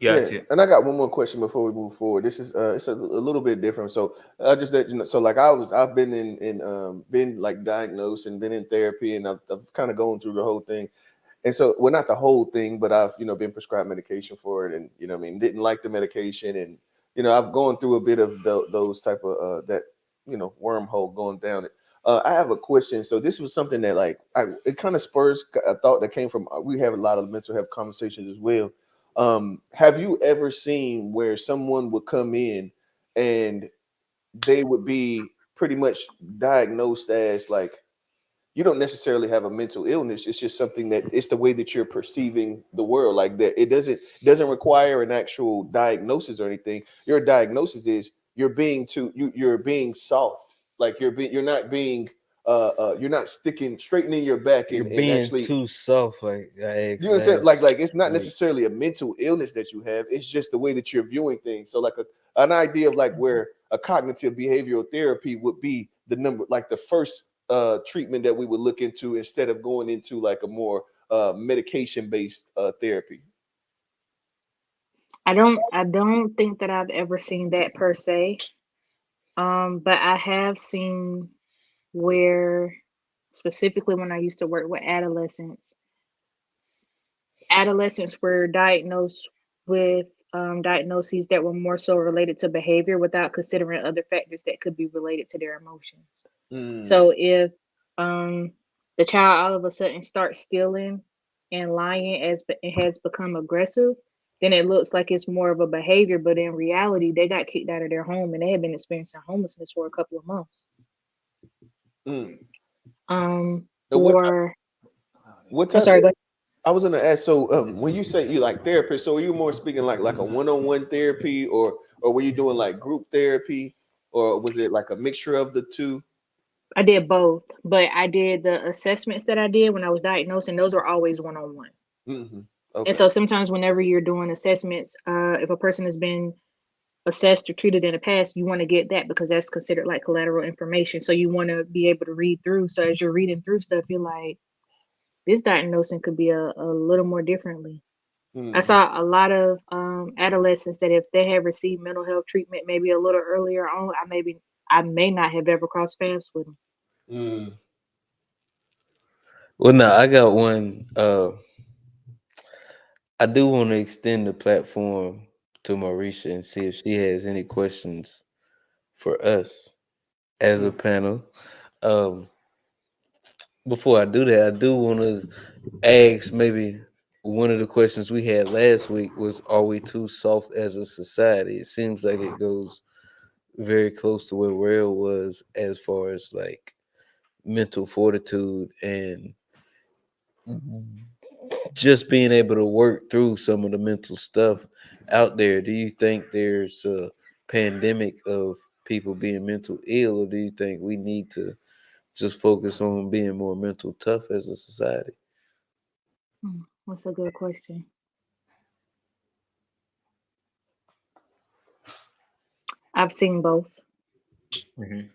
Yeah, and I got one more question before we move forward. This is it's a little bit different. So I just let you know. So like I've been been like diagnosed and been in therapy, and I've kind of gone through the whole thing. And so, well, not the whole thing, but I've been prescribed medication for it, and what I mean, didn't like the medication, and I've gone through a bit of those type of that wormhole going down it. I have a question. So this was something that like it kind of spurs a thought that came from. We have a lot of mental health conversations as well. Have you ever seen where someone would come in and they would be pretty much diagnosed as like, you don't necessarily have a mental illness, it's just something that it's the way that you're perceiving the world, like that it doesn't require an actual diagnosis or anything. Your diagnosis is you're being soft, like you're not being you're not straightening your back You're and being actually too soft. Like you understand? Like it's not necessarily a mental illness that you have. It's just the way that you're viewing things. So like an idea of like where a cognitive behavioral therapy would be the first treatment that we would look into instead of going into like a more medication based therapy. I don't think that I've ever seen that per se. But I have seen where specifically when I used to work with adolescents were diagnosed with diagnoses that were more so related to behavior without considering other factors that could be related to their emotions. So if the child all of a sudden starts stealing and lying as it has become aggressive, then it looks like it's more of a behavior, but in reality, they got kicked out of their home and they had been experiencing homelessness for a couple of months. What I'm type sorry, go ahead. I was gonna ask. So, when you say you like therapist, so are you more speaking like a one-on-one therapy, or were you doing like group therapy, or was it like a mixture of the two? I did both, but I did the assessments that I did when I was diagnosed, and those were always one-on-one. Okay. And so sometimes whenever you're doing assessments, if a person has been assessed or treated in the past, you want to get that because that's considered like collateral information. So you want to be able to read through. So as you're reading through stuff, you're like, this diagnosing could be a little more differently. I saw a lot of adolescents that if they had received mental health treatment maybe a little earlier on, I may not have ever crossed paths with them. Well, no, I got one. I do want to extend the platform to Marisha and see if she has any questions for us. as a panel. Um, before I do that, I do want to ask maybe one of the questions we had last week was, are we too soft as a society? It seems like it goes very close to where Rail was as far as like mental fortitude and just being able to work through some of the mental stuff out there. Do you think there's a pandemic of people being mental ill, or do you think we need to just focus on being more mental tough as a society? That's a good question. I've seen both.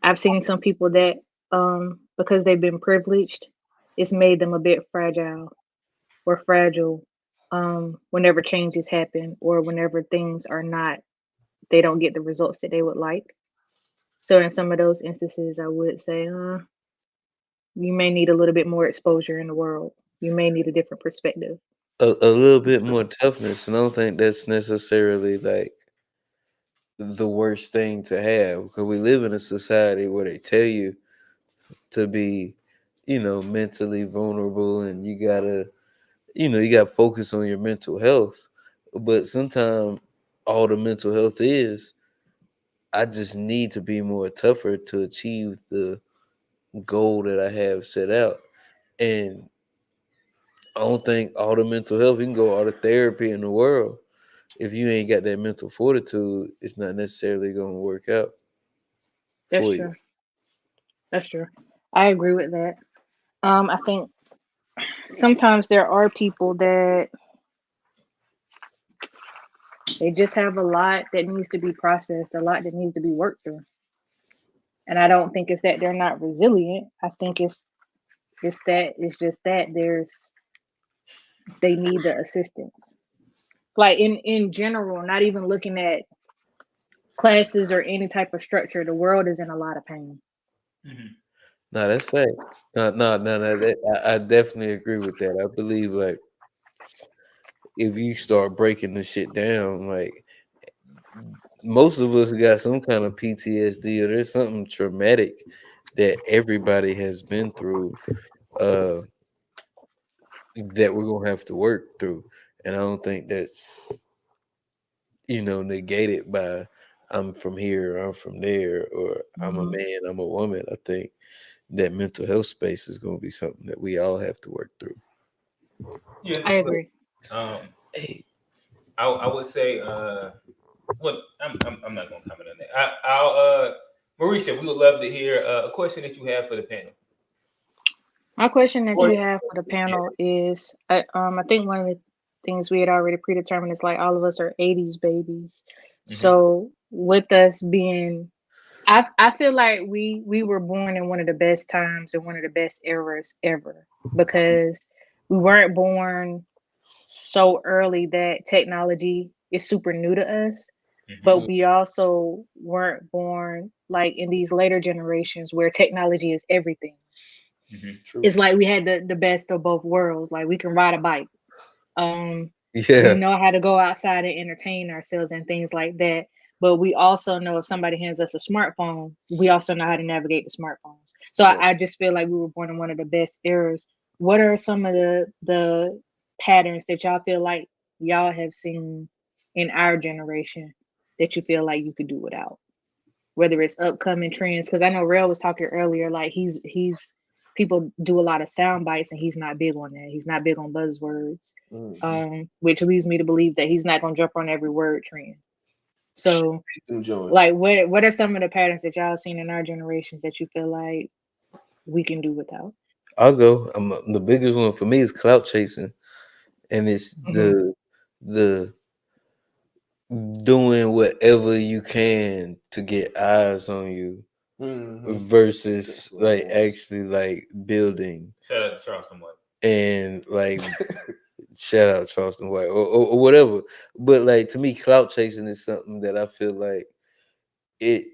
I've seen some people that because they've been privileged, it's made them a bit fragile or fragile whenever changes happen or whenever things are not, they don't get the results that they would like. So in some of those instances, I would say you may need a little bit more exposure in the world. You may need a different perspective. A little bit more toughness, and I don't think that's necessarily like the worst thing to have, because we live in a society where they tell you to be, mentally vulnerable, and you gotta, you gotta focus on your mental health. But sometimes all the mental health is, I just need to be more tougher to achieve the goal that I have set out. And I don't think all the mental health, you can go all the therapy in the world. If you ain't got that mental fortitude, it's not necessarily going to work out That's for you. true. That's true. I agree with that. I think sometimes there are people that they just have a lot that needs to be processed, a lot that needs to be worked through. And I don't think it's that they're not resilient. I think it's just that they need the assistance. Like in general, not even looking at classes or any type of structure, the world is in a lot of pain. No, that's facts. No. I definitely agree with that. I believe like if you start breaking the shit down, like most of us got some kind of PTSD or there's something traumatic that everybody has been through uh that we're gonna have to work through. And I don't think that's negated by I'm from here, or I'm from there, or I'm a man, I'm a woman. I think that mental health space is gonna be something that we all have to work through. Yeah, I agree. I would say, well, I'm not gonna comment on that. I'll Marisha, we would love to hear a question that you have for the panel. My question that you have for the panel is, I think one of the things we had already predetermined is like all of us are 80s babies. So with us being, I feel like we were born in one of the best times and one of the best eras ever, because we weren't born so early that technology is super new to us, but we also weren't born like in these later generations where technology is everything. It's like we had the best of both worlds. Like we can ride a bike. We know how to go outside and entertain ourselves and things like that. But we also know if somebody hands us a smartphone, we also know how to navigate the smartphones. So I just feel like we were born in one of the best eras. What are some of the patterns that y'all feel like y'all have seen in our generation that you feel like you could do without? Whether it's upcoming trends, because I know Rel was talking earlier, like he's people do a lot of sound bites and he's not big on that. He's not big on buzzwords, which leads me to believe that he's not gonna jump on every word trend. So like what are some of the patterns that y'all seen in our generations that you feel like we can do without? I'll go. The biggest one for me is clout chasing, and it's the doing whatever you can to get eyes on you versus like actually like building. Shout out to Charleston White. And like shout out Charleston White or whatever. But like to me, clout chasing is something that I feel like it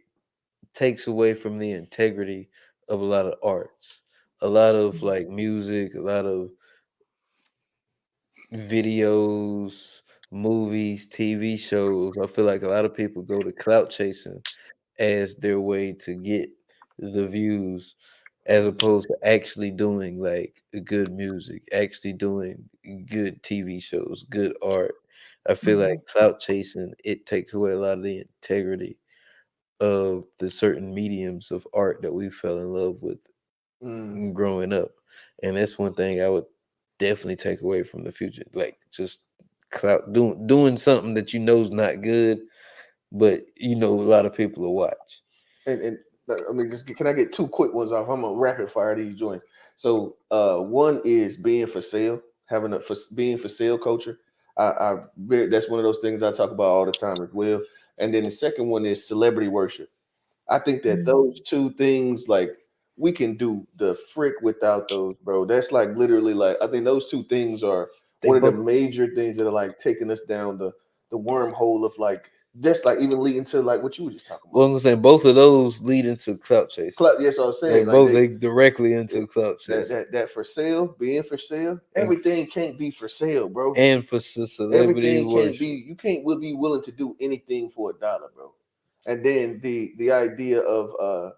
takes away from the integrity of a lot of arts, a lot of like music, a lot of videos, movies, TV shows. I feel like a lot of people go to clout chasing as their way to get the views, as opposed to actually doing like good music, actually doing good TV shows, good art. I feel like clout chasing, it takes away a lot of the integrity of the certain mediums of art that we fell in love with growing up. And that's one thing I would definitely take away from the future. Like just clout doing something that you know is not good, but you know a lot of people will watch. And I mean, can I get two quick ones off? I'm gonna rapid fire these joints. So one is being for sale, having being for sale culture. That's one of those things I talk about all the time as well. And then the second one is celebrity worship. I think that those two things, like, we can do the frick without those, bro. That's like literally like, I think those two things are one of the major things that are like taking us down the wormhole of like, just like even leading to like what you were just talking about. Well, I'm saying both of those lead into clout chasing. Yes, I was saying Like both they directly into clout chasing. That for sale, being for sale, everything can't be for sale, bro. And for celebrity everything worship. can't be. You can't will be willing to do anything for $1, bro. And then the idea of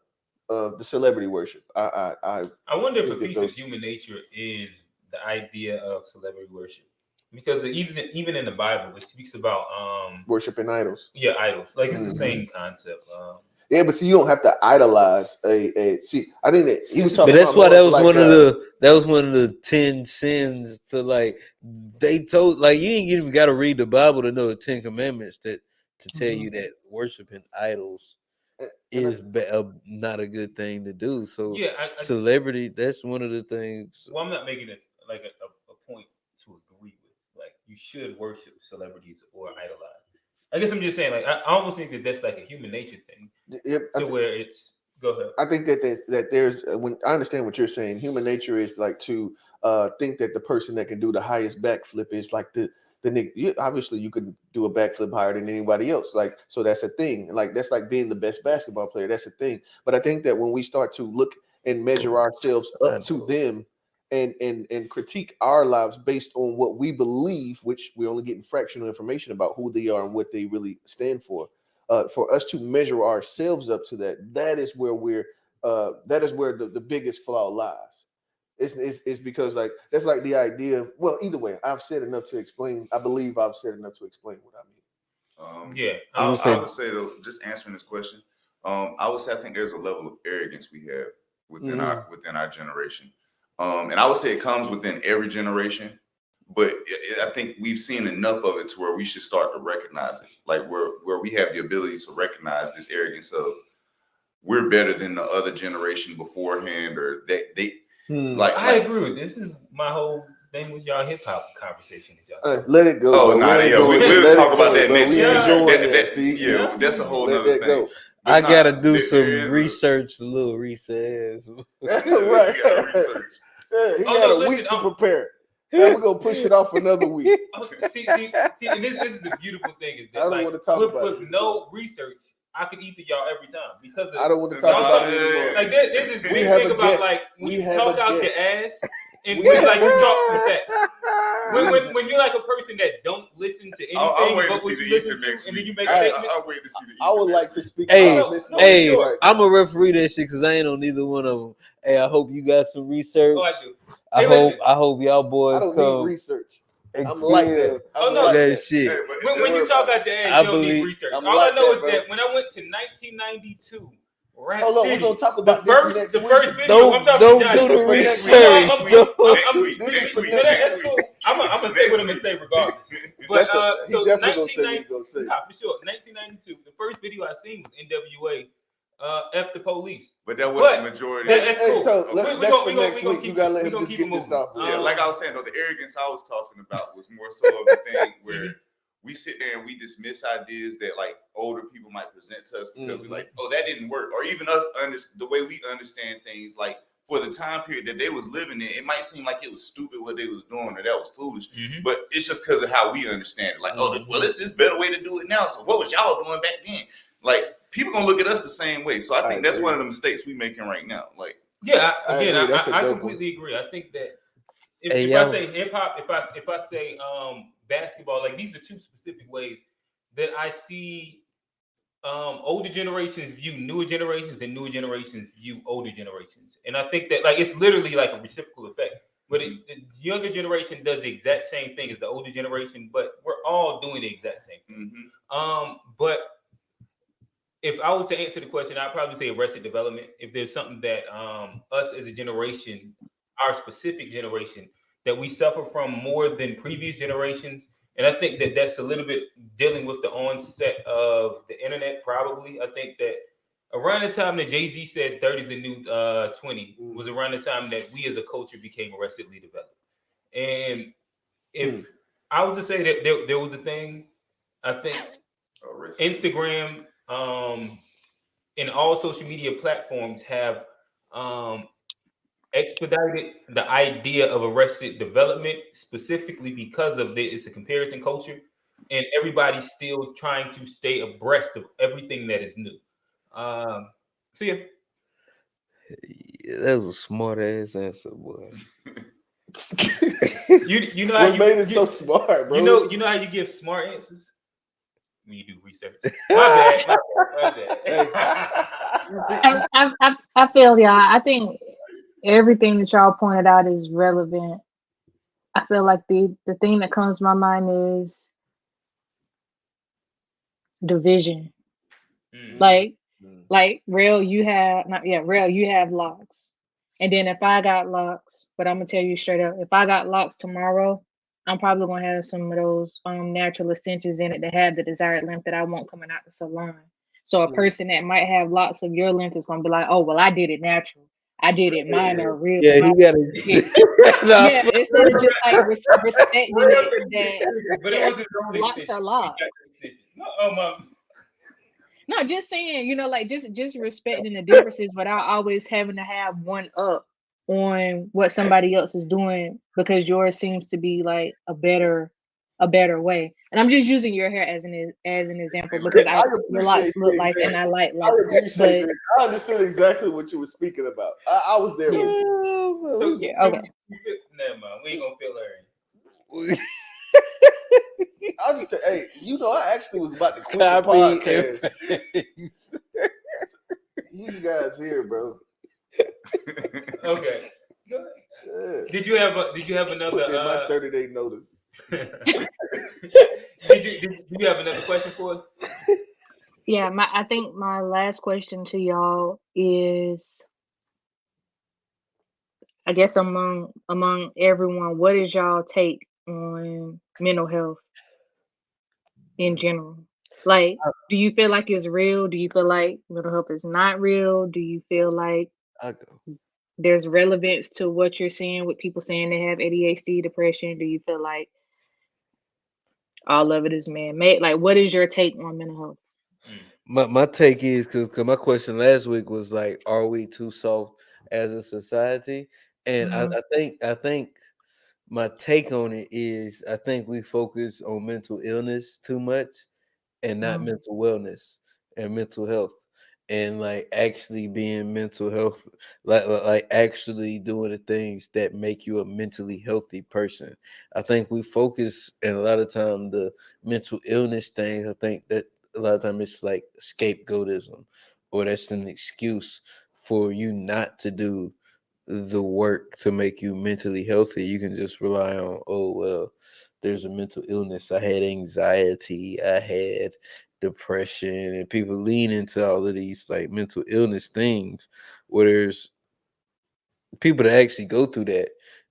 the celebrity worship. I wonder if a piece of human nature is the idea of celebrity worship, because even in the Bible it speaks about worshiping idols. Yeah, idols. Like it's the same concept. Yeah, but see, you don't have to idolize a. See, I think that he was talking. But that's about why that was like, one of the 10 sins to like. They told like you ain't even got to read the Bible to know the 10 Commandments to tell you that worshiping idols is not a good thing to do. So yeah, celebrity, that's one of the things. Well, I'm not making this like a point to agree with. Like you should worship celebrities or idolize. I guess I'm just saying, like, I almost think that that's like a human nature thing. Where it's go ahead. I think that there's when I understand what you're saying, human nature is like to think that the person that can do the highest backflip is like the obviously you can do a backflip higher than anybody else. Like, so that's a thing. Like that's like being the best basketball player. That's a thing. But I think that when we start to look and measure ourselves up to them and critique our lives based on what we believe, which we're only getting fractional information about who they are and what they really stand for us to measure ourselves up to that is where the biggest flaw lies. It's because like that's like the idea. Well, either way, I've said enough to explain. I believe I've said enough to explain what I mean. I would say though, just answering this question, I would say I think there's a level of arrogance we have within our generation. And I would say it comes within every generation, but I think we've seen enough of it to where we should start to recognize it. Like where we have the ability to recognize this arrogance of we're better than the other generation beforehand, or they like. I agree with this. Is my whole thing with y'all hip hop conversation. Let it go. Oh, we'll talk about that next week. That's a whole other thing. I gotta do some research, a little research. Right. He got a week to prepare. Now we're gonna push it off another week. See, and this is the beautiful thing is that I don't want to talk about with no research, I could eat y'all every time because I don't want to talk about it anymore. Like this is the big thing about like when you talk out your ass and it's like you talk from facts. When you're like a person that don't listen to anything but what you listen to, and then you make statements. I'll wait to see the. I would like to speak. Hey, I'm a referee that shit because I ain't on neither one of them. Hey, I hope you got some research. Oh, I do. I hope y'all boys I don't come. need research. I'm like that. Oh no, like that shit. When you talk out your ass, you don't need research. All I know is that when I went to 1992. Right. Hold on, we're gonna talk about the first video. Don't do the research. That's cool. I'm gonna say what I'm gonna say regardless. But he definitely gonna say what he's gonna say. Nah, for sure. 1992. The first video I seen was NWA. F the police. But that wasn't the majority. That's cool. So that's for next week. You gotta let him just get this off. Yeah, like I was saying though, the arrogance I was talking about was more so of the thing where we sit there and we dismiss ideas that like older people might present to us because we're like, oh, that didn't work. Or even us, the way we understand things, like for the time period that they was living in, it might seem like it was stupid what they was doing or that was foolish. But it's just because of how we understand it. Like, oh, well, it's this better way to do it now. So what was y'all doing back then? Like, people gonna look at us the same way. So I think that's one of the mistakes we making right now. Like, I completely agree. I think that if I say hip hop, if I say basketball, like these are two specific ways that I see older generations view newer generations and newer generations view older generations. And I think that like it's literally like a reciprocal effect. But the younger generation does the exact same thing as the older generation, but we're all doing the exact same thing. But if I was to answer the question, I'd probably say arrested development. If there's something that us as a generation, our specific generation, that we suffer from more than previous generations, and I think that that's a little bit dealing with the onset of the internet. Probably, I think that around the time that Jay-Z said 30 is the new 20 was around the time that we as a culture became arrestedly developed. And if I was to say that there was a thing, I think Instagram and all social media platforms have expedited the idea of arrested development specifically because of it's a comparison culture, and everybody's still trying to stay abreast of everything that is new. So yeah. That was a smart ass answer, boy. You know how what made it so smart, bro? You know how you give smart answers when you do research. My bad. I feel y'all. I think everything that y'all pointed out is relevant. I feel like the thing that comes to my mind is division. Like Real, you have Real, you have locks. And then if I got locks, but I'm gonna tell you straight up, if I got locks tomorrow, I'm probably gonna have some of those natural extensions in it that have the desired length that I want coming out the salon. So a person that might have lots of your length is gonna be like, oh well, I did it natural. I did it. Mine are real. Yeah, you gotta. Yeah, instead of just like respecting it But it wasn't locks are locks. No, just saying, like just respecting the differences without always having to have one up on what somebody else is doing because yours seems to be like a better way. And I'm just using your hair as an example because your locks look like and I like locks. I appreciate that. I understood exactly what you were speaking about. I was there with you. So, okay. Never mind. We ain't gonna feel her. I'll just say, hey, I actually was about to quit the podcast. You guys here, bro. Okay. Did you have another? Put in my 30-day notice. Did you have another question for us? Yeah, I think my last question to y'all is, I guess among everyone, what is y'all take on mental health in general? Like, do you feel like it's real? Do you feel like mental health is not real? Do you feel like there's relevance to what you're seeing with people saying they have ADHD, depression? Do you feel like all of it is man-made? Like, what is your take on mental health? My take is because my question last week was like, are we too soft as a society? And I think my take on it is I think we focus on mental illness too much and not mental wellness and mental health. And like actually being mental health, like actually doing the things that make you a mentally healthy person. I think we focus, and a lot of time the mental illness things, I think that a lot of time it's like scapegoatism, or that's an excuse for you not to do the work to make you mentally healthy. You can just rely on, oh well, there's a mental illness. I had anxiety, I had depression, and people lean into all of these like mental illness things where there's people that actually go through that,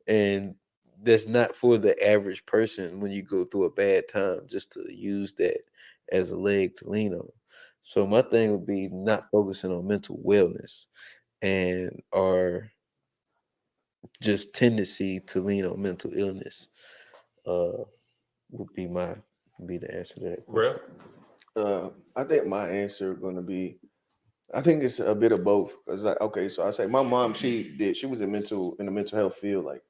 and that's not for the average person when you go through a bad time just to use that as a leg to lean on. So my thing would be not focusing on mental wellness and our just tendency to lean on mental illness would be the answer to that question. I think my answer going to be, I think it's a bit of both. Cause so I say my mom, she was in the mental health field. Like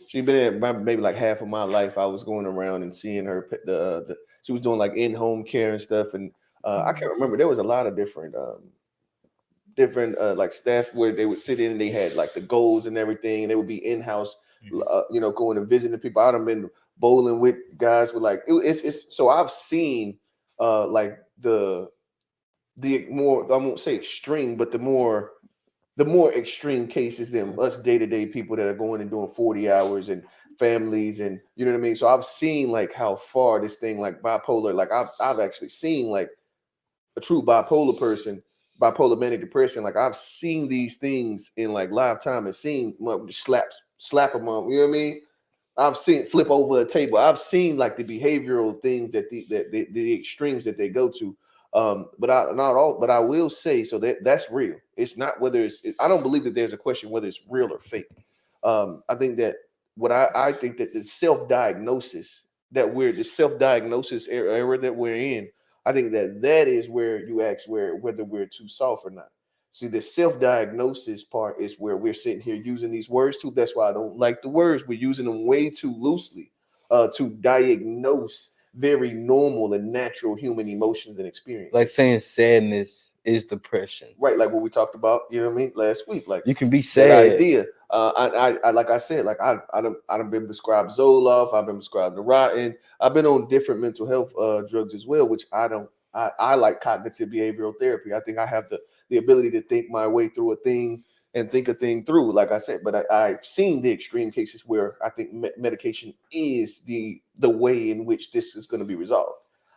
she'd been in maybe like half of my life. I was going around and seeing her. She was doing like in-home care and stuff. And I can't remember. There was a lot of different like staff where they would sit in and they had like the goals and everything, and they would be in-house, going and visiting people. I'd have been bowling with guys with like it's so I've seen like the more, I won't say extreme, but the more extreme cases than us day-to-day people that are going and doing 40 hours and families, and you know what I mean. So I've seen like how far this thing like bipolar, like I've actually seen like a true bipolar person, bipolar manic depression. Like I've seen these things in like live time and seen slap them on, you know what I mean? I've seen flip over a table. I've seen like the behavioral things that the extremes that they go to. But I will say, so that's real. It's not whether I don't believe that there's a question whether it's real or fake. I think that I think that the self-diagnosis era that we're in, I think that is where you ask whether we're too soft or not. See, the self-diagnosis part is where we're sitting here using these words too. That's why I don't like the words. We're using them way too loosely to diagnose very normal and natural human emotions and experiences. Like saying sadness is depression. Right, like what we talked about, you know what I mean, last week. Like you can be that sad. idea. I like I said, like I done been prescribed Zoloft, I've been prescribed Neurontin, I've been on different mental health drugs as well, which I like cognitive behavioral therapy. I think I have the ability to think my way through a thing and think a thing through, like I said. But I've seen the extreme cases where I think medication is the way in which this is going to be resolved.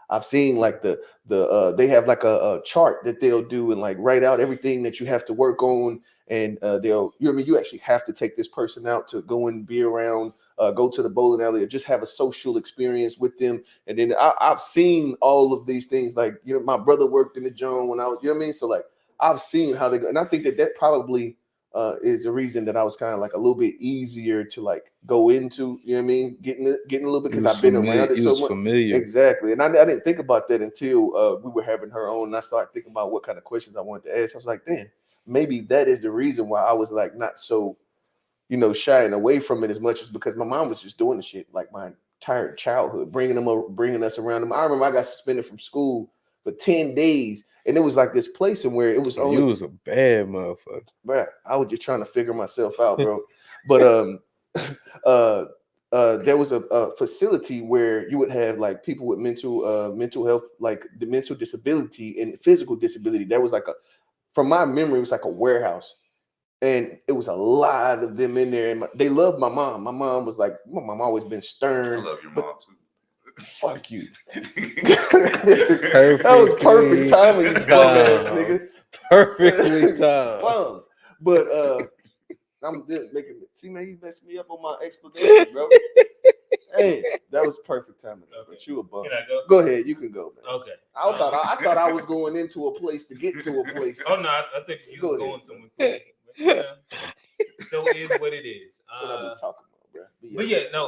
I've seen like they have like a chart that they'll do and like write out everything that you have to work on, and you actually have to take this person out to go and be around, go to the bowling alley, or just have a social experience with them. And then I've seen all of these things. Like, my brother worked in the gym when I was, you know what I mean? So like I've seen how they go, and I think that probably is the reason that I was kind of like a little bit easier to like go into, you know what I mean, getting a little bit, because I've been around it so much. Familiar. Exactly. And I didn't think about that until we were having her on, and I started thinking about what kind of questions I wanted to ask. I was like, damn, maybe that is the reason why I was like not so, shying away from it as much, as because my mom was just doing the shit like my entire childhood, bringing us around them. I remember I got suspended from school for 10 days. And it was like this place in where it was only. You was a bad motherfucker. Bro, I was just trying to figure myself out, bro. But there was a facility where you would have like people with mental health, like the mental disability and physical disability. That was like from my memory, it was like a warehouse. And it was a lot of them in there. And they loved my mom. My mom was like, my mom always been stern. I love your mom too. Fuck you. That was perfect timing, you bum ass nigga. Perfectly timed. But I'm just making it. See, man, you messed me up on my explanation, bro. Hey, that was perfect timing. Okay. But you a bum. Can I go? Go ahead, you can go, man. Okay. I thought I was going into a place to get to a place. Oh no, I think you were going somewhere. Yeah. So it is what it is. That's what I've been talking about, bro. But yeah, no,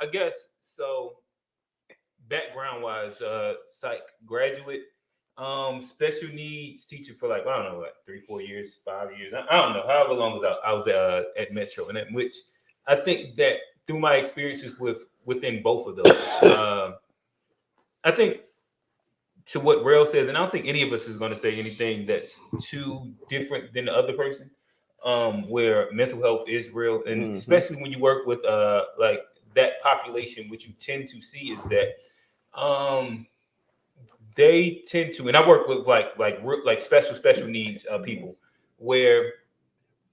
I guess so. Background wise, psych graduate, special needs teacher for like, I don't know, like 3-4 years, 5 years. I don't know, however long I was at Metro, and at which I think that through my experiences within both of those, I think to what Rail says, and I don't think any of us is going to say anything that's too different than the other person, where mental health is real, and especially when you work with like that population, what you tend to see is that they tend to, and I work with like special needs people, where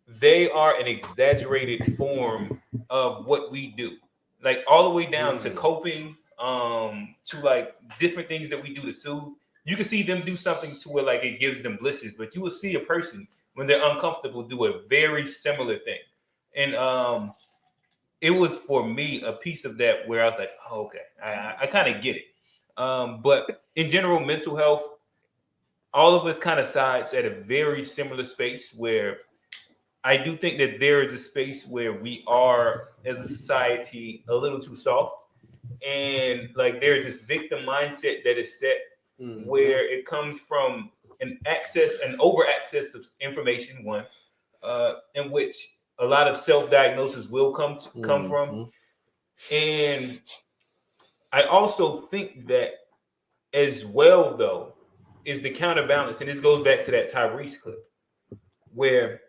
they are an exaggerated form of what we do, like all the way down to coping, to like different things that we do to soothe. You can see them do something to where like it gives them blisters, but you will see a person when they're uncomfortable do a very similar thing. And it was for me a piece of that where I was like, oh, okay, I kind of get it. But in general, mental health, all of us kind of sides at a very similar space, where I do think that there is a space where we are as a society a little too soft. And like there's this victim mindset that is set where it comes from an over access of information, one, in which a lot of self-diagnosis will come from. And I also think that as well, though, is the counterbalance. And this goes back to that Tyrese clip, where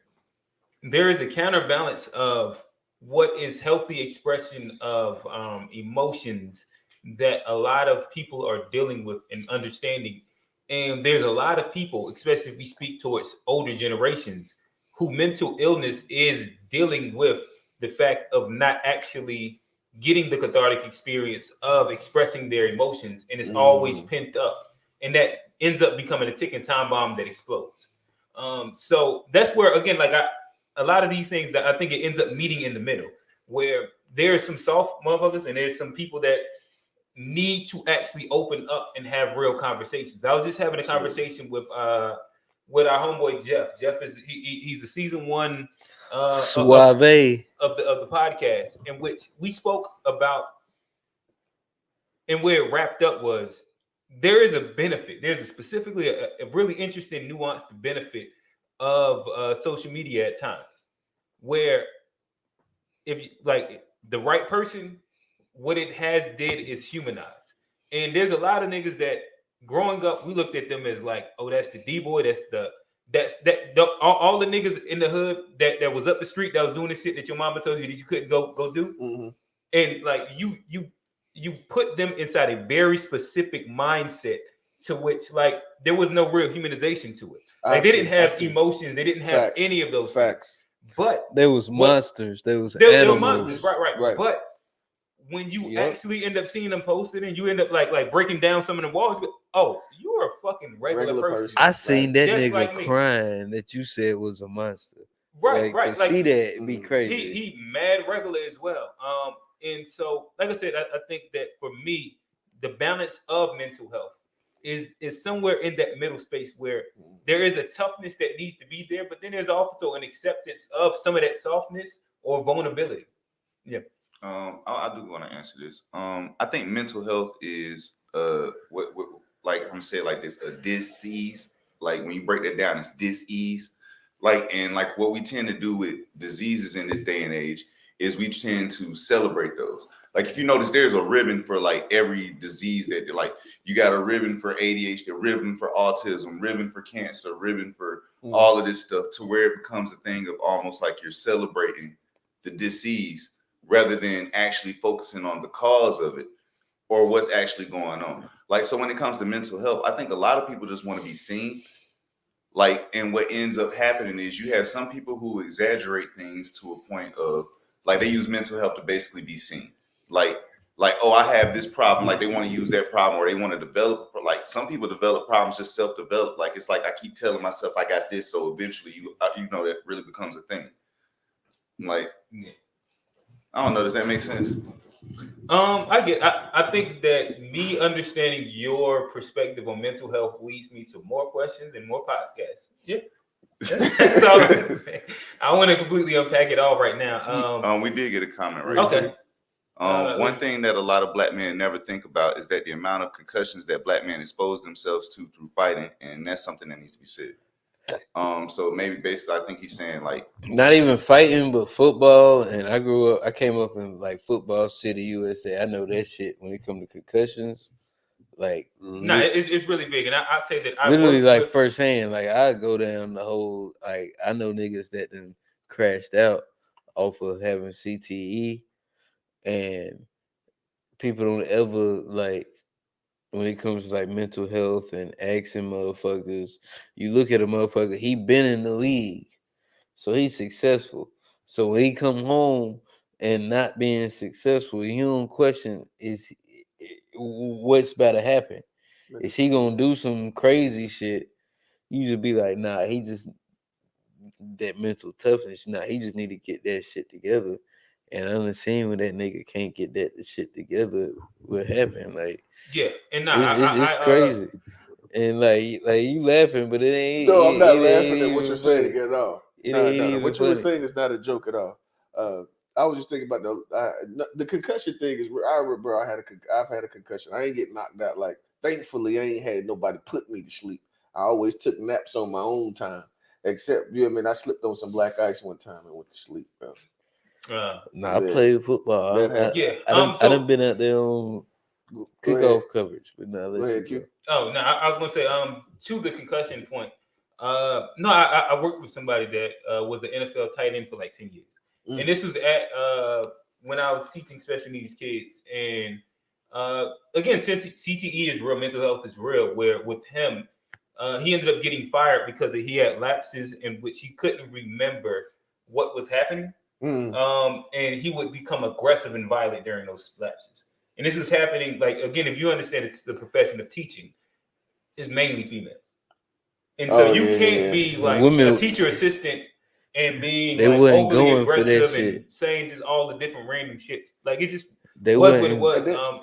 there is a counterbalance of what is healthy expression of emotions that a lot of people are dealing with and understanding. And there's a lot of people, especially if we speak towards older generations, who mental illness is dealing with the fact of not actually getting the cathartic experience of expressing their emotions, and it's always pent up, and that ends up becoming a ticking time bomb that explodes. So that's where, again, like a lot of these things that I think it ends up meeting in the middle, where there's some soft motherfuckers and there's some people that need to actually open up and have real conversations. I was just having a conversation with our homeboy Jeff. Jeff is he's the season 1 Suave of the podcast, in which we spoke about, and where it wrapped up was there is a benefit. There's specifically a really interesting, nuanced benefit of social media at times, where if you, like the right person, what it has did is humanize. And there's a lot of niggas that growing up, we looked at them as like, oh, that's the D-boy, all the niggas in the hood that was up the street that was doing the shit that your mama told you that you couldn't go do. And like you put them inside a very specific mindset to which like there was no real humanization to it. Like they didn't have emotions, they didn't have any of those facts. But there was monsters, there was there were animals. monsters, right. But when you actually end up seeing them posted and you end up like breaking down some of the walls, oh, you're a fucking regular person. I seen that Just nigga like me. crying that you said was a monster. Right. To see that it'd be crazy. He mad regular as well. And so, like I said, I think that for me, the balance of mental health is somewhere in that middle space where there is a toughness that needs to be there, but then there's also an acceptance of some of that softness or vulnerability. Yeah. I do want to answer this. I think mental health is what like I'm gonna say it like this, a disease. Like when you break that down, it's dis-ease. Like, and like what we tend to do with diseases in this day and age is we tend to celebrate those. Like if you notice, there's a ribbon for like every disease that like you got a ribbon for ADHD, a ribbon for autism, ribbon for cancer, ribbon for all of this stuff, to where it becomes a thing of almost like you're celebrating the disease rather than actually focusing on the cause of it or what's actually going on. Like, so when it comes to mental health, I think a lot of people just want to be seen. Like, and what ends up happening is you have some people who exaggerate things to a point of like they use mental health to basically be seen. Like, oh, I have this problem. Like they want to use that problem, or they want to develop. Like some people develop problems just self-develop. Like it's like I keep telling myself I got this, so eventually you know that really becomes a thing. Like, I don't know. Does that make sense? I think that me understanding your perspective on mental health leads me to more questions and more podcasts. Yeah. That's all I want to completely unpack it all right now. We did get a comment right Okay. here. One thing that a lot of black men never think about is that the amount of concussions that black men expose themselves to through fighting, and that's something that needs to be said. So maybe basically, I think he's saying like not even fighting, but football. And I came up in like football city, USA. I know that shit when it comes to concussions. Like, it's really big, and I say that I literally like firsthand. Like I go down the whole. Like I know niggas that then crashed out off of having CTE, and people don't ever like. When it comes to like mental health and asking motherfuckers, you look at a motherfucker, he been in the league, so he's successful. So when he come home and not being successful, you don't question is what's about to happen. Is he gonna do some crazy shit? You just be like, nah, he just that mental toughness. Nah, he just need to get that shit together. And I done seen when that nigga can't get that shit together, what happened? Like, yeah, and it's crazy. And like you laughing, but it ain't. No, I'm not it laughing ain't at what you're funny. saying at all. No. What you were saying is not a joke at all. I was just thinking about the concussion thing. I remember I've had a concussion. I ain't get knocked out. Like, thankfully, I ain't had nobody put me to sleep. I always took naps on my own time. Except, you know what I mean? I slipped on some black ice one time and went to sleep, bro. I played football. I done been out there on kickoff coverage, but now let's go. Oh no, I was gonna say to the concussion point. No, I worked with somebody that was an NFL tight end for like 10 years, and this was at when I was teaching special needs kids. And again, since CTE is real, mental health is real. Where with him, he ended up getting fired because he had lapses in which he couldn't remember what was happening. And he would become aggressive and violent during those lapses. And this was happening, like, again, if you understand it's the profession of teaching, it's mainly females. And so you can't be like a teacher assistant and being They like wasn't overly going for that aggressive and shit. saying just all the different random shits. Like, it just They was what wasn't. it was.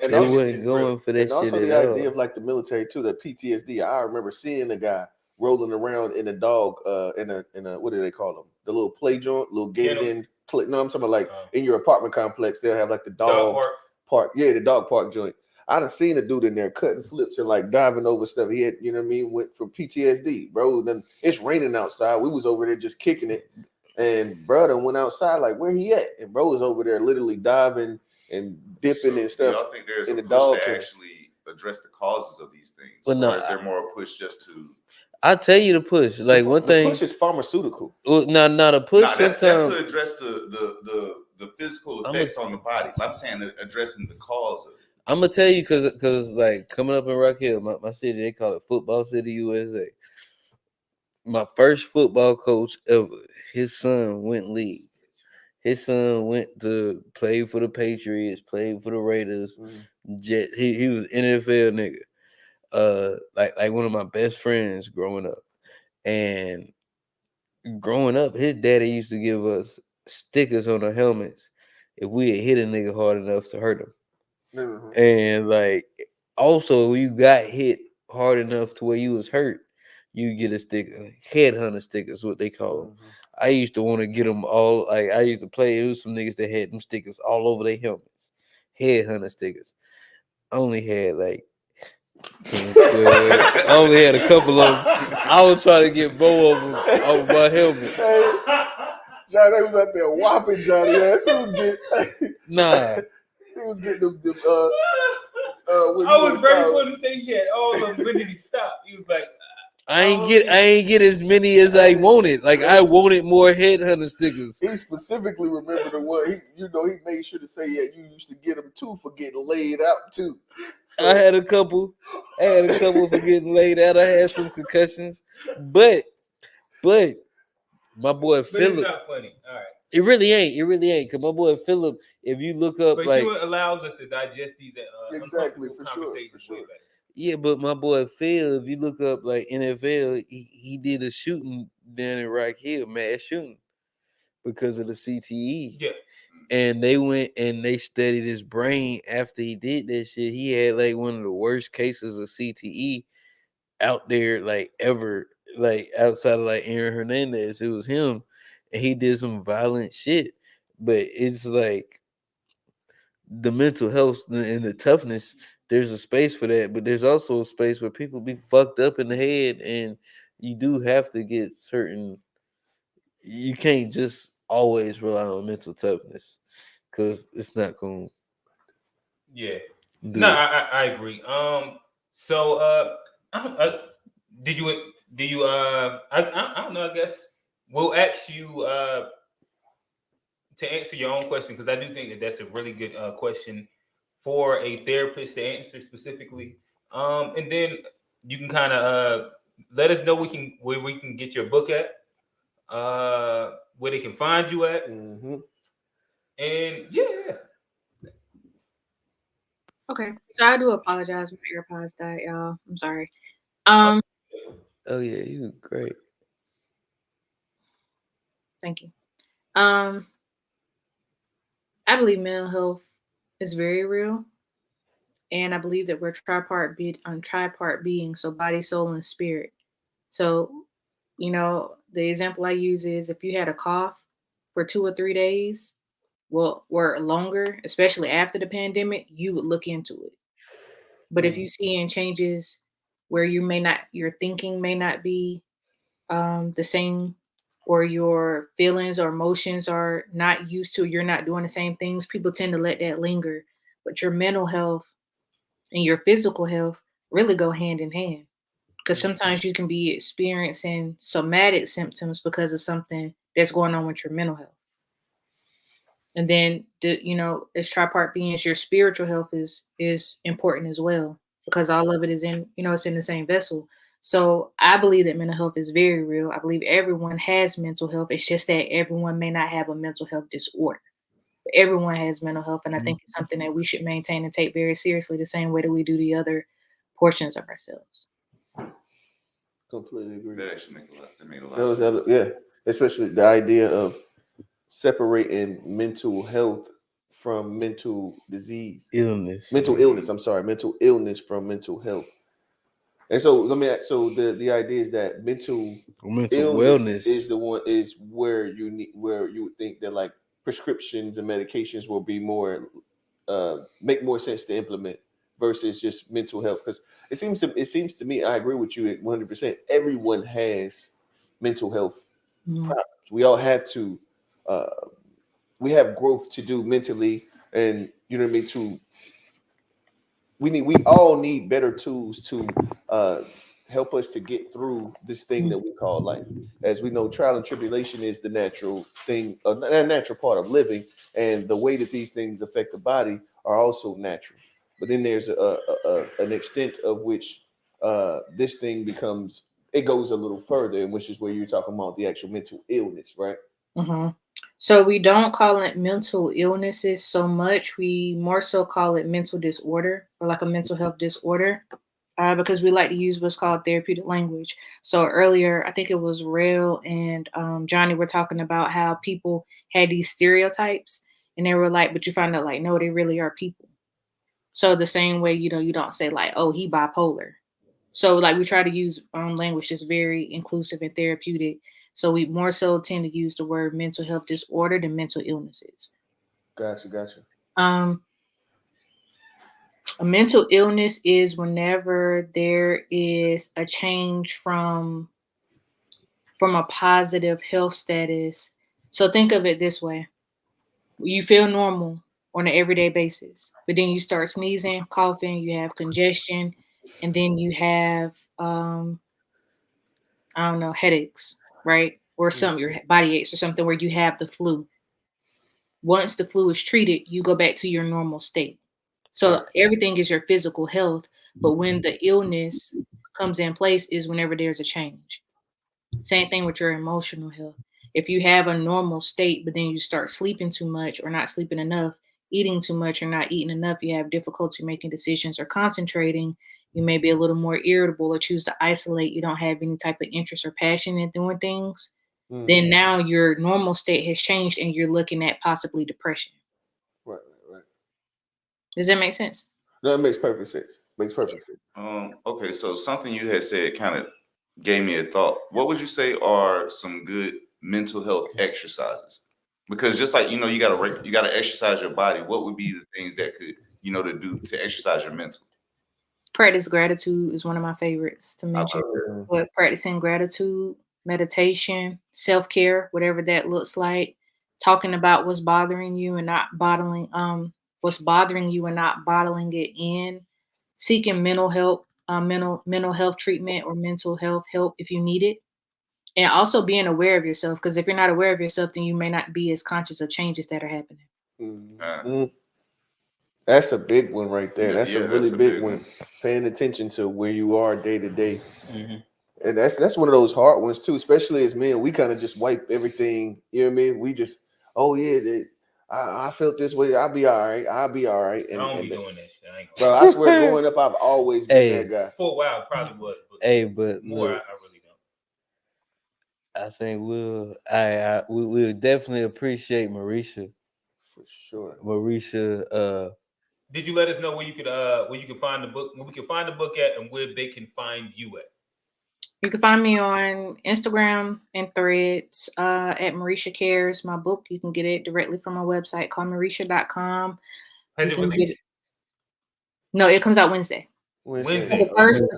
And They also- wasn't going for that and shit also at the all. idea of like the military too, that PTSD. I remember seeing a guy rolling around in a dog, in a what do they call them? The little play joint, little gated in. No, I'm talking about like in your apartment complex. They'll have like the dog park. Yeah, the dog park joint. I done seen a dude in there cutting flips and like diving over stuff. He had, you know what I mean, went from PTSD, bro. Then it's raining outside. We was over there just kicking it, and bro done went outside like, where he at? And bro was over there literally diving and dipping and stuff. Do y'all think there's in a the push dog to kennel. actually address the causes of these things? Well, Or no, is there more a push just to? I tell you the push. Like one The thing. push is pharmaceutical. Well, not a push. Nah, that's sometimes to address the physical effects on the body. I'm saying addressing the cause of it. I'm gonna tell you because like coming up in Rock Hill, my city, they call it Football City, USA. My first football coach ever, his son went league. His son went to play for the Patriots, played for the Raiders. Jet. He was NFL nigga. Like one of my best friends growing up. And growing up, his daddy used to give us stickers on our helmets if we had hit a nigga hard enough to hurt him. And like also you got hit hard enough to where you was hurt, you get a sticker. Headhunter stickers, what they call them. I used to want to get them all. Like I used to play. It was some niggas that had them stickers all over their helmets. Headhunter stickers. I only had like 10, 12. I only had a couple of them. I was trying to get more of them off my helmet. Hey, Johnny was out there whopping Johnny ass. He was getting Nah. He was getting them I was ready for him to say he had all of them. When did he stop? He was like, I ain't get as many as I wanted. Like I wanted more headhunter stickers. He specifically remembered the one. He made sure to say, yeah, you used to get them too for getting laid out too. I had a couple for getting laid out. I had some concussions, but my boy but Philip. it's not funny. All right. It really ain't. Cause my boy Philip, if you look up, But like, you allows us to digest these exactly for conversations way better. yeah, but my boy Phil, if you look up like NFL, he did a shooting down in Rock Hill, mass shooting, because of the CTE. Yeah. And they went and they studied his brain after he did that shit. He had like one of the worst cases of CTE out there, like ever, like outside of like Aaron Hernandez. It was him, and he did some violent shit. But it's like the mental health and the toughness, there's a space for that, but there's also a space where people be fucked up in the head, and you do have to get certain. You can't just always rely on mental toughness because it's not going. Yeah. No, I agree. So did you I don't know. I guess we'll ask you to answer your own question, because I do think that that's a really good question for a therapist to answer specifically. And then you can kind of let us know where we can get your book at, where they can find you at, and yeah. Okay, so I do apologize. My AirPods died, y'all. I'm sorry. Oh yeah, you were great. Thank you. I believe mental health is very real, and I believe that we're tripart beings, so body, soul, and spirit. So, the example I use is if you had a cough for 2 or 3 days, or longer, especially after the pandemic, you would look into it. But if you see any changes where your thinking may not be the same, or your feelings or emotions are not used to, you're not doing the same things, people tend to let that linger. But your mental health and your physical health really go hand in hand. Because sometimes you can be experiencing somatic symptoms because of something that's going on with your mental health. And then, as tripart beings, your spiritual health is important as well, because all of it is it's in the same vessel. So I believe that mental health is very real. I believe everyone has mental health. It's just that everyone may not have a mental health disorder. But everyone has mental health, and I think it's something that we should maintain and take very seriously, the same way that we do the other portions of ourselves. Completely agree. That actually made a lot Those of sense. yeah, especially the idea of separating mental health from mental disease, mental illness. I'm sorry, mental illness from mental health. And so let me ask, so the idea is that mental illness wellness. is the one is where you need where you would think that like prescriptions and medications will be more make more sense to implement versus just mental health, because it seems to me, I agree with you 100%. Everyone has mental health problems. We all have to we have growth to do mentally, and you know what I mean, to we all need better tools to help us to get through this thing that we call life. As we know, trial and tribulation is the natural thing, a natural part of living, and the way that these things affect the body are also natural. But then there's an extent of which this thing becomes, it goes a little further, and which is where you're talking about the actual mental illness, right? Mm-hmm. So we don't call it mental illnesses so much. We more so call it mental disorder, or like a mental health disorder, because we like to use what's called therapeutic language. So earlier, I think it was Rail and Jonny were talking about how people had these stereotypes, and they were like, but you find out like, no, they really are people. So the same way, you don't say like, oh, he bipolar. So like we try to use language that's very inclusive and therapeutic. So we more so tend to use the word mental health disorder than mental illnesses. Gotcha. A mental illness is whenever there is a change from a positive health status. So think of it this way. You feel normal on an everyday basis, but then you start sneezing, coughing, you have congestion, and then you have I don't know, headaches, right? Or your body aches or something where you have the flu. Once the flu is treated, you go back to your normal state. So everything is your physical health, but when the illness comes in place is whenever there's a change. Same thing with your emotional health. If you have a normal state, but then you start sleeping too much or not sleeping enough, eating too much or not eating enough, you have difficulty making decisions or concentrating, you may be a little more irritable or choose to isolate, you don't have any type of interest or passion in doing things, then now your normal state has changed and you're looking at possibly depression. Right. Does that make sense? No, it makes perfect sense. Okay, so something you had said kind of gave me a thought. What would you say are some good mental health exercises? Because just like, you gotta exercise your body. What would be the things that could, to do to exercise your mental? Practice gratitude is one of my favorites to mention. But practicing gratitude, meditation, self-care, whatever that looks like, talking about what's bothering you and not bottling it in, seeking mental health treatment or mental health help if you need it. And also being aware of yourself, because if you're not aware of yourself, then you may not be as conscious of changes that are happening. That's a big one right there. That's a really big one. Paying attention to where you are day to day. And that's one of those hard ones too, especially as men. We kind of just wipe everything. You know what I mean? We just, I felt this way. I'll be all right. And, I don't be doing that shit. I ain't bro, I swear, growing up, I've always been that guy. For a while, probably was. But more, look, I really don't. I think we'll definitely appreciate Marisha. For sure. Marisha, did you let us know where you could find the book, where we can find the book at, and where they can find you at? You can find me on Instagram and Threads at Marisha Cares. My book, you can get it directly from my website called Marisha.com. Has it released? No, it comes out Wednesday. Wednesday. The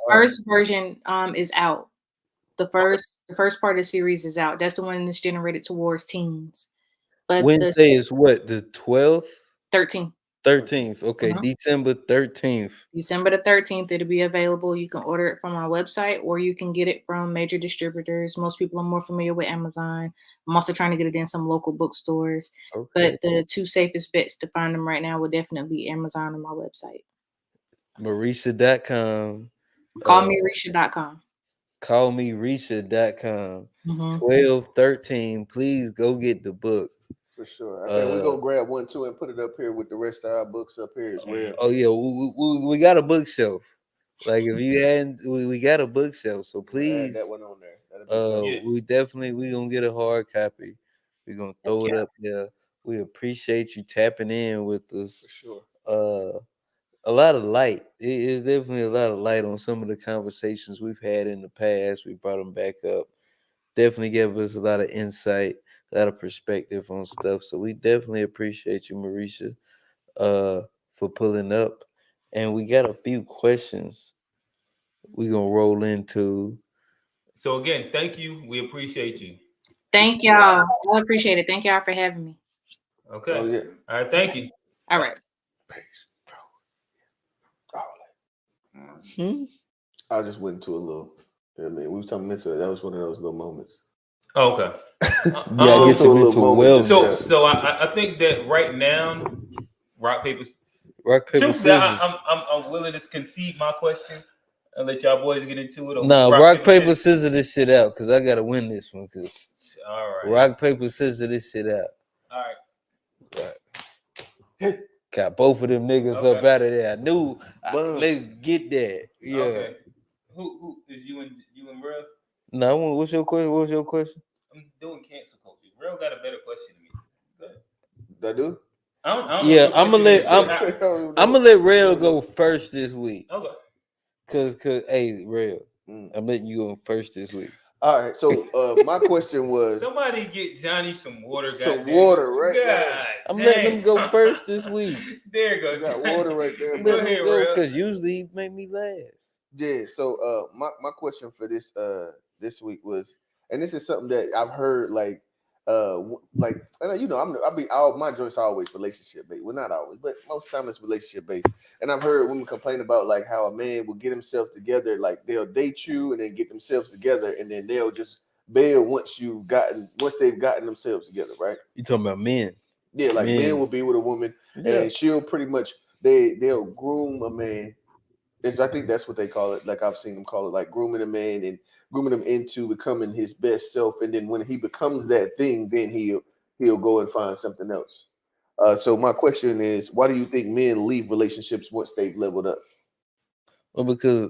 first version is out. The first part of the series is out. That's the one that's generated towards teens. But Wednesday is what, the 12th? 13th. 13th. Okay, December 13th. December the 13th, it'll be available. You can order it from our website, or you can get it from major distributors. Most people are more familiar with Amazon. I'm also trying to get it in some local bookstores. But the two safest bets to find them right now would definitely be Amazon and my website. Marisha.com. Call Marisha.com. callmerisha.com. Mhm. 1213. Please go get the book. For sure. I think we're gonna grab one too and put it up here with the rest of our books up here as well. Oh yeah, we got a bookshelf. Like if you hadn't, we got a bookshelf. So please, add that one on there. That'll be we gonna get a hard copy. We're gonna throw it up there. We appreciate you tapping in with us. For sure. A lot of light. It is definitely a lot of light on some of the conversations we've had in the past. We brought them back up. Definitely gave us a lot of insight, a lot of perspective on stuff. So we definitely appreciate you, Marisha, for pulling up. And we got a few questions we're gonna roll into. So again, thank you. We appreciate you. Thank y'all. I appreciate it. Thank y'all for having me. Okay. Oh, yeah. All right. Thank you. All right. I just went into a little. I mean, we were talking mental. That was one of those little moments. Oh, okay. Get some mental wellness. So I think that right now, rock paper scissors. I'm willing to concede my question and let y'all boys get into it. No, rock paper scissors this shit out because I gotta win this one. All right. Rock paper scissors this shit out. All right. Got both of them niggas up out of there. I knew let's get that. Yeah. Okay. Who is you and Real? No, what's your question? What was your question? I'm doing cancel culture. Real got a better question than me. I do. I don't Yeah, know I'm gonna let Real go first this week. Okay. Cause hey, Real, I'm letting you go first this week. All right. So my question was, somebody get Johnny some water. Some water, right? God, I'm letting him go first this week. There you go. Got water right there. Go ahead, Real. Because usually he make me last. Yeah. So my question for this week was, and this is something that I've heard like and you know my joints are always relationship based. Well, not always, but most of the time it's relationship based. And I've heard women complain about like how a man will get himself together, like they'll date you and then get themselves together, and then they'll just bail once they've gotten themselves together, right? You talking about men? Yeah, like men will be with a woman, and she'll pretty much they'll groom a man. I think that's what they call it. Like I've seen them call it, like grooming a man and grooming him into becoming his best self. And then when he becomes that thing, then he'll go and find something else. So my question is, why do you think men leave relationships once they've leveled up? Well, because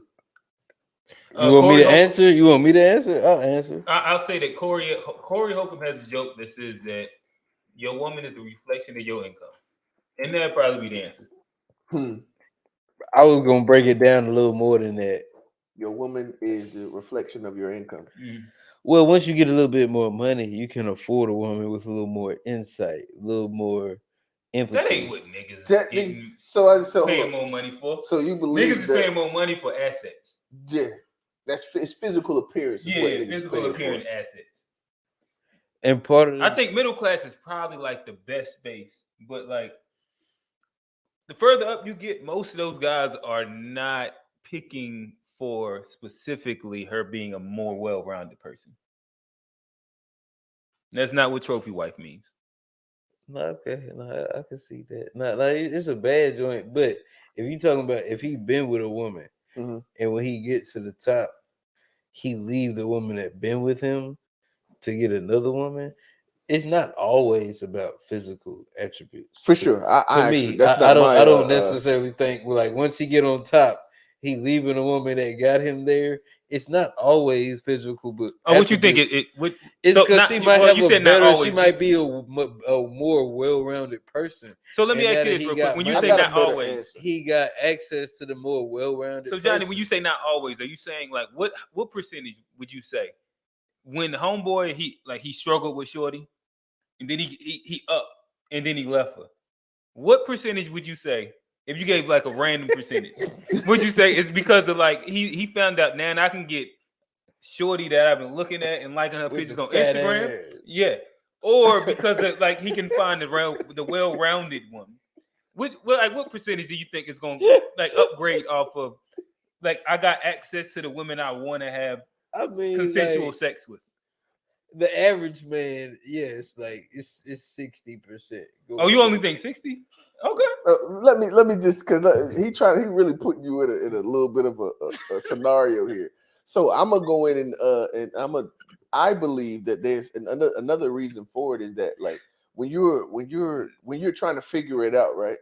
you want me to answer? You want me to answer? I'll answer. I'll say that Corey Holcomb has a joke that says that your woman is the reflection of your income, and that'd probably be the answer. I was gonna break it down a little more than that. Your woman is the reflection of your income. Well, once you get a little bit more money, you can afford a woman with a little more insight, a little more empathy. That ain't what niggas getting paying more money for. So you believe niggas is paying more money for assets? Yeah, it's physical appearance. Yeah, physical appearance assets. And part of I think middle class is probably like the best base, but like the further up you get, most of those guys are not picking for specifically her being a more well-rounded person. That's not what trophy wife means. No, okay, no, I can see that. No, like it's a bad joint, but if you talking about if he been with a woman and when he gets to the top, he leave the woman that been with him to get another woman. It's not always about physical attributes. For sure. I don't necessarily think like once he get on top, he leaving a woman that got him there. It's not always physical, but what you think it's because she might have a better. She might be a more well-rounded person. So let me ask you this real quick: when you say not always, he got access to the more well-rounded. So Johnny, when you say not always, are you saying like what percentage would you say when homeboy he struggled with shorty, and then he up and then he left her? What percentage would you say? If you gave like a random percentage, would you say it's because of like he found out now and I can get shorty that I've been looking at and liking her pictures on Instagram? Yeah. Or because of like he can find the well-rounded one. What percentage do you think is gonna like upgrade off of like I got access to the women I want to have consensual sex with? The average man, yes, like it's 60%. Oh, you only think 60? Okay. Let me just because he really putting you in a little bit of a scenario here. So I'm gonna go in and I believe that there's another reason for it is that like when you're trying to figure it out, right?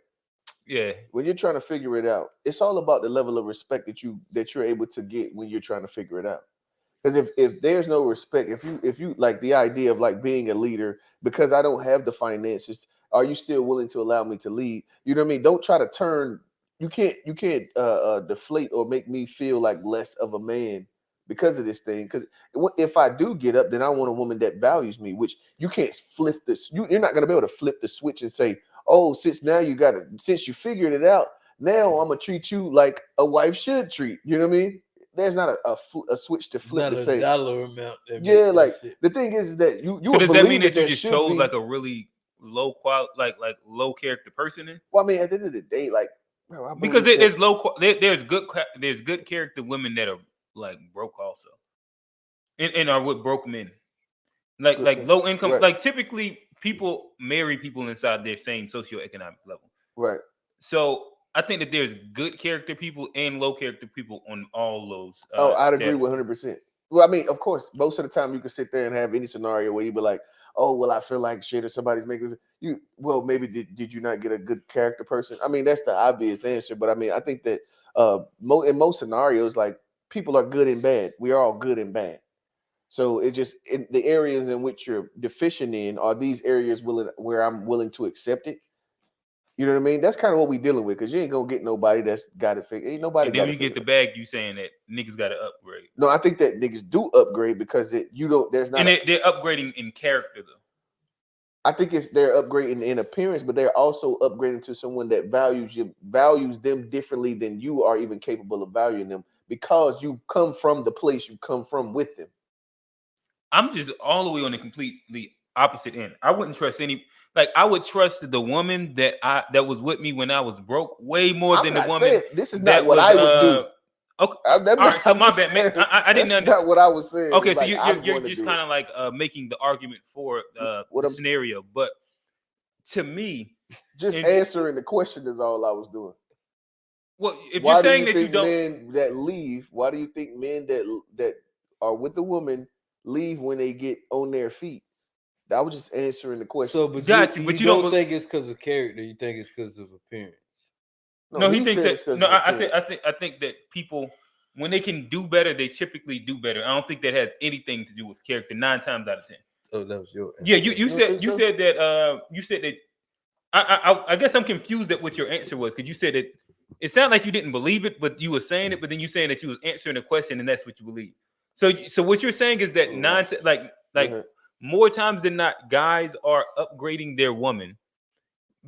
Yeah. When you're trying to figure it out, it's all about the level of respect that you're able to get when you're trying to figure it out. Because if there's no respect, if you like the idea of like being a leader, because I don't have the finances, are you still willing to allow me to lead? You know what I mean? Don't try to turn. You can't deflate or make me feel like less of a man because of this thing. Because if I do get up, then I want a woman that values me. Which you can't flip this. You're not gonna be able to flip the switch and say, oh, since you figured it out, now I'm gonna treat you like a wife should treat. You know what I mean? There's not a switch to flip Not to a say dollar amount. That yeah, make like that shit. the thing is that you So does that mean that you there just should chose be, like a really low quality, like low character person? Then? well, I mean, at the end of the day, like bro, I Because believe there's that- there's good character women that are like broke also, and are with broke men, like low income. right. Like typically people marry people inside their same socioeconomic level. Right. So I think that there's good character people and low character people on all those. Oh, I'd agree statuses. 100%. Well, I mean, of course, most of the time you can sit there and have any scenario where you be like, oh, well, I feel like shit or somebody's making you. Well, maybe did you not get a good character person? I mean, that's the obvious answer. But I mean, I think that in most scenarios, like people are good and bad. We are all good and bad. So it's just in the areas in which you're deficient in are these areas where I'm willing to accept it. You know what I mean? That's kind of what we dealing with because you ain't gonna get nobody that's got it figured. Ain't nobody. And then when you get the bag, you saying that niggas got to upgrade. No, I think that niggas do upgrade because you don't. There's not. And they're upgrading in character though. I think they're upgrading in appearance, but they're also upgrading to someone that values them differently than you are even capable of valuing them because you come from the place you come from with them. I'm just all the way on the completely opposite end. I wouldn't trust any. Like I would trust the woman that was with me when I was broke way more than the woman. This is not what I would do. Okay, all right, so my bad. Man, I didn't. That's not what I was saying. Okay, It's so like, you're just kind of like making the argument for the scenario, but to me, just answering the question is all I was doing. Well, if you're saying that you don't, men that leave, why do you think men that are with the woman leave when they get on their feet? I was just answering the question. So, but you don't think it's because of character. You think it's because of appearance. No, he thinks that. No, I think that people, when they can do better, they typically do better. I don't think that has anything to do with character. 9 times out of 10. Oh, that was your answer. Yeah, you said that. I guess I'm confused at what your answer was because you said that it sounded like you didn't believe it, but you were saying it. But then you saying that you was answering a question, and that's what you believe. So what you're saying is that more times than not, guys are upgrading their woman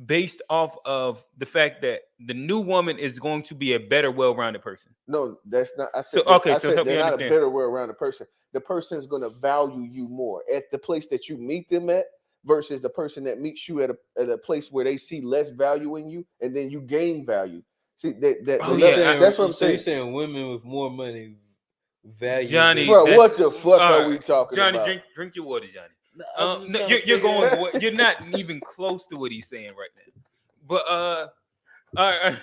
based off of the fact that the new woman is going to be a better, well-rounded person. No, that's not. I said, so they're help me not understand. a better, well-rounded person. The person is going to value you more at the place that you meet them at versus the person that meets you at a place where they see less value in you, and then you gain value. See that's what I'm saying. You're saying women with more money value Johnny, bro, what the fuck are we talking Johnny, about? drink your water, Johnny. No, you're going. You're not even close to what he's saying right now. But all right,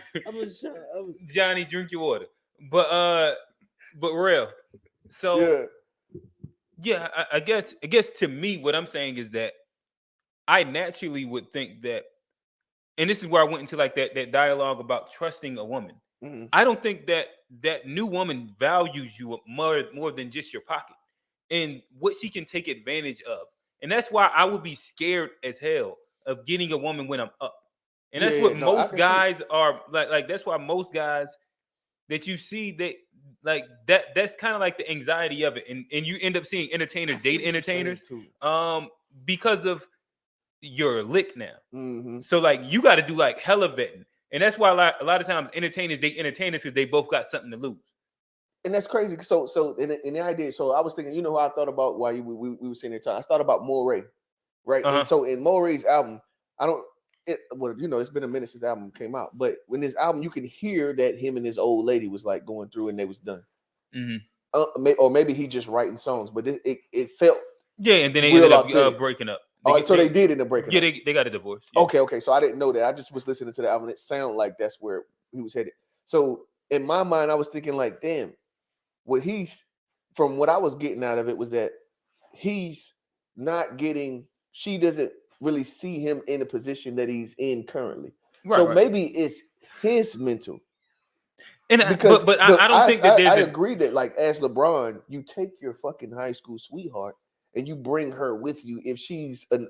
Johnny, drink your water. But real. So yeah, I guess to me, what I'm saying is that I naturally would think that, and this is where I went into like that dialogue about trusting a woman. Mm-hmm. I don't think that new woman values you more than just your pocket and what she can take advantage of. And that's why I would be scared as hell of getting a woman when I'm up. And that's most guys are like that's why most guys that you see that's kind of like the anxiety of it. And you end up seeing entertainers date entertainers because of your lick now. Mm-hmm. So like you got to do like hella vetting. And that's why a lot of times entertainers date entertainers because they both got something to lose. And that's crazy. So in the idea, so I was thinking, you know who I thought about while we were sitting there talking? I thought about Moray, right? Uh-huh. And so in Moray's album, it's been a minute since the album came out, but when this album, you can hear that him and his old lady was like going through and they was done. Mm-hmm. Or maybe he just writing songs, but it felt and then they ended up breaking up. They did end up breaking up. Yeah, they got a divorce. Yeah. Okay. So I didn't know that. I just was listening to the album. It sounded like that's where he was headed. So in my mind, I was thinking like, damn, what he's from what I was getting out of it was that he's not getting. She doesn't really see him in the position that he's in currently. Right, So right. maybe it's his mental. And Because I don't think that there's I agree that like as LeBron, you take your fucking high school sweetheart and you bring her with you if she's you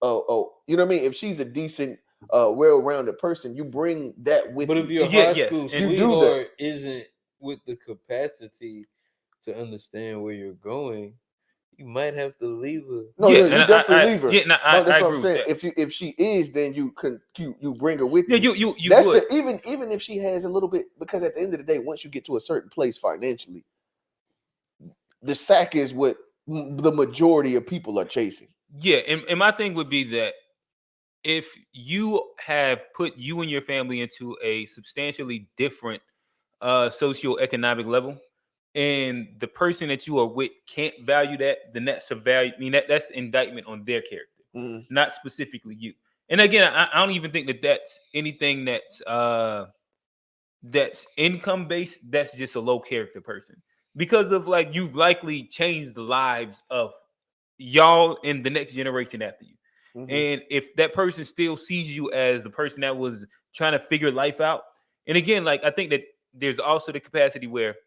know what I mean? If she's a decent, well-rounded person, you bring that with But you. if your Yeah, high yes, school and- You do that. sweetheart isn't with the capacity to understand where you're going, you might have to leave her. No, Yeah, no, and you definitely leave her. Yeah, no, But that's I what agree I'm with saying. that. If she is, then you bring her with Yeah, you. you That's would. even if she has a little bit, because at the end of the day, once you get to a certain place financially, the sack is what the majority of people are chasing. Yeah, and my thing would be that if you have put you and your family into a substantially different socioeconomic level, and the person that you are with can't value that, then that's a value. I mean, that's indictment on their character, not specifically you. And again, I don't even think that that's anything that's income based. That's just a low character person, because of like you've likely changed the lives of y'all and the next generation after you. And if that person still sees you as the person that was trying to figure life out, and again, like I think that there's also the capacity where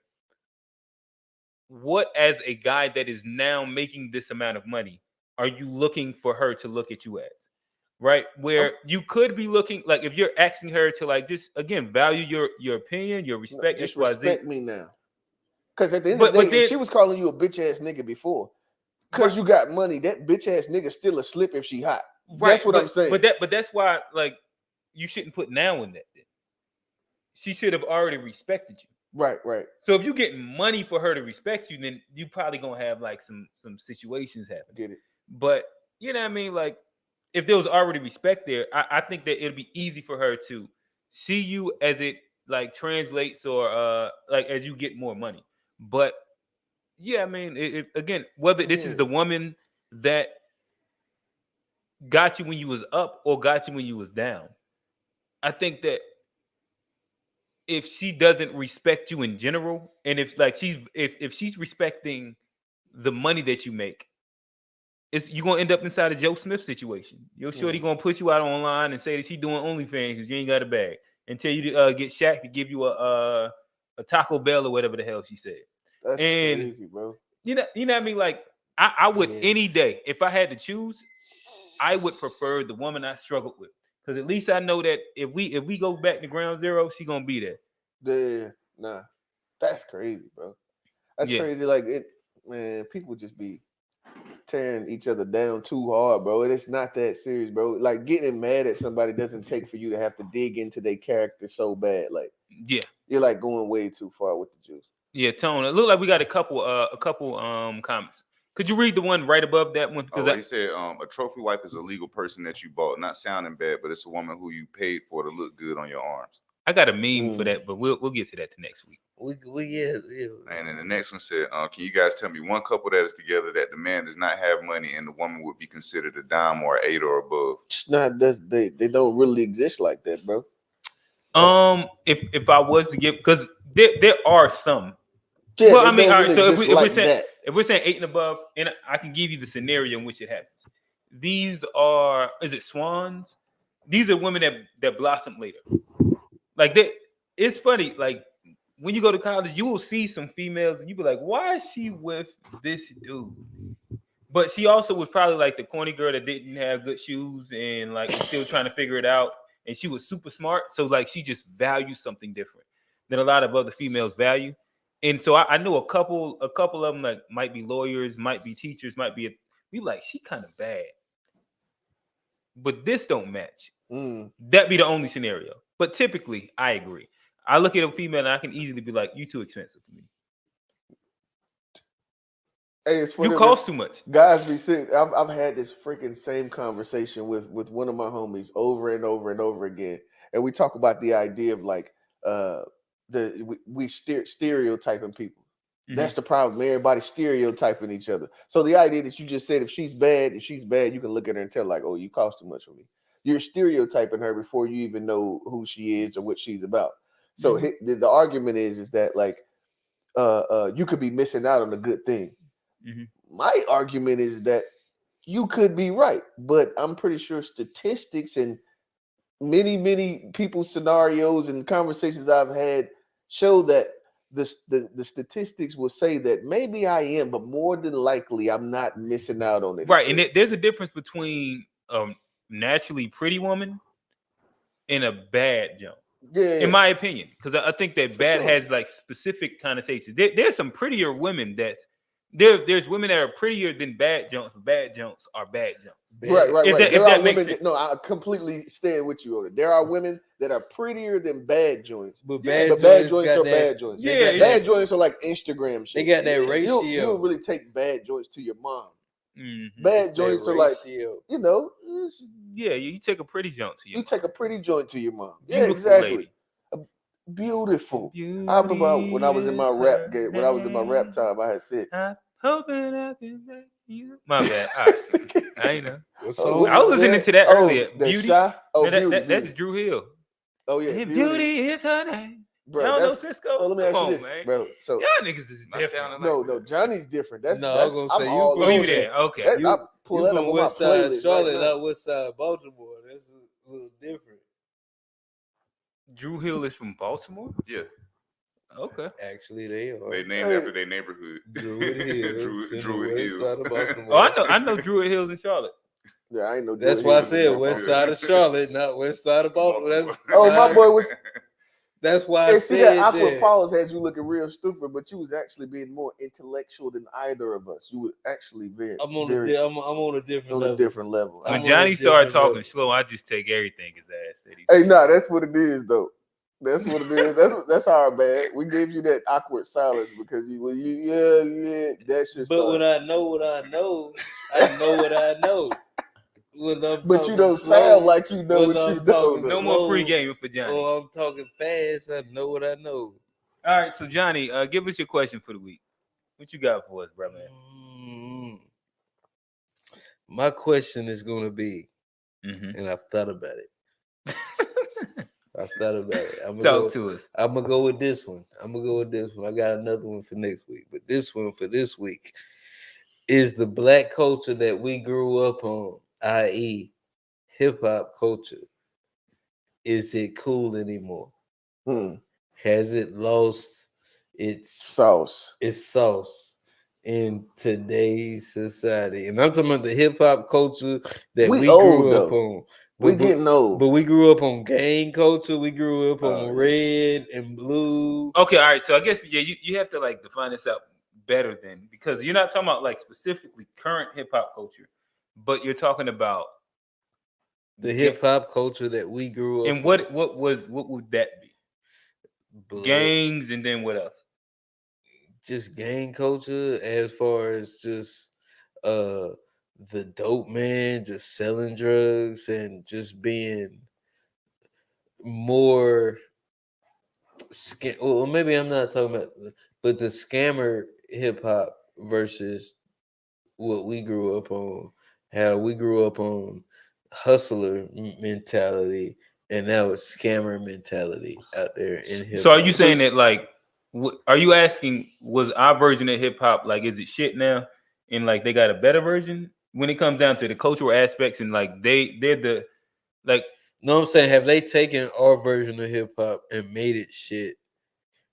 what as a guy that is now making this amount of money are you looking for her to look at you as? Right? Where you could be looking like if you're asking her to like just again value your opinion, your respect, Just XYZ. respect me now. Because at the end of the day, if she was calling you a bitch ass nigga before, because you got money, that bitch ass nigga still a slip if she hot. Right, That's what I'm saying. But that's why like you shouldn't put now in that. Then. She should have already respected you. Right. So if you get money for her to respect you, then you probably gonna have like some situations happen. Get it? But you know what I mean? Like if there was already respect there, I think that it'll be easy for her to see you as it like translates or like as you get more money. But yeah, I mean, again, whether this is the woman that got you when you was up or got you when you was down, I think that if she doesn't respect you in general, and if like if she's respecting the money that you make, you're gonna end up inside a Joe Smith situation. Your shorty gonna put you out online and say that she doing OnlyFans because you ain't got a bag, and tell you to get Shaq to give you a Taco Bell or whatever the hell she said. That's and crazy, bro. You know what I mean? Like I would any day if I had to choose, I would prefer the woman I struggled with. Because at least I know that if we go back to ground zero, she gonna be there. Yeah, nah, that's crazy, bro. That's crazy. Like man, people just be tearing each other down too hard, bro. It's not that serious, bro. Like getting mad at somebody doesn't take for you to have to dig into their character so bad. Like, you're like going way too far with the juice. Yeah, Tone. It looked like we got a couple comments. Could you read the one right above that one? Because he said a trophy wife is a legal person that you bought, not sounding bad, but it's a woman who you paid for to look good on your arms. I got a meme for that, but we'll get to that next week. Yeah. And then the next one said, can you guys tell me one couple that is together that the man does not have money and the woman would be considered a dime or 8 or above? It's not they don't really exist like that, bro. If I was to give, because there are some. Yeah, well, I mean, all right. Really So if we're saying 8 and above, and I can give you the scenario in which it happens. These are, is it swans? These are women that blossom later. Like it's funny. Like when you go to college, you will see some females, and you be like, "Why is she with this dude?" But she also was probably like the corny girl that didn't have good shoes and like still trying to figure it out. And she was super smart, so like she just values something different than a lot of other females value. And so I know a couple of them like might be lawyers, might be teachers, might be we like she kind of bad, but this don't match. That'd be the only scenario. But typically, I agree. I look at a female and I can easily be like, "You too expensive for me. Hey, it's you cost too much." Guys be sitting. I've had this freaking same conversation with one of my homies over and over and over again, and we talk about the idea of like we stereotyping people. That's the problem. Everybody's stereotyping each other. So the idea that you just said if she's bad, you can look at her and tell like, "Oh, you cost too much for me." You're stereotyping her before you even know who she is or what she's about. So the argument is that like you could be missing out on a good thing. Mhm. My argument is that you could be right, but I'm pretty sure statistics and many people's scenarios and conversations I've had show that the statistics will say that maybe I am, but more than likely I'm not missing out on it. Right, and there's a difference between naturally pretty woman and a bad junk. Yeah, in my opinion, because I think that For bad sure. has like specific connotations. There's some prettier women there's women that are prettier than bad junks, but bad junks are bad junks. Right. If There that are makes women. sense. No, I completely stand with you on it. There are women that are prettier than bad joints, But bad bad joints got are that- bad joints. they got Bad that- joints are like Instagram shit. They got that You ratio. don't really take bad joints to your mom. Mhm. Bad It's that joints are like, ratio. you know, Yeah, you take a pretty junk to you. you take a pretty joint to your mom. Yeah, Beautiful exactly. lady. Beautiful. I remember when I was in my rap game, when I was in my rap time, I had said, I'm hoping I can make you. My bad. All right. I know. Oh, I was listening to that oh, earlier. the Beauty. Shy? Oh, No, Beauty, that's Beauty. Drew Hill. Oh yeah, And beauty is her name. Bro, Y'all know that's- Cisco? Oh, let me Come ask you on, this, man. bro. So Y'all niggas is different. no, Johnny's different. That's No, I that's was gonna say I'm you all from- over you that. there. Okay. That's, You, I pull you that from up on my West Side playlist Charlotte, right now. not West Side Baltimore. That's a little different. Drew Hill is from Baltimore? Yeah. Okay. Actually, they are. They named after their neighborhood. Druid Hills, in the Druid west Hills. side of Baltimore. Oh, I know Druid Hills in Charlotte. Yeah, I ain't know. That's Druid why I Hills was said in west Baltimore. side of Charlotte, not west side of Baltimore. That's Oh, my boy was. That's why I And see said that awkward that. pause had you looking real stupid, but you was actually being more intellectual than either of us. You were actually I'm on very I'm on a different on level. a different level. I'm When on Johnny a started different talking level. slow, I just take everything his ass said. Hey, nah, that's what it is though. That's what it is. That's our bad. We gave you that awkward silence because yeah, that shit. But when I know what I know, I know what I know. When I'm But you talking don't slow, sound like you know when what you I'm know. talking though. No more slow, pre-gaming for Johnny. Or I'm talking fast, I know what I know. All right, so Johnny, give us your question for the week. What you got for us, bro, man? My question is going to be, Mhm. and I've thought about it. I've thought about it. Talk to us. I'm gonna go with this one. I got another one for next week, but this one for this week is the black culture that we grew up on, i.e., hip hop culture. Is it cool anymore? Has it lost its sauce? Its sauce in today's society, and I'm talking about the hip hop culture that we old, grew up though. on. We getting old. But we grew up on gang culture. We grew up on red and blue. Okay, all right. So I guess you have to like define this out better then, because you're not talking about like specifically current hip hop culture, but you're talking about The hip hop culture that we grew up and what would that be? Blood. Gangs, and then what else? Just gang culture, as far as just the dope man just selling drugs and just being more well, maybe I'm not talking about, but the scammer hip hop versus what we grew up on, how we grew up on hustler mentality, and now it's scammer mentality out there in hip hop. So are you saying that like, are you asking, was our version of hip hop like, is it shit now, and like they got a better version when it comes down to the cultural aspects, and like they're the like? No, I'm saying, have they taken our version of hip hop and made it shit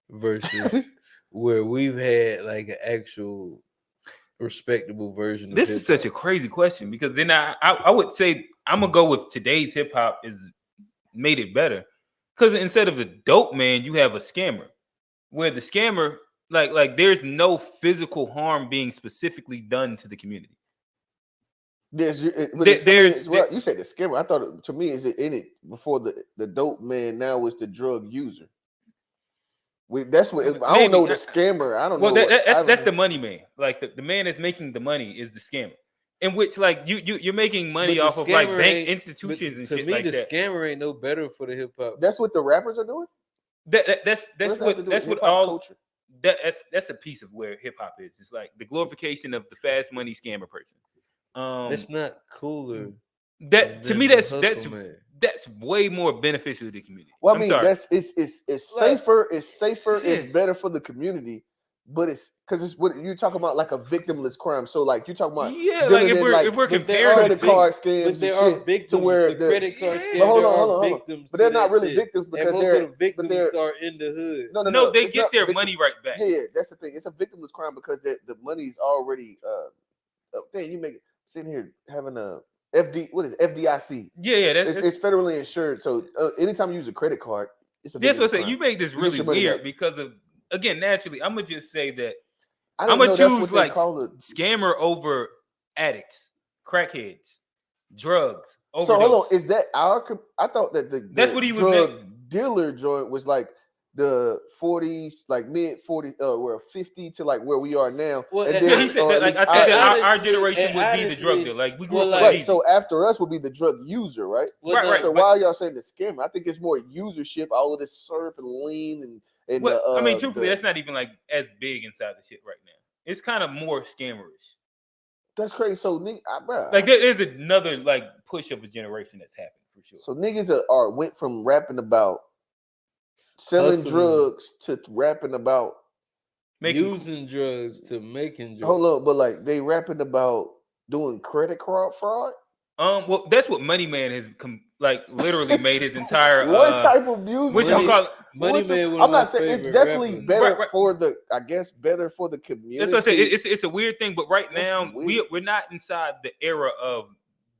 versus where we've had like an actual respectable version of This hip-hop? is such a crazy question, because then I would say I'm gonna go with today's hip hop is made it better, because instead of a dope man, you have a scammer, where the scammer like there's no physical harm being specifically done to the community. You said the scammer. I thought to me is it in it before the dope man now is the drug user. That's what I don't know the scammer. I don't know. That's the money man. Like the man that's making the money is the scammer, in which like you're making money off of like bank institutions and shit like that. To me, the scammer ain't no better for the hip hop. That's what the rappers are doing. That's what all culture. That's a piece of where hip hop is. It's like the glorification of the fast money scammer person. That's not cooler. That to me, that's way more beneficial to the community. Well, I mean, it's safer. It's safer. It's better for the community but it's because it's what you're talking about, like a victimless crime. So like you're talking about Yeah, like if we're comparing credit card scams but and there are shit victims. to where The credit card scam. But hold there on, are hold on. victims. But they're to not that really shit. victims And because most they're of the victims are in the hood. No, they it's get not their victim- money right back. Yeah, that's the thing. It's a victimless crime because the money's already thing you make sitting here having a FD. What is it? FDIC? Yeah, it's federally insured. So anytime you use a credit card, it's a That's what I victimless say. crime. You made this You get really your money weird back. because of, again, naturally, I'm gonna just say that I I'm didn't gonna know that's choose what they like call it. scammer over addicts, crackheads, drugs. So hold on, is that I thought that That's the what he was drug dealer joint was like the 40s, like mid 40s, where 50 to like where we are now. Well, and he said or that, at like least I think that honestly- our generation and would be the honestly, drug dealer. Like we grew well, up like- with right. So after us would be the drug user, right? Well, right. So but- why are y'all saying the scammer? I think it's more usership, all of this syrup and lean and well, the, I mean, truthfully, that's not even like as big inside the shit right now. It's kind of more scammerish. that's crazy. So bruh, Like there's another like push of a generation that's happened for sure. so niggas are went from rapping about selling Hustling. drugs to rapping about using drugs to making drugs. hold on, but like they rapping about doing credit card fraud. Well, that's what Money Man has like literally made his entire. What type of music? Which y'all call it? Money Man. I'm not saying it's definitely better Right. for the. I guess better for the community. That's what I say. It's a weird thing, but right That's now weird. we're not inside the era of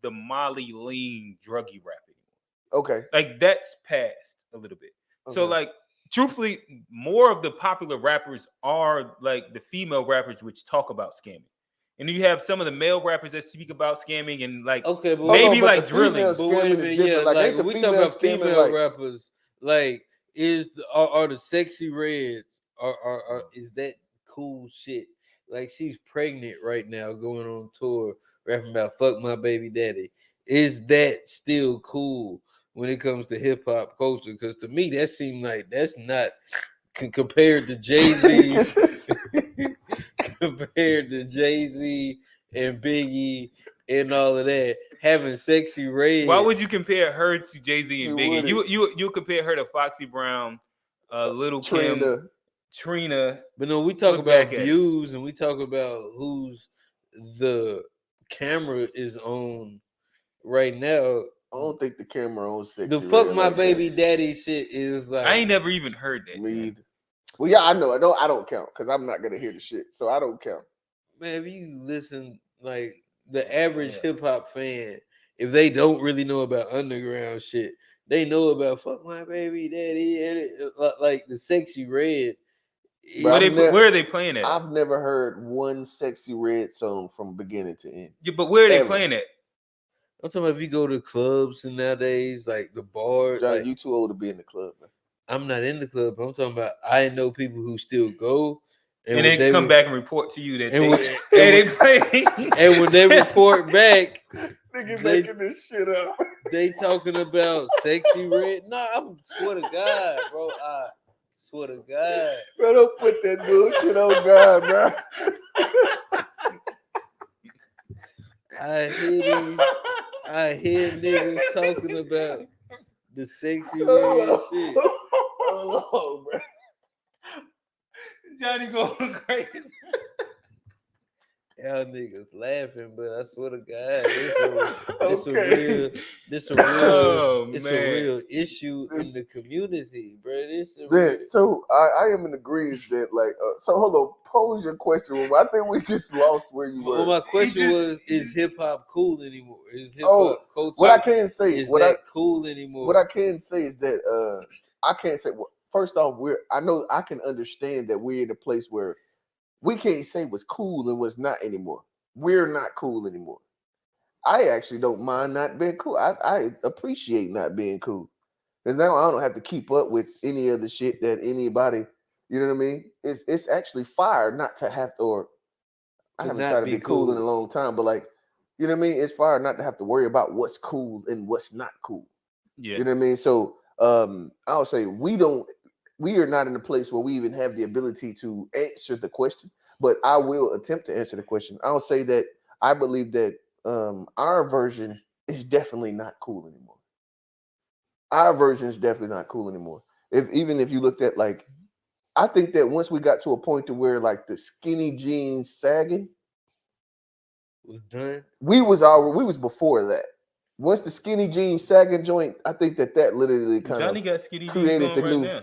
the Molly lean druggy rap anymore. Okay. Like that's passed a little bit. So Okay. like truthfully, more of the popular rappers are like the female rappers which talk about scamming. And you have some of the male rappers that speak about scamming and like Okay, but maybe but like the drilling. female But wait a scamming is minute, different. yeah, Like, like ain't the we talk female about scamming, female like- rappers. Like, are the sexy reds? Are is that cool shit? Like, she's pregnant right now, going on tour, rapping about "fuck my baby daddy." Is that still cool when it comes to hip hop culture? Because to me, that seems like that's not compared to Jay-Z. Compared to Jay-Z and Biggie and all of that, having sexy red. Why would you compare her to Jay-Z and You Biggie? wouldn't. You compare her to Foxy Brown, Little Kim, Trina. But no, we talk Look about back at it. views and we talk about who's the camera is on right now. I don't think the camera on sexy. The fuck red my like that. baby daddy shit is like, I ain't never even heard that. Me either. Well, yeah, I know. I don't count because I'm not gonna hear the shit, so I don't count. man, if you listen, like the average hip hop fan, if they don't really know about underground shit, they know about "fuck my baby daddy" and like the sexy red. But Where are they playing at? I've never heard one sexy red song from beginning to end. Yeah, but where are they Ever. playing at? I'm talking about if you go to clubs and nowadays, like the bar. Johnny, like, you too old to be in the club, man. I'm not in the club. But I'm talking about I know people who still go And when then they come re- back and report to you that and they, when- they and play. and when they report back, Niggas they- making this shit up. they talking about sexy red. No, I swear to God, bro. I swear to God. Bro, don't put that bullshit on God, bro. I hear niggas talking about the sexy red shit. Hold on, bro. Johnny going crazy. Y'all niggas laughing, but I swear to God, it's Okay. Oh, a man. real issue in the community, bro. This a Man, real, so I am in agreement that like so hold on, pose your question. I think we just lost where you were. well, my question was: is hip hop cool anymore? Is hip Oh, hop culture? what I can say, is what that I cool anymore? what I can say is that I can't say. Well, first off, I know I can understand that we're in a place where we can't say what's cool and what's not anymore. We're not cool anymore. I actually don't mind not being cool. I appreciate not being cool because now I don't have to keep up with any of the shit that anybody. You know what I mean? It's actually fire not to have to. Or I To haven't not tried to be be cool in a cool. long time, but like, you know what I mean? It's fire not to have to worry about what's cool and what's not cool. Yeah. You know what I mean? So I'll say we are not in a place where we even have the ability to answer the question, but I will attempt to answer the question. I'll say that I believe that our version is definitely not cool anymore. Our version is definitely not cool anymore. Even if you looked at like I think that once we got to a point to where like the skinny jeans sagging was done, we was before that. Once the skinny jeans sagging joint, I think that literally kind Johnny of got skinny jeans created on the right new. now.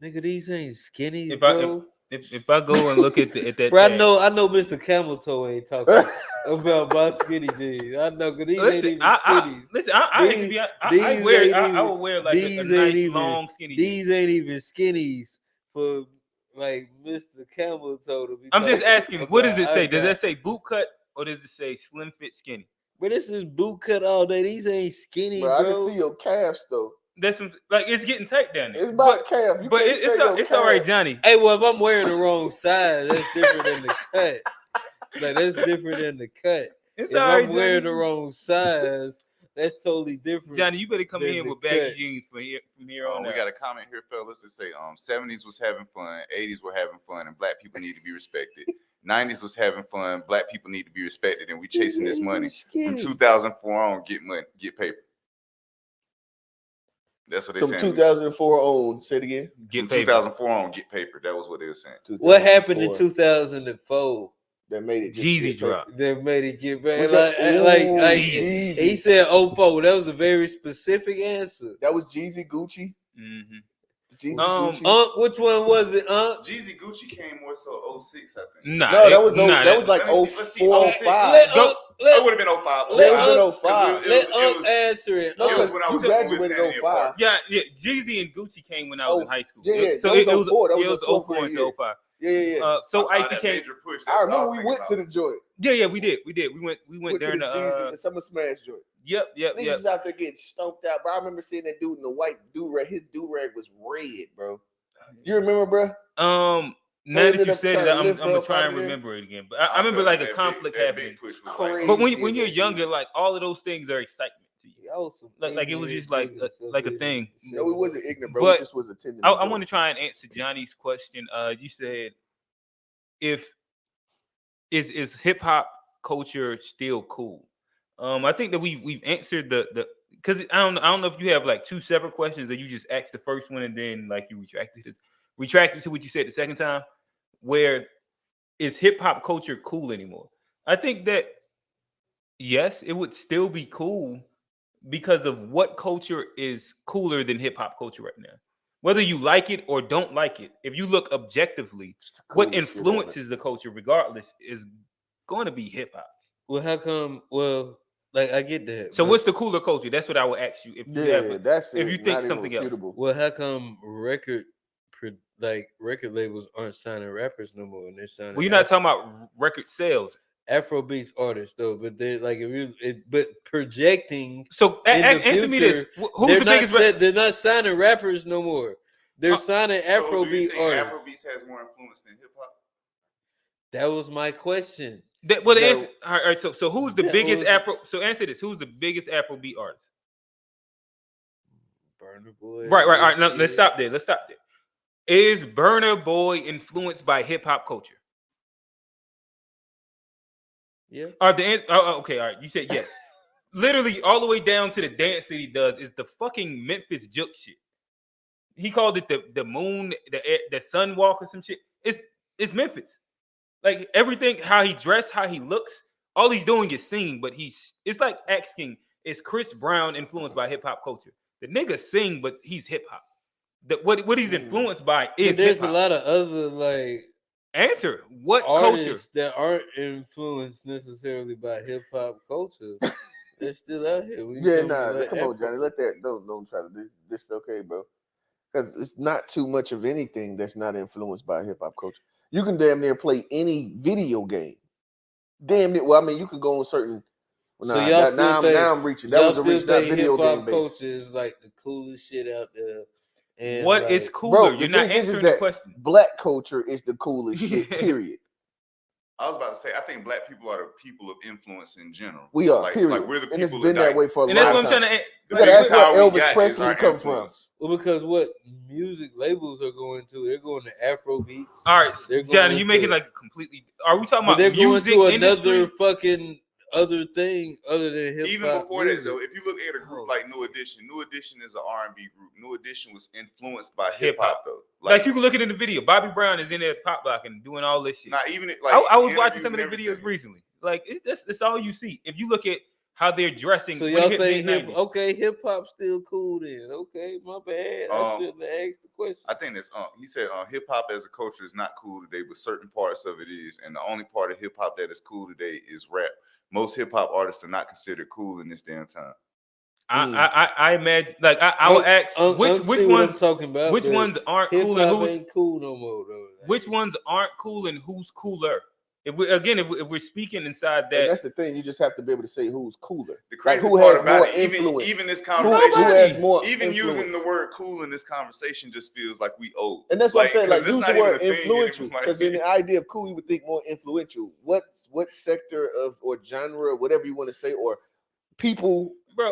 Nigga, these ain't skinny, If bro. if I go and look at that, Bro, tag, I know Mr. Camel Toe ain't talking about my skinny jeans. I know, because these ain't even skinnies. I would wear like a nice long skinny jeans. These ain't even skinnies for like Mr. Camel Toe to be. I'm just asking, what does it say? Does that that say boot cut or does it say slim fit skinny? But this is boot cut all day. These ain't skinny, Bro, bro. I can see your calves though. That's like it's getting tight down there. It's about calf. But it's all right, Johnny. Hey, well, if I'm wearing the wrong size, that's different than the cut. Like that's different than the cut. It's if all right, I'm wearing Johnny. the wrong size, that's totally different. Johnny, you better come than in the with baggy cut. jeans from here on We out. got a comment here, fellas, that say 70s was having fun, 80s were having fun, and black people need to be respected. 90s was having fun, black people need to be respected, and we chasing this money. From 2004 on, get money, get paper. That's what they From saying. 2004 on, say it again. From 2004 on, get paper. That was what they were saying. What happened in 2004? That made it Jeezy drop. That made it get back. Was Like, that- like Ooh, he Jeezy. said 04. That was a very specific answer. That was Jeezy Gucci. Mm-hmm. Jeezy Gucci. Which one was it, Jeezy Gucci came more so 06, I think. Nah, No, that was like let's see, 04, 06. 05. It would have been 05. Let answer it. No, it was when I was graduated in 05. Yeah, Jeezy and Gucci came when I was in high school. Yeah, So that it was was 04. That it was was a 12th 04 grade to 05. Yeah. So Icy came. I remember we went to the joint. Yeah, we did. We went to during the the Jeezy, the Summer Smash joint. Yep. Niggas was out there getting stomped out, bro. I remember seeing that dude in the white do-rag. His do-rag was red, bro. You remember, bro? Now that you said it, I'm gonna try and remember it again. But I remember like a conflict happening. But when you're younger, like all of those things are excitement to you. Like it was just like a thing. No, we wasn't ignorant, bro. But we just was attending. I want to try and answer Johnny's question. You said is hip hop culture still cool? I think that we've answered the because I don't know if you have like two separate questions or you just asked the first one and then like you retracted to what you said the second time. Where is hip hop culture cool anymore? I think that yes, it would still be cool because of what culture is cooler than hip hop culture right now. Whether you like it or don't like it, if you look objectively, what influences the culture, regardless, is going to be hip hop. Well, how come? Well, like I get that. So, what's the cooler culture? That's what I would ask you. If you if you think something else. Well, how come record labels aren't signing rappers no more, and they're signing? Well, you're not talking about record sales. Afrobeats artists though, but they're like but projecting. So answer me this: who's the biggest? They're not signing rappers no more. They're signing Afrobeat artists. Afrobeats has more influence than hip hop. That was my question. Answer, all right. So who's the biggest Afro? So answer this: who's the biggest Afrobeat artist? Burna Boy. Right. All right. Now, let's stop there. Is Burna Boy influenced by hip hop culture? Yeah. Okay. All right. You said yes. Literally, all the way down to the dance that he does is the fucking Memphis Juke shit. He called it the moon, the sun walk or some shit. It's Memphis. Like everything, how he dressed, how he looks, all he's doing is singing. But it's like asking, is Chris Brown influenced by hip hop culture? The nigga sing, but he's hip hop. What he's influenced by is. But there's hip-hop. a lot of other like. Answer what artists culture that aren't influenced necessarily by hip hop culture. They're still out here. Come on, Johnny. Let that don't try to this okay, bro. Because it's not too much of anything that's not influenced by hip hop culture. You can damn near play any video game. Damn it. Well, I mean, you can go on certain. Well, So y'all now I'm reaching. That was a reach. That video game based. Culture is like the coolest shit out there. And what is cooler? You're not answering the question. Black culture is the coolest shit, period. I was about to say, I think black people are the people of influence in general. We are, like, period. like we're the and people it's been that way for a long time. And that's what I'm trying to. You gotta ask where Elvis Presley come from. Well, because what music labels are going to, they're going to Afro beats. All right, Johnny, you making like a completely. Are we talking about they're going music to industry? another fucking other thing other than hip hop. Even before music. that, though, if you look at a group like New Edition is an R&B group. New Edition was influenced by hip hop, though. Like you can look at it in the video. Bobby Brown is in there pop locking, doing all this shit. Not even I was watching some of the videos recently. Like that's all you see. If you look at how they're dressing, So when y'all it hit think mid-90s. hip hop still cool then? Okay, my bad. I shouldn't have asked the question. I think that's he said hip hop as a culture is not cool today, but certain parts of it is, and the only part of hip hop that is cool today is rap. Most hip hop artists are not considered cool in this damn time. I imagine, like I will ask which ones I'm talking about. Which ones aren't cool and who's ain't cool no more though. Which ones aren't cool and who's cooler? If we're speaking inside that, and that's the thing. You just have to be able to say who's cooler. The crazy who part has about more it, influence. even this conversation, who has more even influence. using the word cool in this conversation just feels like we old. And that's what I'm saying. Like, use the word even a thing influential, anymore. because in the idea of cool, you would think more influential. What sector of or genre, whatever you want to say, or people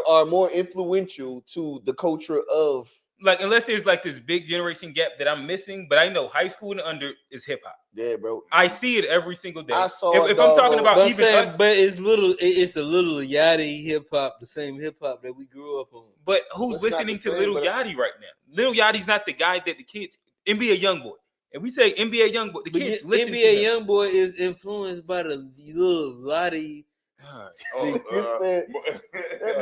are more influential to the culture of. like, unless there's like this big generation gap that I'm missing, but I know high school and under is hip hop. Yeah, bro. I see it every single day. I saw if I'm talking about but even us, but it's the little Yachty hip hop, the same hip hop that we grew up on. but who's listening to Lil Yachty right now? Lil Yachty's not the guy that the kids NBA Youngboy. If we say NBA Youngboy, the kids listen to NBA him. Youngboy is influenced by the little Lottie. That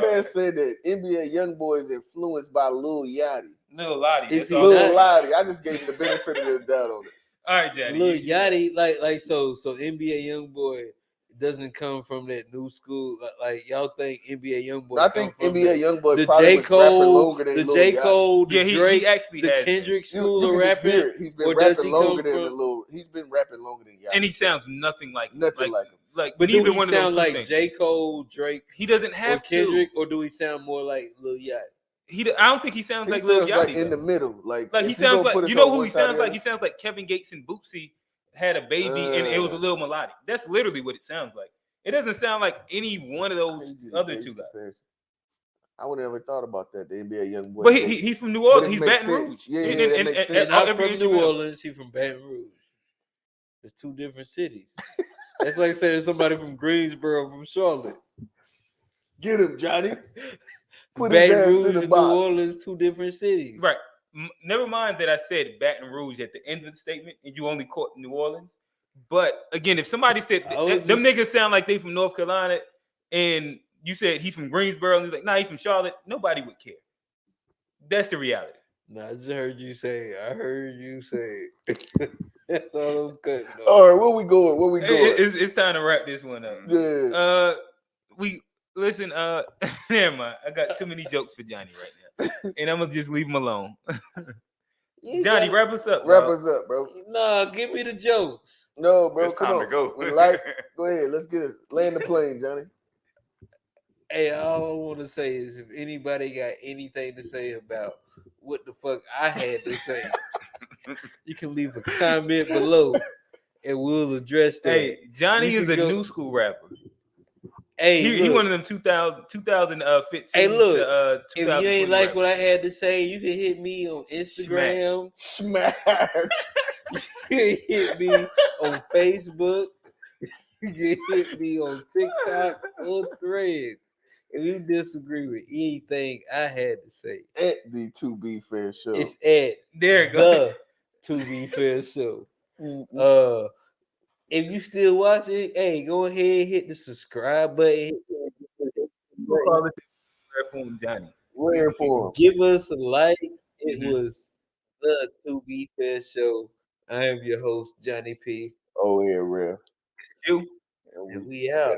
man said that NBA Youngboy is influenced by Lil Yachty. Lil Lottie. Lil Lottie. I just gave him the benefit of the doubt on it. All right, Johnny. Lil Yachty, like so NBA Youngboy doesn't come from that new school. Like y'all think NBA Youngboy? I think NBA Youngboy the probably J. was rapping Cole, longer than the Lil J. Yachty. Cole, the Drake, he actually the has Kendrick You school of can just hear rapping. it. He's been or does rapping he longer come than from? He's been rapping longer than Yachty. And he sounds nothing like him. Nothing like him. Like But do neither he one of those sound two like things. J. Cole, Drake? He doesn't have or Kendrick, to. or do he sound more like Lil Yachty? I don't think he sounds He like Lil sounds Yachty. like in the middle. Like he if sounds gonna like, put us you know on who one he side or sounds the like? other. He sounds like Kevin Gates and Bootsy had a baby and it was a little melodic. That's literally what it sounds like. It doesn't sound like any one of those other two guys. I would have never thought about that. The NBA Youngboy. But he's from New Orleans. He's Baton Rouge. Yeah, that makes sense. He's not from New Orleans. He's from Baton Rouge. It's two different cities. That's like saying somebody from Greensboro from Charlotte. Get him, Johnny. Put his Baton ass Rouge in the and box. New Orleans, two different cities. Right. Never mind that I said Baton Rouge at the end of the statement and you only caught New Orleans. But again, if somebody said them niggas sound like they from North Carolina and you said he's from Greensboro and he's like, nah, he's from Charlotte, nobody would care. That's the reality. No, I just heard you say. That's all I'm cutting off. All right, where we going? Where we going? It's time to wrap this one up. Yeah. Listen, never mind. I got too many jokes for Johnny right now. And I'm gonna just leave him alone. Johnny, wrap us up. Wrap us up, bro. Nah, give me the jokes. No, bro. It's come time on. to go. Go ahead. Let's get it. Land the plane, Johnny. Hey, all I want to say is if anybody got anything to say about what the fuck I had to say, you can leave a comment below and we'll address that. Hey, Johnny is a new school rapper. Hey, he one of them 2015. Hey, look, to, if you ain't like what I had to say, you can hit me on Instagram. Smack. You can hit me on Facebook. You can hit me on TikTok or Threads. If you disagree with anything I had to say, at the To Be Fair Show. it's at there you go. the To Be Fair Show. If you still watching, hey, go ahead, hit the subscribe button. Johnny. Where for him? Give us a like. It was the To Be Fair Show. I am your host, Johnny P. Oh, yeah, real. It's you. And we out.